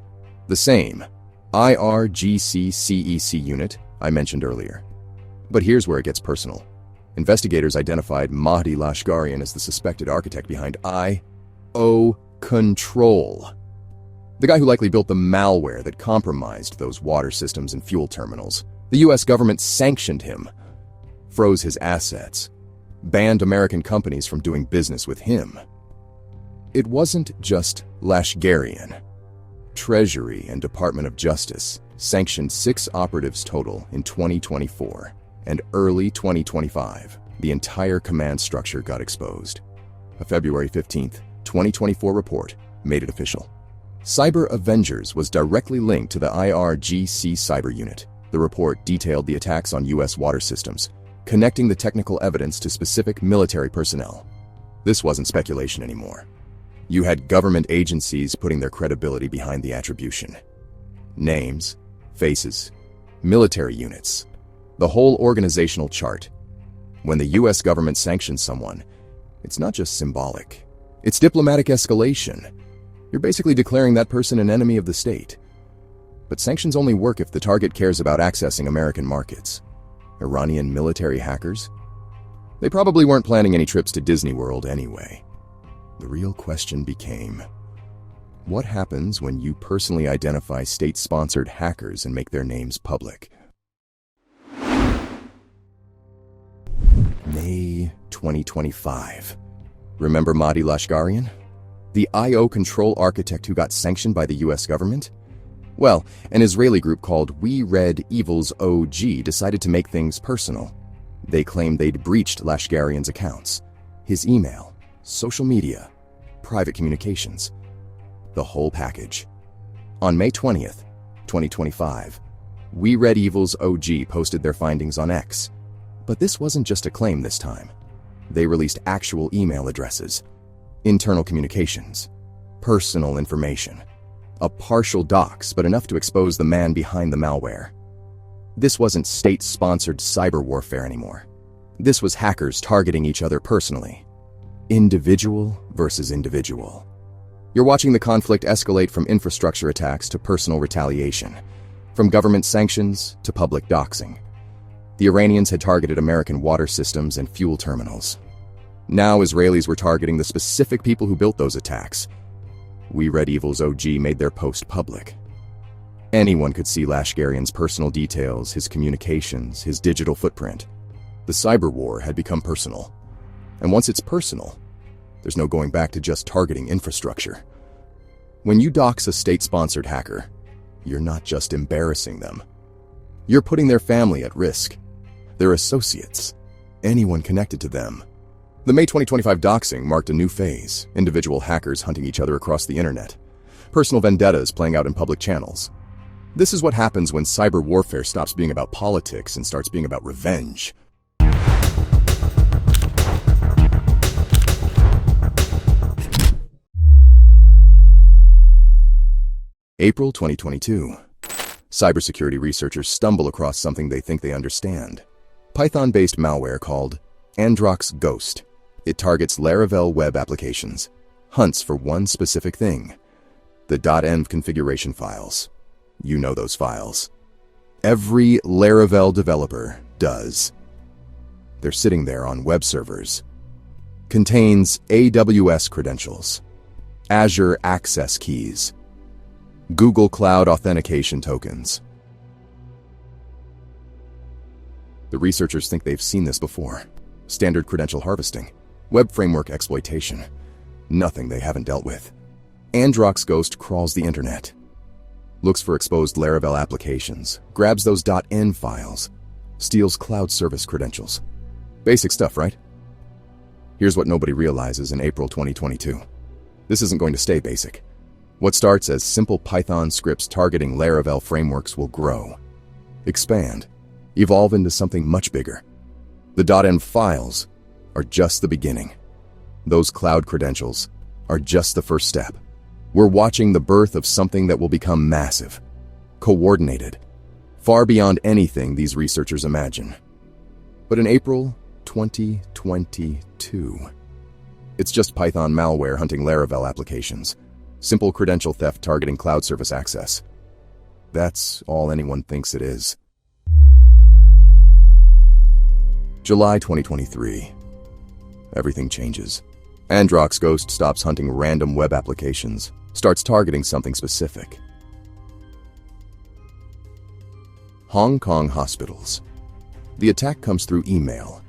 The same IRGC-CEC unit I mentioned earlier. But here's where it gets personal. Investigators identified Mahdi Lashkarian as the suspected architect behind IO Control. The guy who likely built the malware that compromised those water systems and fuel terminals. The US government sanctioned him, froze his assets, banned American companies from doing business with him. It wasn't just Lashkarian. Treasury and Department of Justice sanctioned 6 operatives total in 2024, and early 2025, the entire command structure got exposed. A February 15th, 2024 report made it official. Cyber Avengers was directly linked to the IRGC cyber unit. The report detailed the attacks on US water systems, connecting the technical evidence to specific military personnel. This wasn't speculation anymore. You had government agencies putting their credibility behind the attribution. Names, faces, military units, the whole organizational chart. When the US government sanctions someone, it's not just symbolic. It's diplomatic escalation. You're basically declaring that person an enemy of the state. But sanctions only work if the target cares about accessing American markets. Iranian military hackers? They probably weren't planning any trips to Disney World anyway. The real question became, what happens when you personally identify state-sponsored hackers and make their names public? May 2025. Remember Mahdi Lashkarian? The I/O control architect who got sanctioned by the US government? Well, an Israeli group called We Red Evil's OG decided to make things personal. They claimed they'd breached Lashkarian's accounts, his email, social media, private communications, the whole package. On May 20th, 2025, We Red Evil's OG posted their findings on X. But this wasn't just a claim this time. They released actual email addresses, internal communications, personal information, a partial dox, but enough to expose the man behind the malware. This wasn't state-sponsored cyber warfare anymore. This was hackers targeting each other personally. Individual versus individual. You're watching the conflict escalate from infrastructure attacks to personal retaliation, from government sanctions to public doxing. The Iranians had targeted American water systems and fuel terminals. Now Israelis were targeting the specific people who built those attacks. We Red Evil's OG made their post public. Anyone could see Lashkarian's personal details, his communications, his digital footprint. The cyber war had become personal. And once it's personal, there's no going back to just targeting infrastructure. When you dox a state-sponsored hacker, you're not just embarrassing them. You're putting their family at risk, their associates, anyone connected to them. The May 2025 doxing marked a new phase, individual hackers hunting each other across the internet, personal vendettas playing out in public channels. This is what happens when cyber warfare stops being about politics and starts being about revenge. April 2022. Cybersecurity researchers stumble across something they think they understand. Python-based malware called Androxgh0st. It targets Laravel web applications, hunts for one specific thing, the .env configuration files. You know those files. Every Laravel developer does. They're sitting there on web servers. Contains AWS credentials, Azure access keys, Google Cloud authentication tokens. The researchers think they've seen this before. Standard credential harvesting, web framework exploitation. Nothing they haven't dealt with. Androxgh0st crawls the internet, looks for exposed Laravel applications, grabs those .env files, steals cloud service credentials. Basic stuff, right? Here's what nobody realizes in April 2022. This isn't going to stay basic. What starts as simple Python scripts targeting Laravel frameworks will grow, expand, evolve into something much bigger. The .env files are just the beginning. Those cloud credentials are just the first step. We're watching the birth of something that will become massive, coordinated, far beyond anything these researchers imagine. But in April 2022, it's just Python malware hunting Laravel applications, simple credential theft targeting cloud service access. That's all anyone thinks it is. July 2023. Everything changes. Androxgh0st stops hunting random web applications, starts targeting something specific. Hong Kong hospitals. The attack comes through email.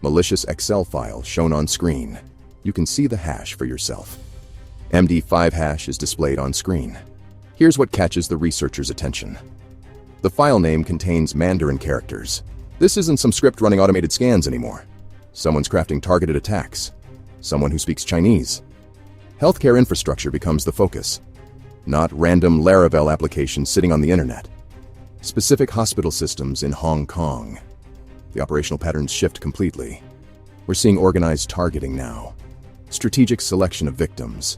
Malicious Excel file shown on screen. You can see the hash for yourself. MD5 hash is displayed on screen. Here's what catches the researchers' attention. The file name contains Mandarin characters. This isn't some script running automated scans anymore. Someone's crafting targeted attacks. Someone who speaks Chinese. Healthcare infrastructure becomes the focus, not random Laravel applications sitting on the internet. Specific hospital systems in Hong Kong. The operational patterns shift completely. We're seeing organized targeting now, strategic selection of victims.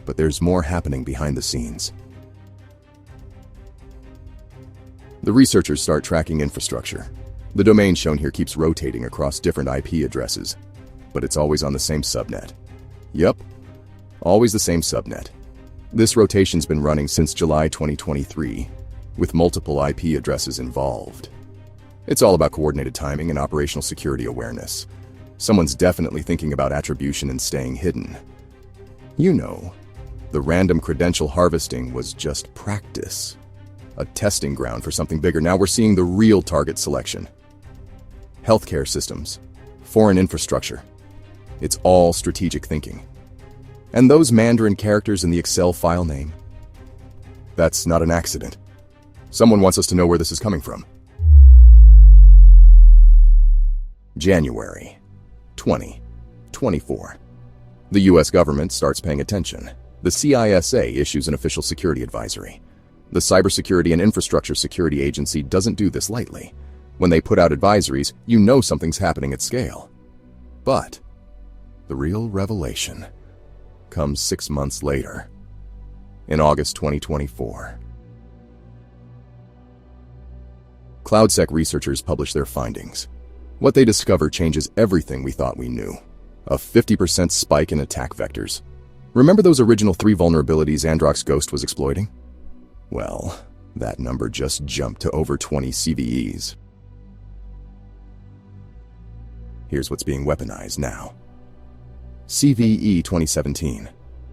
But there's more happening behind the scenes. The researchers start tracking infrastructure. The domain shown here keeps rotating across different IP addresses, but it's always on the same subnet. Yep, always the same subnet. This rotation's been running since July 2023, with multiple IP addresses involved. It's all about coordinated timing and operational security awareness. Someone's definitely thinking about attribution and staying hidden. You know, the random credential harvesting was just practice. A testing ground for something bigger. Now we're seeing the real target selection. Healthcare systems, foreign infrastructure. It's all strategic thinking. And those Mandarin characters in the Excel file name? That's not an accident. Someone wants us to know where this is coming from. January 2024. The US government starts paying attention. The CISA issues an official security advisory. The Cybersecurity and Infrastructure Security Agency doesn't do this lightly. When they put out advisories, you know something's happening at scale. But the real revelation comes 6 months later, in August 2024. CloudSec researchers publish their findings. What they discover changes everything we thought we knew. A 50% spike in attack vectors. Remember those original 3 vulnerabilities Androxgh0st was exploiting? Well, that number just jumped to over 20 CVEs. Here's what's being weaponized now. CVE 2017,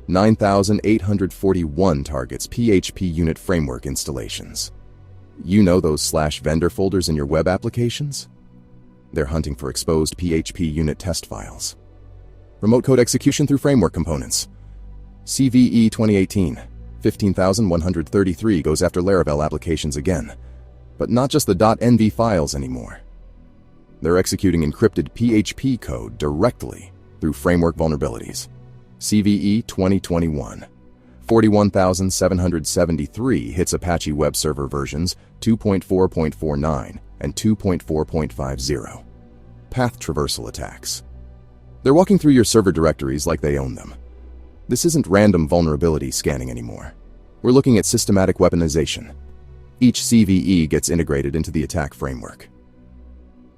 9,841 targets PHP unit framework installations. You know those /vendor folders in your web applications? They're hunting for exposed PHP unit test files. Remote code execution through framework components. CVE 2018, 15,133 goes after Laravel applications again, but not just the .env files anymore. They're executing encrypted PHP code directly through framework vulnerabilities. CVE 2021, 41,773 hits Apache web server versions 2.4.49 and 2.4.50. Path traversal attacks. They're walking through your server directories like they own them. This isn't random vulnerability scanning anymore. We're looking at systematic weaponization. Each CVE gets integrated into the attack framework.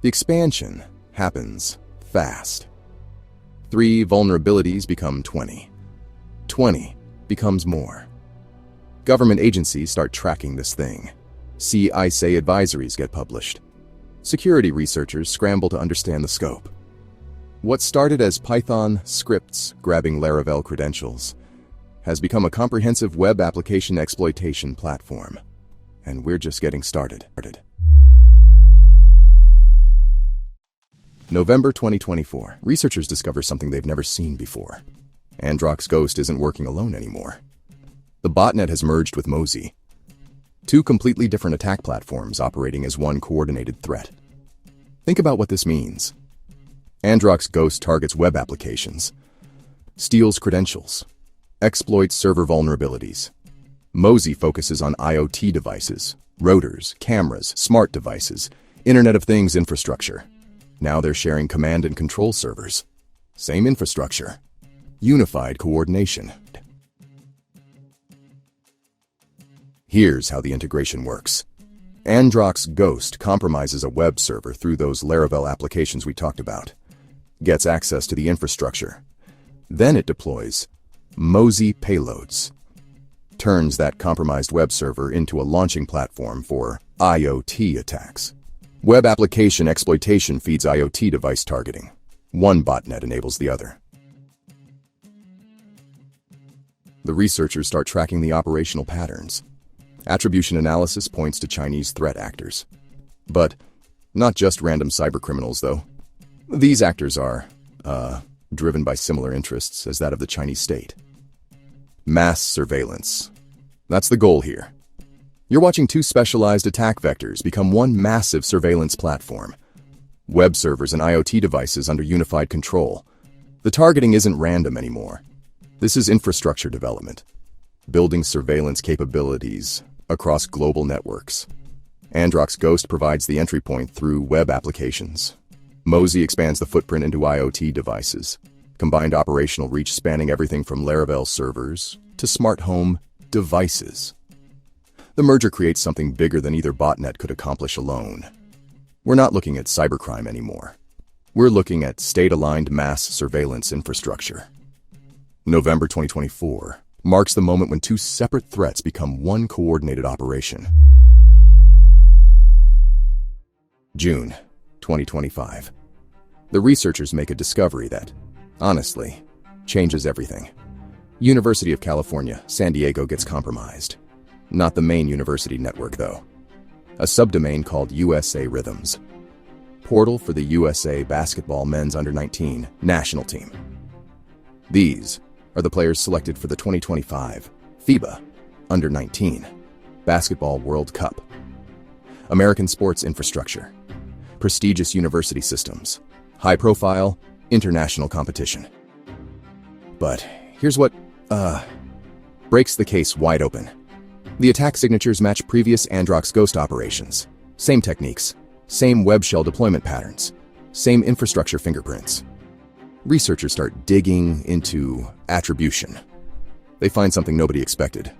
The expansion happens fast. 3 vulnerabilities become 20. 20 becomes more. Government agencies start tracking this thing. CISA advisories get published. Security researchers scramble to understand the scope. What started as Python scripts grabbing Laravel credentials has become a comprehensive web application exploitation platform. And we're just getting started. November 2024. Researchers discover something they've never seen before. Androxgh0st isn't working alone anymore. The botnet has merged with Mozy. 2 completely different attack platforms operating as one coordinated threat. Think about what this means. Androxgh0st targets web applications, steals credentials, exploits server vulnerabilities. Mozy focuses on IoT devices, routers, cameras, smart devices, Internet of Things infrastructure. Now they're sharing command and control servers. Same infrastructure. Unified coordination. Here's how the integration works. Androxgh0st compromises a web server through those Laravel applications we talked about. Gets access to the infrastructure. Then it deploys Mozy payloads. Turns that compromised web server into a launching platform for IoT attacks. Web application exploitation feeds IoT device targeting. One botnet enables the other. The researchers start tracking the operational patterns. Attribution analysis points to Chinese threat actors. But not just random cybercriminals, though. These actors are, driven by similar interests as that of the Chinese state. Mass surveillance. That's the goal here. You're watching 2 specialized attack vectors become one massive surveillance platform. Web servers and IoT devices under unified control. The targeting isn't random anymore. This is infrastructure development. Building surveillance capabilities across global networks. Androxgh0st provides the entry point through web applications. Mozy expands the footprint into IoT devices. Combined operational reach spanning everything from Laravel servers to smart home devices. The merger creates something bigger than either botnet could accomplish alone. We're not looking at cybercrime anymore. We're looking at state-aligned mass surveillance infrastructure. November 2024 marks the moment when two separate threats become one coordinated operation. June 2025. The researchers make a discovery that, honestly, changes everything. University of California, San Diego gets compromised. Not the main university network, though. A subdomain called USA Rhythms. Portal for the USA Basketball Men's Under-19 National Team. These are the players selected for the 2025 FIBA Under-19 Basketball World Cup. American sports infrastructure. Prestigious university systems. High-profile, international competition. But here's what, breaks the case wide open. The attack signatures match previous Androxgh0st operations. Same techniques, same web shell deployment patterns, same infrastructure fingerprints. Researchers start digging into attribution. They find something nobody expected.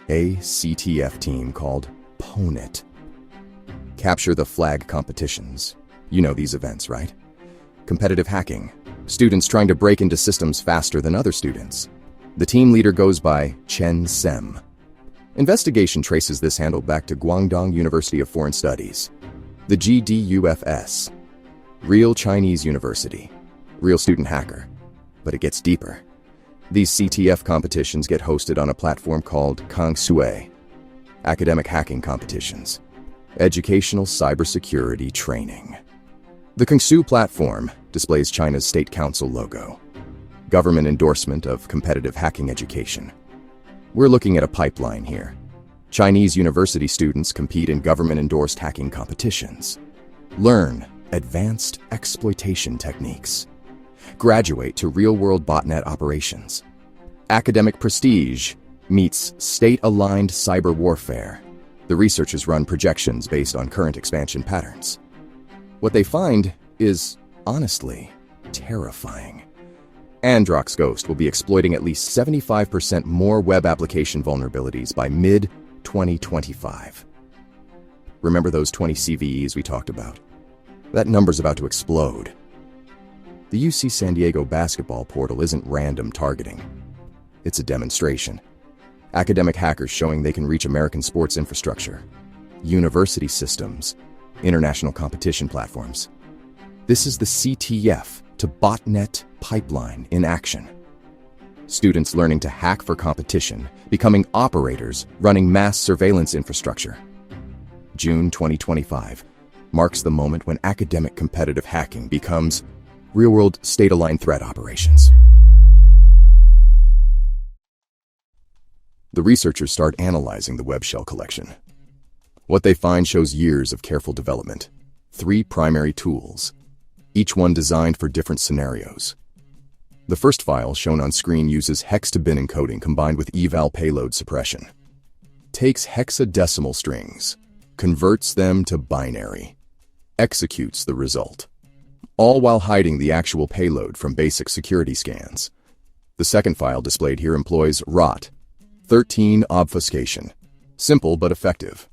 A CTF team called PONET. Capture the flag competitions. You know these events, right? Competitive hacking. Students trying to break into systems faster than other students. The team leader goes by Chen Sem. Investigation traces this handle back to Guangdong University of Foreign Studies, the GDUFS. Real Chinese university. Real student hacker. But it gets deeper. These CTF competitions get hosted on a platform called Kongsui. Academic hacking competitions. Educational cybersecurity training. The Kongsui platform displays China's State Council logo. Government endorsement of competitive hacking education. We're looking at a pipeline here. Chinese university students compete in government-endorsed hacking competitions. Learn advanced exploitation techniques. Graduate to real-world botnet operations. Academic prestige meets state-aligned cyber warfare. The researchers run projections based on current expansion patterns. What they find is, honestly, terrifying. Androxgh0st will be exploiting at least 75% more web application vulnerabilities by mid-2025. Remember those 20 CVEs we talked about? That number's about to explode. The UC San Diego basketball portal isn't random targeting. It's a demonstration. Academic hackers showing they can reach American sports infrastructure, university systems, international competition platforms. This is the CTF to botnet pipeline in action. Students learning to hack for competition, becoming operators running mass surveillance infrastructure. June 2025 marks the moment when academic competitive hacking becomes real-world state-aligned threat operations. The researchers start analyzing the web shell collection. What they find shows years of careful development. 3 primary tools, each one designed for different scenarios. The first file shown on screen uses hex-to-bin encoding combined with eval payload suppression. Takes hexadecimal strings, converts them to binary, executes the result, all while hiding the actual payload from basic security scans. The second file displayed here employs ROT13 obfuscation. Simple but effective.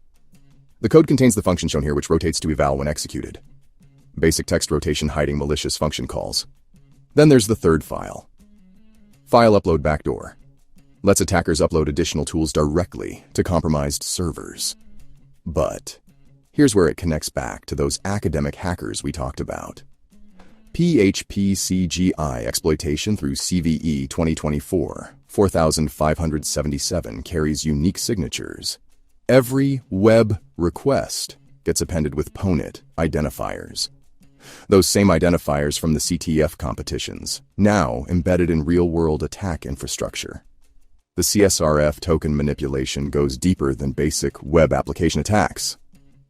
The code contains the function shown here, which rotates to eval when executed. Basic text rotation hiding malicious function calls. Then there's the third file. File upload backdoor. Lets attackers upload additional tools directly to compromised servers. But here's where it connects back to those academic hackers we talked about. PHP-CGI exploitation through CVE 2024 4577 carries unique signatures. Every web request gets appended with PONET identifiers. Those same identifiers from the CTF competitions, now embedded in real-world attack infrastructure. The CSRF token manipulation goes deeper than basic web application attacks.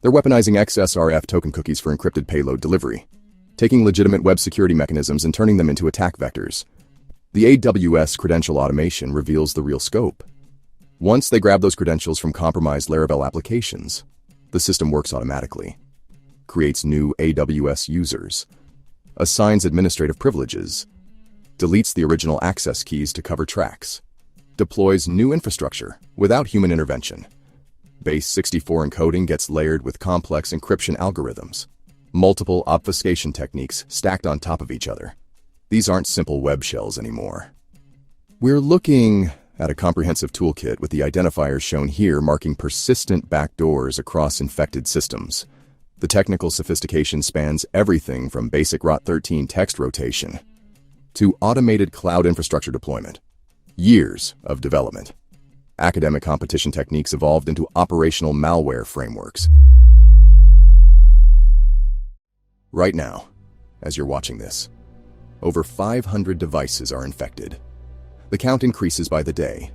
They're weaponizing XSRF token cookies for encrypted payload delivery, taking legitimate web security mechanisms and turning them into attack vectors. The AWS credential automation reveals the real scope. Once they grab those credentials from compromised Laravel applications, the system works automatically, creates new AWS users, assigns administrative privileges, deletes the original access keys to cover tracks, deploys new infrastructure without human intervention. Base 64 encoding gets layered with complex encryption algorithms. Multiple obfuscation techniques stacked on top of each other. These aren't simple web shells anymore. We're looking at a comprehensive toolkit with the identifiers shown here marking persistent backdoors across infected systems. The technical sophistication spans everything from basic ROT13 text rotation to automated cloud infrastructure deployment. Years of development. Academic competition techniques evolved into operational malware frameworks. Right now, as you're watching this, over 500 devices are infected. The count increases by the day.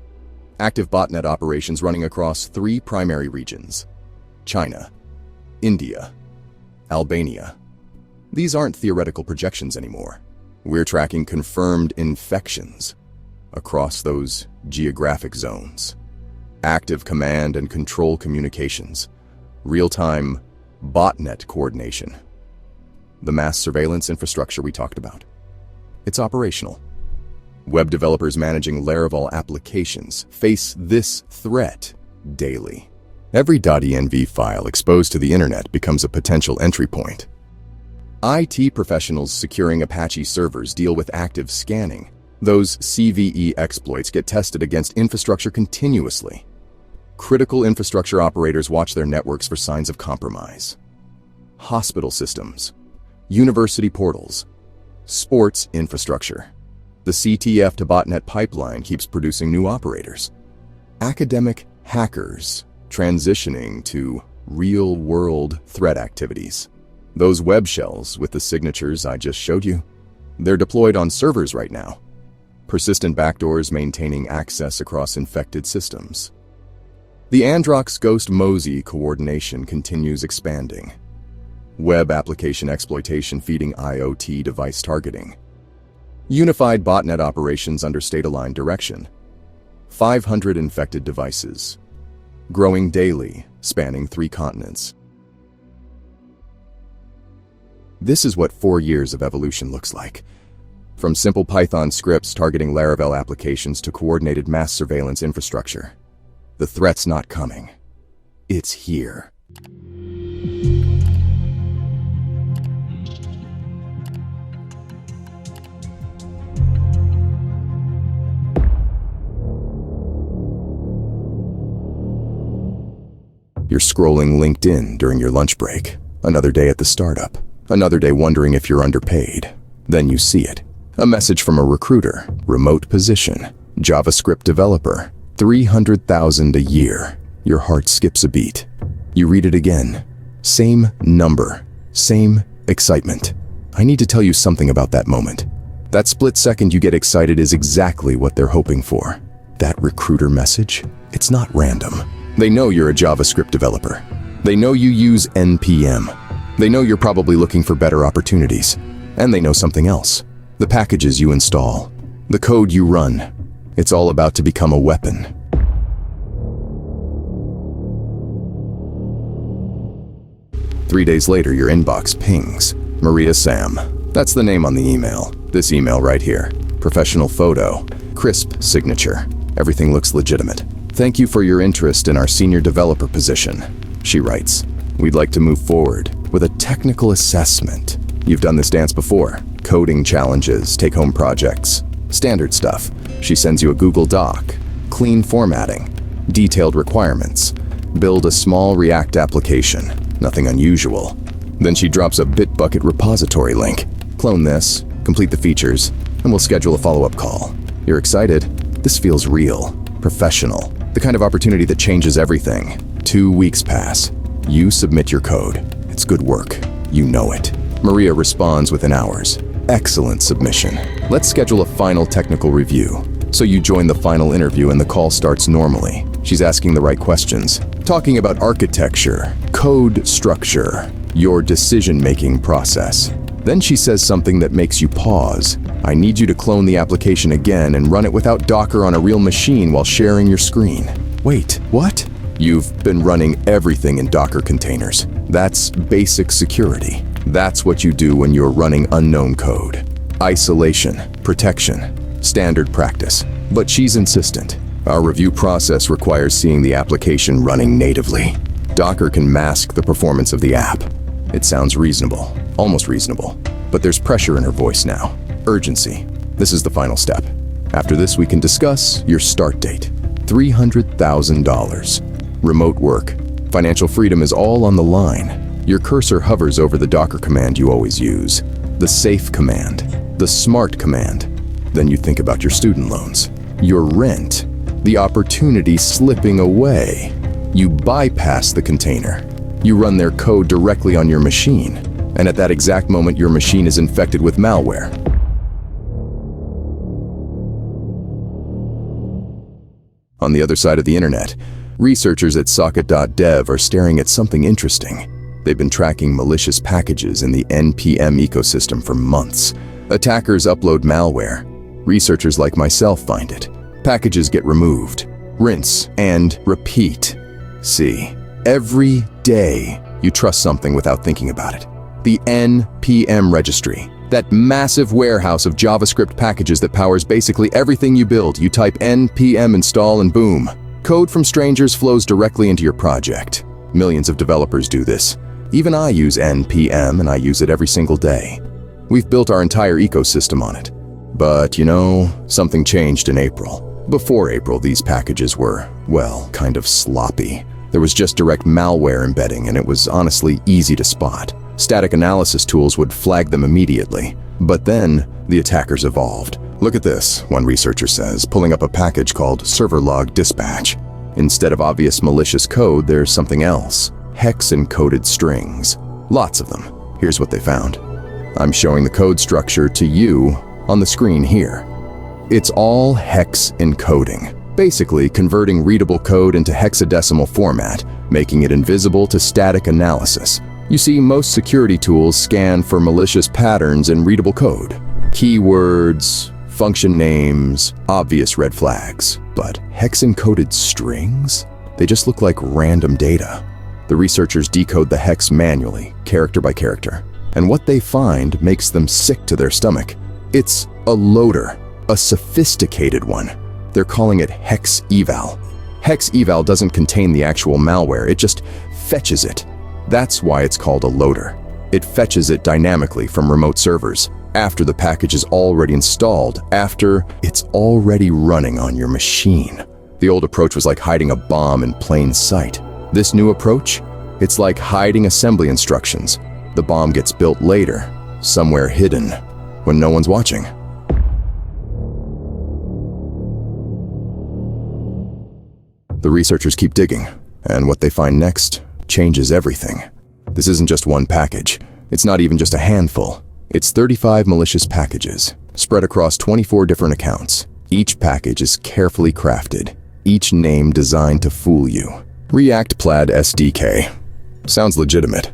Active botnet operations running across 3 primary regions: China, India, Albania. These aren't theoretical projections anymore. We're tracking confirmed infections across those geographic zones. Active command and control communications. Real-time botnet coordination. The mass surveillance infrastructure we talked about. It's operational. Web developers managing Laravel applications face this threat daily. Every .env file exposed to the internet becomes a potential entry point. IT professionals securing Apache servers deal with active scanning. Those CVE exploits get tested against infrastructure continuously. Critical infrastructure operators watch their networks for signs of compromise. Hospital systems, university portals, sports infrastructure. The CTF to botnet pipeline keeps producing new operators. Academic hackers transitioning to real-world threat activities. Those web shells with the signatures I just showed you, they're deployed on servers right now. Persistent backdoors maintaining access across infected systems. The Androxgh0st MOSI coordination continues expanding. Web application exploitation feeding IoT device targeting. Unified botnet operations under state-aligned direction. 500 infected devices. Growing daily, spanning 3 continents. This is what 4 years of evolution looks like. From simple Python scripts targeting Laravel applications to coordinated mass surveillance infrastructure. The threat's not coming. It's here. You're scrolling LinkedIn during your lunch break. Another day at the startup. Another day wondering if you're underpaid. Then you see it. A message from a recruiter. Remote position. JavaScript developer. 300,000 a year. Your heart skips a beat. You read it again. Same number. Same excitement. I need to tell you something about that moment. That split second you get excited is exactly what they're hoping for. That recruiter message? It's not random. They know you're a JavaScript developer. They know you use NPM. They know you're probably looking for better opportunities. And they know something else. The packages you install. The code you run. It's all about to become a weapon. Three days later, your inbox pings. Maria Sam. That's the name on the email. This email right here. Professional photo. Crisp signature. Everything looks legitimate. Thank you for your interest in our senior developer position. She writes, we'd like to move forward with a technical assessment. You've done this dance before. Coding challenges, take-home projects, standard stuff. She sends you a Google Doc, clean formatting, detailed requirements. Build a small React application, nothing unusual. Then she drops a Bitbucket repository link. Clone this, complete the features, and we'll schedule a follow-up call. You're excited? This feels real, professional. The kind of opportunity that changes everything. 2 weeks pass. You submit your code. It's good work. You know it. Maria responds within hours. Excellent submission. Let's schedule a final technical review. So you join the final interview and the call starts normally. She's asking the right questions. Talking about architecture, code structure, your decision-making process. Then she says something that makes you pause. I need you to clone the application again and run it without Docker on a real machine while sharing your screen. Wait, what? You've been running everything in Docker containers. That's basic security. That's what you do when you're running unknown code. Isolation, protection, standard practice. But she's insistent. Our review process requires seeing the application running natively. Docker can mask the performance of the app. It sounds reasonable, almost reasonable, but there's pressure in her voice now. Urgency. This is the final step. After this, we can discuss your start date. $300,000. Remote work. Financial freedom is all on the line. Your cursor hovers over the Docker command you always use. The safe command. The smart command. Then you think about your student loans. Your rent. The opportunity slipping away. You bypass the container. You run their code directly on your machine. And at that exact moment, your machine is infected with malware. On the other side of the internet, researchers at socket.dev are staring at something interesting. They've been tracking malicious packages in the NPM ecosystem for months. Attackers upload malware. Researchers like myself find it. Packages get removed. Rinse and repeat. See, every day you trust something without thinking about it. The NPM registry, that massive warehouse of JavaScript packages that powers basically everything you build. You type npm install and boom. Code from strangers flows directly into your project. Millions of developers do this. Even I use npm, and I use it every single day. We've built our entire ecosystem on it. But you know, something changed in April. Before April, these packages were, well, kind of sloppy. There was just direct malware embedding, and it was honestly easy to spot. Static analysis tools would flag them immediately. But then, the attackers evolved. Look at this, one researcher says, pulling up a package called server log dispatch. Instead of obvious malicious code, there's something else. Hex-encoded strings. Lots of them. Here's what they found. I'm showing the code structure to you on the screen here. It's all hex encoding. Basically converting readable code into hexadecimal format, making it invisible to static analysis. You see, most security tools scan for malicious patterns in readable code. Keywords, function names, obvious red flags. But hex-encoded strings? They just look like random data. The researchers decode the hex manually, character by character. And what they find makes them sick to their stomach. It's a loader, a sophisticated one. They're calling it hex eval. Hex eval doesn't contain the actual malware, it just fetches it. That's why it's called a loader. It fetches it dynamically from remote servers, after the package is already installed, after it's already running on your machine. The old approach was like hiding a bomb in plain sight. This new approach? It's like hiding assembly instructions. The bomb gets built later, somewhere hidden, when no one's watching. The researchers keep digging, and what they find next changes everything. This isn't just one package. It's not even just a handful. It's 35 malicious packages, spread across 24 different accounts. Each package is carefully crafted, each name designed to fool you. React Plaid SDK. Sounds legitimate.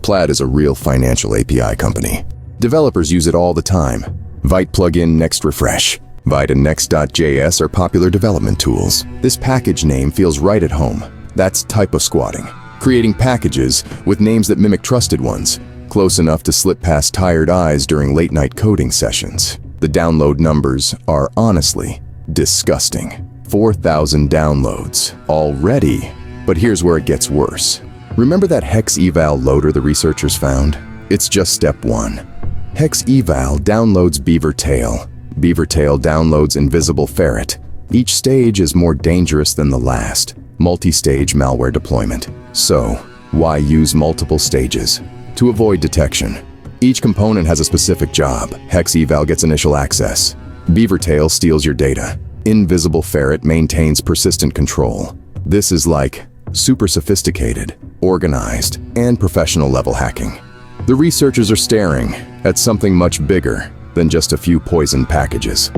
Plaid is a real financial API company. Developers use it all the time. Vite plugin Next Refresh. Vite and Next.js are popular development tools. This package name feels right at home. That's typo squatting. Creating packages with names that mimic trusted ones, close enough to slip past tired eyes during late-night coding sessions. The download numbers are honestly disgusting. 4,000 downloads already. But here's where it gets worse. Remember that hex eval loader the researchers found? It's just step one. Hex eval downloads Beavertail. Beavertail downloads Invisible Ferret. Each stage is more dangerous than the last. Multi-stage malware deployment. So, why use multiple stages? To avoid detection. Each component has a specific job. Hex eval gets initial access. Beavertail steals your data. Invisible Ferret maintains persistent control. This is like super sophisticated, organized, and professional level hacking. The researchers are staring at something much bigger than just a few poison packages.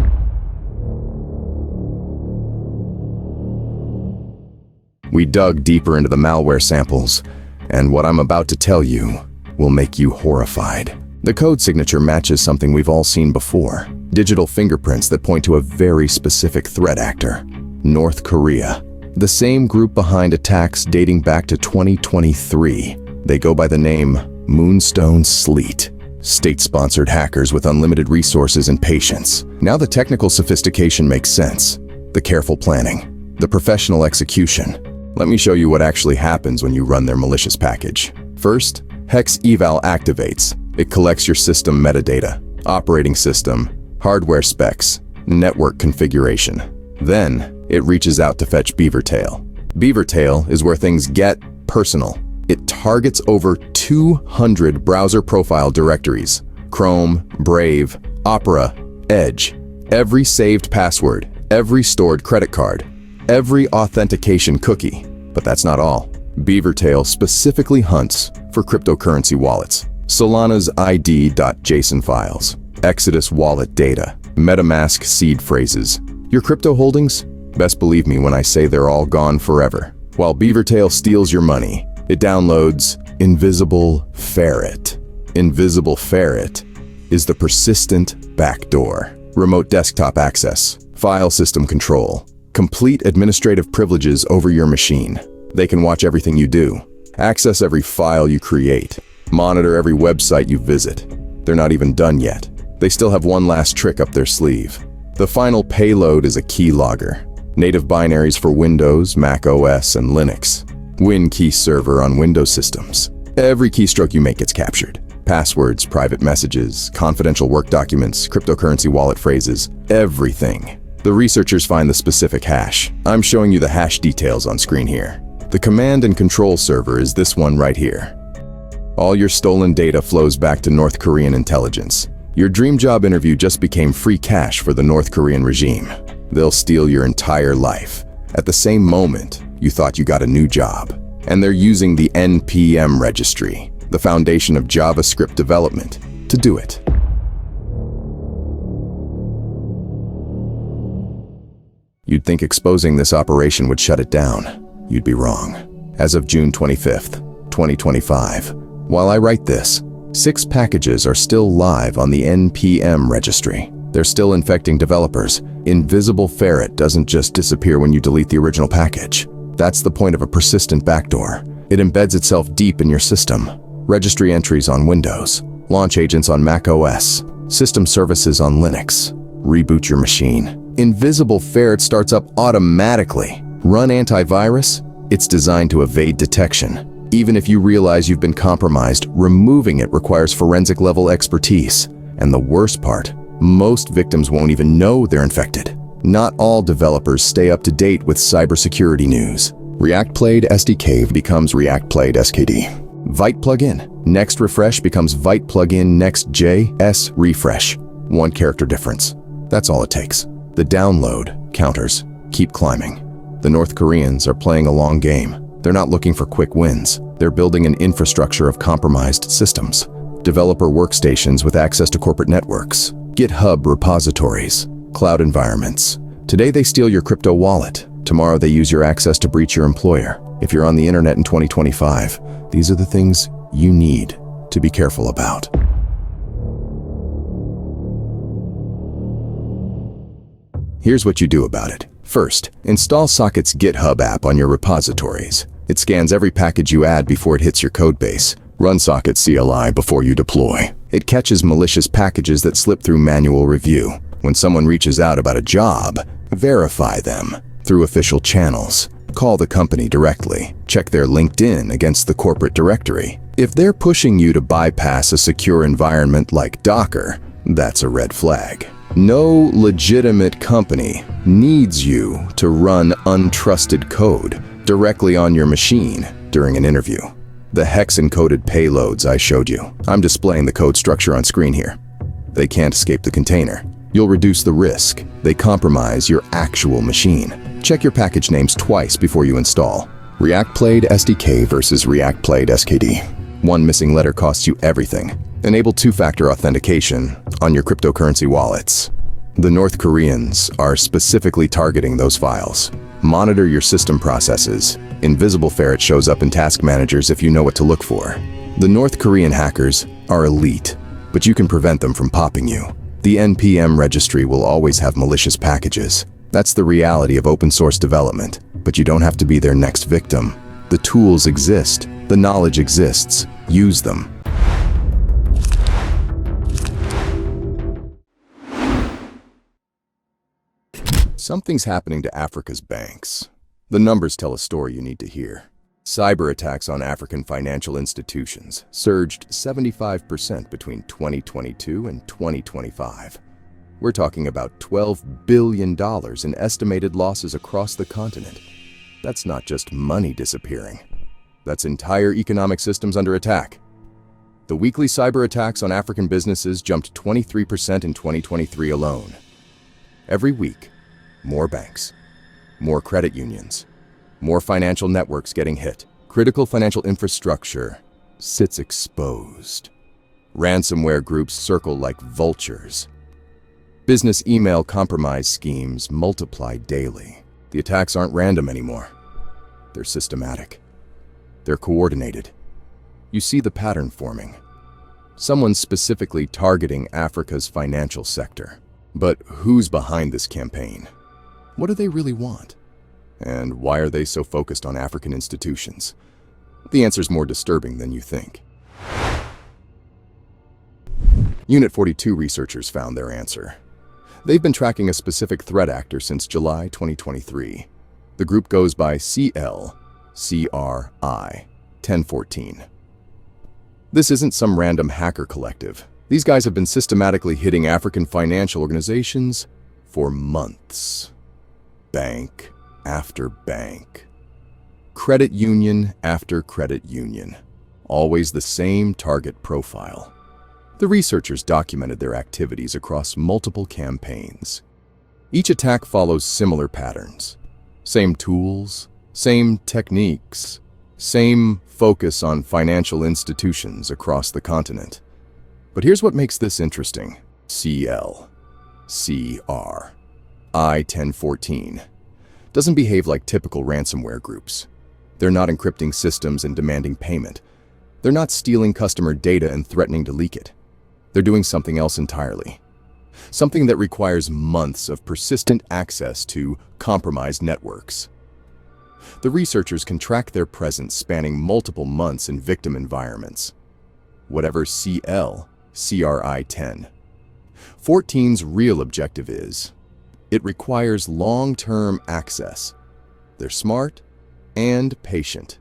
We dug deeper into the malware samples, and what I'm about to tell you will make you horrified. The code signature matches something we've all seen before. Digital fingerprints that point to a very specific threat actor. North Korea. The same group behind attacks dating back to 2023. They go by the name Moonstone Sleet. State-sponsored hackers with unlimited resources and patience. Now the technical sophistication makes sense. The careful planning. the professional execution. Let me show you what actually happens when you run their malicious package. First, Hex Eval activates. It collects your system metadata, operating system, hardware specs, network configuration. Then, it reaches out to fetch Beavertail. Beavertail is where things get personal. It targets over 200 browser profile directories: Chrome, Brave, Opera, Edge, every saved password, every stored credit card, every authentication cookie. But that's not all. Beavertail specifically hunts for cryptocurrency wallets, Solana's ID.json files, Exodus wallet data, MetaMask seed phrases. Your crypto holdings? Best believe me when I say they're all gone forever. While Beavertail steals your money, it downloads Invisible Ferret. Invisible Ferret is the persistent backdoor. Remote desktop access, file system control, complete administrative privileges over your machine. They can watch everything you do, access every file you create, monitor every website you visit. They're not even done yet. They still have one last trick up their sleeve. The final payload is a keylogger. Native binaries for Windows, Mac OS, and Linux. WinKey server on Windows systems. Every keystroke you make gets captured. Passwords, private messages, confidential work documents, cryptocurrency wallet phrases, everything. The researchers find the specific hash. I'm showing you the hash details on screen here. The command and control server is this one right here. All your stolen data flows back to North Korean intelligence. Your dream job interview just became free cash for the North Korean regime. They'll steal your entire life. At the same moment, you thought you got a new job. And they're using the NPM registry, the foundation of JavaScript development, to do it. You'd think exposing this operation would shut it down. You'd be wrong. As of June 25th, 2025, while I write this, 6 packages are still live on the NPM registry. They're still infecting developers. Invisible Ferret doesn't just disappear when you delete the original package. That's the point of a persistent backdoor. It embeds itself deep in your system. Registry entries on Windows, launch agents on Mac OS, system services on Linux. Reboot your machine. Invisible Ferret starts up automatically. Run antivirus? It's designed to evade detection. Even if you realize you've been compromised, removing it requires forensic-level expertise. And the worst part, most victims won't even know they're infected. Not all developers stay up to date with cybersecurity news. React Played SDK becomes React Played SKD. Vite plugin. Next refresh becomes Vite plugin next JS refresh. 1 character difference. That's all it takes. The download counters keep climbing. The North Koreans are playing a long game. They're not looking for quick wins. They're building an infrastructure of compromised systems. Developer workstations with access to corporate networks. GitHub repositories. Cloud environments. Today they steal your crypto wallet. Tomorrow they use your access to breach your employer. If you're on the internet in 2025, these are the things you need to be careful about. Here's what you do about it. First, install Socket's GitHub app on your repositories. It scans every package you add before it hits your codebase. Run Socket CLI before you deploy. It catches malicious packages that slip through manual review. When someone reaches out about a job, verify them through official channels. Call the company directly. Check their LinkedIn against the corporate directory. If they're pushing you to bypass a secure environment like Docker, that's a red flag. No legitimate company needs you to run untrusted code directly on your machine during an interview. The hex-encoded payloads I showed you. I'm displaying the code structure on screen here. They can't escape the container. You'll reduce the risk. They compromise your actual machine. Check your package names twice before you install. React Played SDK versus React Played SKD. 1 missing letter costs you everything. Enable 2-factor authentication on your cryptocurrency wallets. The North Koreans are specifically targeting those files. Monitor your system processes. Invisible Ferret shows up in task managers if you know what to look for. The North Korean hackers are elite, but you can prevent them from popping you. The NPM registry will always have malicious packages. That's the reality of open source development, but you don't have to be their next victim. The tools exist. The knowledge exists. Use them. Something's happening to Africa's banks. The numbers tell a story you need to hear. Cyber attacks on African financial institutions surged 75% between 2022 and 2025. We're talking about $12 billion in estimated losses across the continent. That's not just money disappearing. That's entire economic systems under attack. The weekly cyber attacks on African businesses jumped 23% in 2023 alone. Every week, more banks, more credit unions, more financial networks getting hit. Critical financial infrastructure sits exposed. Ransomware groups circle like vultures. Business email compromise schemes multiply daily. The attacks aren't random anymore. They're systematic. They're coordinated. You see the pattern forming. Someone's specifically targeting Africa's financial sector. But who's behind this campaign? What do they really want? And why are they so focused on African institutions? The answer's more disturbing than you think. Unit 42 researchers found their answer. They've been tracking a specific threat actor since July 2023. The group goes by CRI-1014. This isn't some random hacker collective. These guys have been systematically hitting African financial organizations for months. Bank after bank. Credit union after credit union. Always the same target profile. The researchers documented their activities across multiple campaigns. Each attack follows similar patterns. Same tools, same techniques, same focus on financial institutions across the continent. But here's what makes this interesting. CRI-1014 doesn't behave like typical ransomware groups. They're not encrypting systems and demanding payment. They're not stealing customer data and threatening to leak it. They're doing something else entirely. Something that requires months of persistent access to compromised networks. The researchers can track their presence spanning multiple months in victim environments. Whatever CRI-10. 14's real objective is, it requires long-term access. They're smart and patient.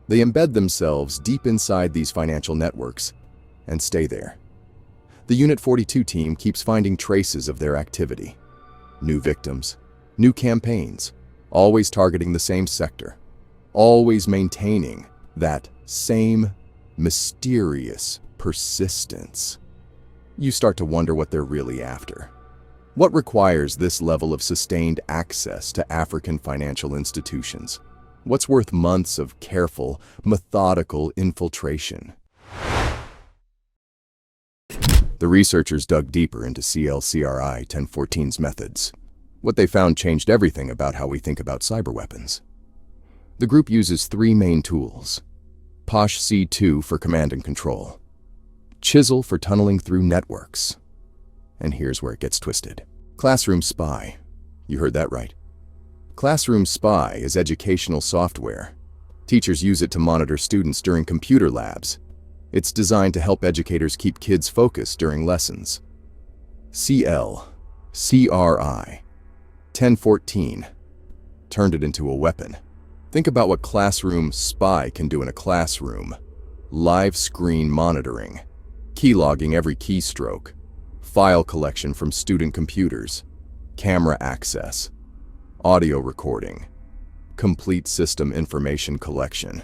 They embed themselves deep inside these financial networks and stay there. The Unit 42 team keeps finding traces of their activity. New victims, new campaigns, always targeting the same sector, always maintaining that same mysterious persistence. You start to wonder what they're really after. What requires this level of sustained access to African financial institutions? What's worth months of careful, methodical infiltration? The researchers dug deeper into CRI-1014's methods. What they found changed everything about how we think about cyber weapons. The group uses three main tools. POSH-C2 for command and control. Chisel for tunneling through networks. And here's where it gets twisted. Classroom Spy. You heard that right. Classroom Spy is educational software. Teachers use it to monitor students during computer labs. It's designed to help educators keep kids focused during lessons. CRI-1014 turned it into a weapon. Think about what Classroom Spy can do in a classroom. Live screen monitoring, keylogging every keystroke, file collection from student computers, camera access, audio recording, complete system information collection.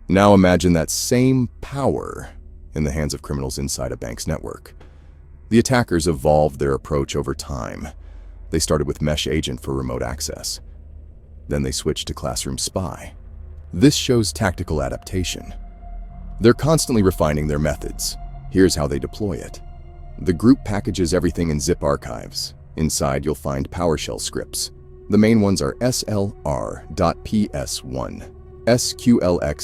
Now imagine that same power in the hands of criminals inside a bank's network. The attackers evolved their approach over time. They started with Mesh Agent for remote access. Then they switched to Classroom Spy. This shows tactical adaptation. They're constantly refining their methods. Here's how they deploy it. The group packages everything in zip archives. Inside you'll find PowerShell scripts. The main ones are slr.ps1, sqlx.ps1,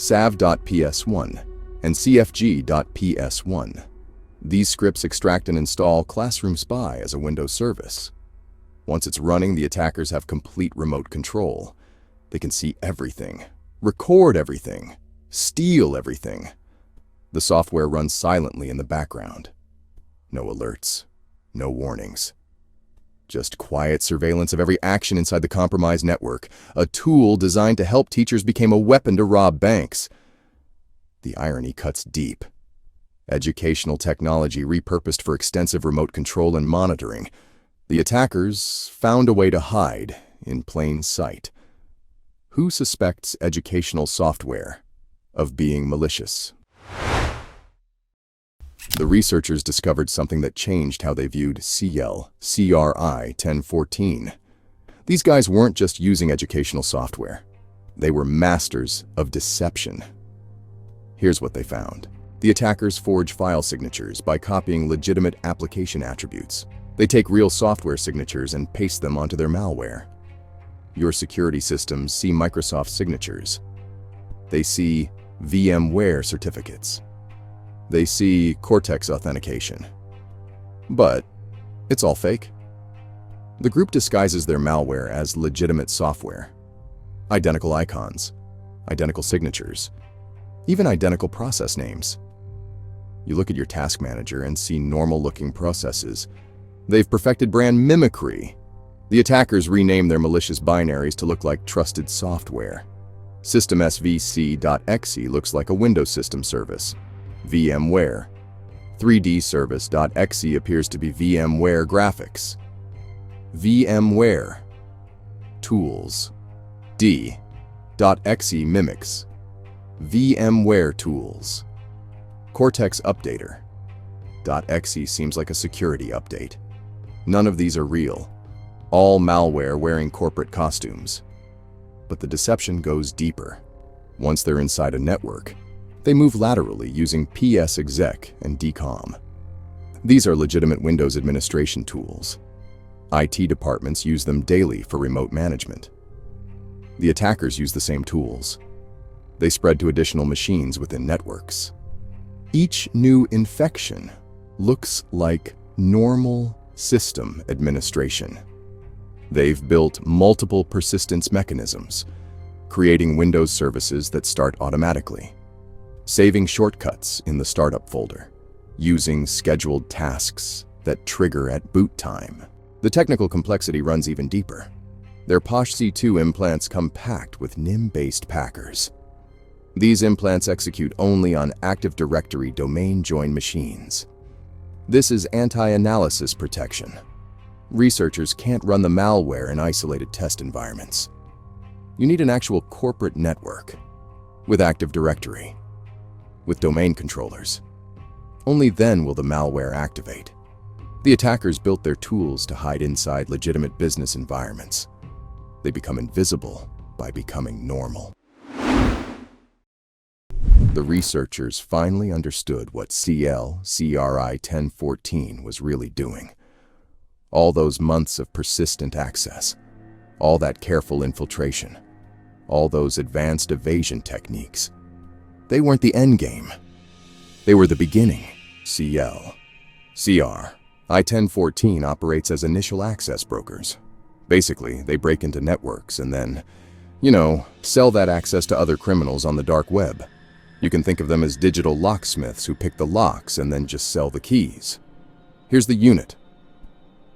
sav.ps1, and cfg.ps1. These scripts extract and install Classroom Spy as a Windows service. Once it's running, the attackers have complete remote control. They can see everything, record everything, steal everything. The software runs silently in the background. No alerts, no warnings. Just quiet surveillance of every action inside the compromised network. A tool designed to help teachers became a weapon to rob banks. The irony cuts deep. Educational technology repurposed for extensive remote control and monitoring. The attackers found a way to hide in plain sight. Who suspects educational software of being malicious? The researchers discovered something that changed how they viewed CRI-1014. These guys weren't just using educational software. They were masters of deception. Here's what they found. The attackers forge file signatures by copying legitimate application attributes. They take real software signatures and paste them onto their malware. Your security systems see Microsoft signatures. They see VMware certificates. They see Cortex authentication. But it's all fake. The group disguises their malware as legitimate software. Identical icons, identical signatures, even identical process names. You look at your task manager and see normal-looking processes. They've perfected brand mimicry. The attackers rename their malicious binaries to look like trusted software. Systemsvc.exe looks like a Windows system service. VMware. 3dservice.exe appears to be VMware graphics. VMware. Tools. D.exe mimics VMware tools. Cortex updater. .exe seems like a security update. None of these are real. All malware wearing corporate costumes. But the deception goes deeper. Once they're inside a network, they move laterally using psexec and DCOM. These are legitimate Windows administration tools. IT departments use them daily for remote management. The attackers use the same tools. They spread to additional machines within networks. Each new infection looks like normal system administration. They've built multiple persistence mechanisms, creating Windows services that start automatically, saving shortcuts in the startup folder, using scheduled tasks that trigger at boot time. The technical complexity runs even deeper. Their POSH-C2 implants come packed with NIM-based packers. These implants execute only on Active Directory domain-joined machines. This is anti-analysis protection. Researchers can't run the malware in isolated test environments. You need an actual corporate network, with Active Directory, with domain controllers. Only then will the malware activate. The attackers built their tools to hide inside legitimate business environments. They become invisible by becoming normal. The researchers finally understood what CRI-1014 was really doing. All those months of persistent access, all that careful infiltration, all those advanced evasion techniques. They weren't the end game. They were the beginning. CRI-1014 operates as initial access brokers. Basically, they break into networks and then, sell that access to other criminals on the dark web. You can think of them as digital locksmiths who pick the locks and then just sell the keys. Here's the unit.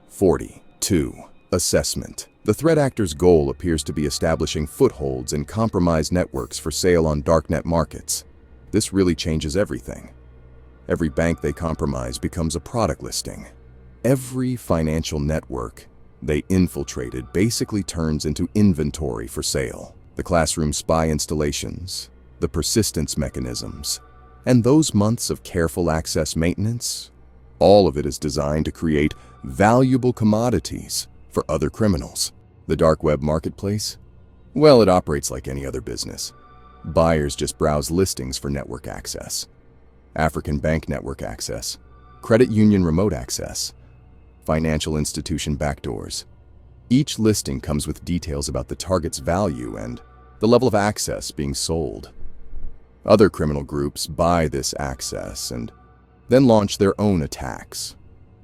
42. Assessment. The threat actor's goal appears to be establishing footholds in compromised networks for sale on darknet markets. This really changes everything. Every bank they compromise becomes a product listing. Every financial network they infiltrated basically turns into inventory for sale. The classroom spy installations, the persistence mechanisms, and those months of careful access maintenance, all of it is designed to create valuable commodities for other criminals. The dark web marketplace? Well, it operates like any other business. Buyers just browse listings for network access. African bank network access, credit union remote access, financial institution backdoors. Each listing comes with details about the target's value and the level of access being sold. Other criminal groups buy this access and then launch their own attacks,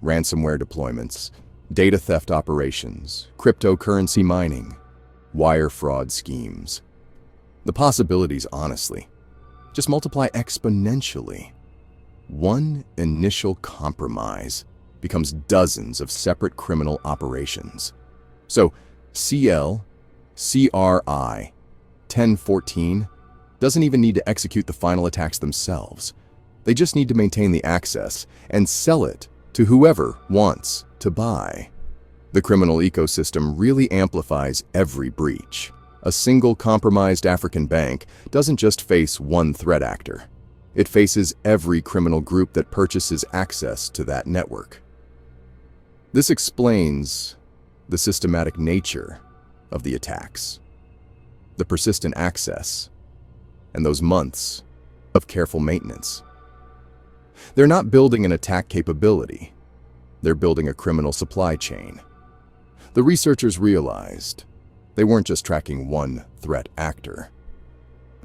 ransomware deployments, data theft operations, cryptocurrency mining, wire fraud schemes. The possibilities, honestly, just multiply exponentially. One initial compromise becomes dozens of separate criminal operations. So, CRI-1014 doesn't even need to execute the final attacks themselves. They just need to maintain the access and sell it to whoever wants to buy. The criminal ecosystem really amplifies every breach. A single compromised African bank doesn't just face one threat actor. It faces every criminal group that purchases access to that network. This explains the systematic nature of the attacks, the persistent access, and those months of careful maintenance. They're not building an attack capability. They're building a criminal supply chain. The researchers realized they weren't just tracking one threat actor.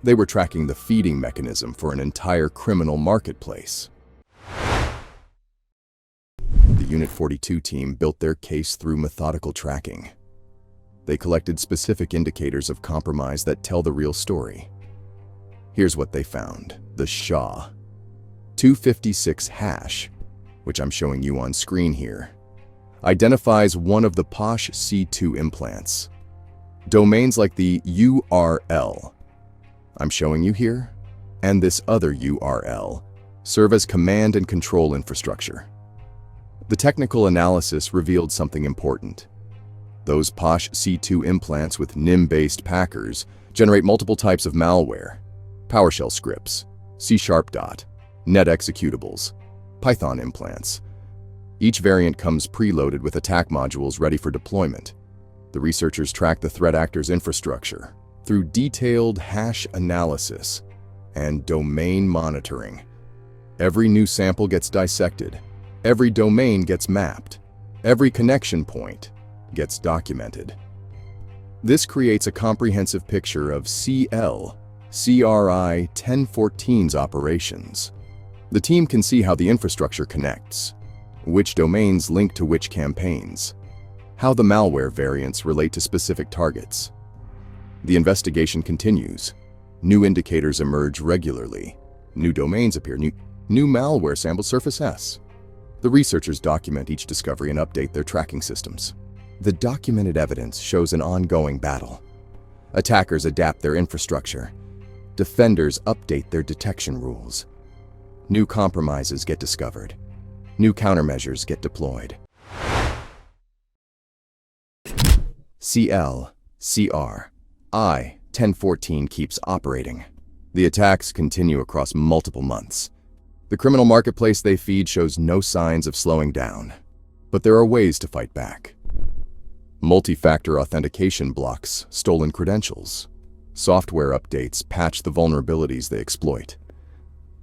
They were tracking the feeding mechanism for an entire criminal marketplace. The Unit 42 team built their case through methodical tracking. They collected specific indicators of compromise that tell the real story. Here's what they found. The SHA-256 hash, which I'm showing you on screen here, identifies one of the POSH C2 implants. Domains like the URL I'm showing you here, and this other URL, serve as command and control infrastructure. The technical analysis revealed something important. Those POSH C2 implants with NIM-based packers generate multiple types of malware: PowerShell scripts, C#, net executables, Python implants. Each variant comes preloaded with attack modules ready for deployment. The researchers tracked the threat actor's infrastructure through detailed hash analysis and domain monitoring. Every new sample gets dissected. Every domain gets mapped. Every connection point gets documented. This creates a comprehensive picture of CRI-1014's operations. The team can see how the infrastructure connects, which domains link to which campaigns, how the malware variants relate to specific targets. The investigation continues. New indicators emerge regularly. New domains appear. New malware samples surface. The researchers document each discovery and update their tracking systems. The documented evidence shows an ongoing battle. Attackers adapt their infrastructure. Defenders update their detection rules. New compromises get discovered. New countermeasures get deployed. CRI-1014 keeps operating. The attacks continue across multiple months. The criminal marketplace they feed shows no signs of slowing down, but there are ways to fight back. Multi-factor authentication blocks stolen credentials. Software updates patch the vulnerabilities they exploit.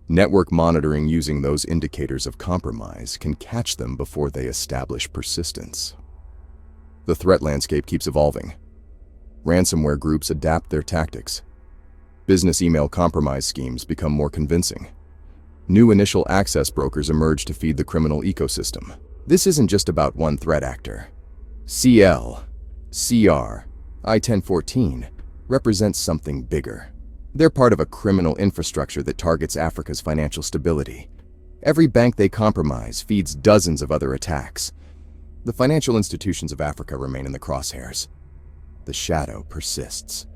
Network monitoring using those indicators of compromise can catch them before they establish persistence. The threat landscape keeps evolving. Ransomware groups adapt their tactics. Business email compromise schemes become more convincing. New initial access brokers emerge to feed the criminal ecosystem. This isn't just about one threat actor. CRI-1014 represents something bigger. They're part of a criminal infrastructure that targets Africa's financial stability. Every bank they compromise feeds dozens of other attacks. The financial institutions of Africa remain in the crosshairs. The shadow persists.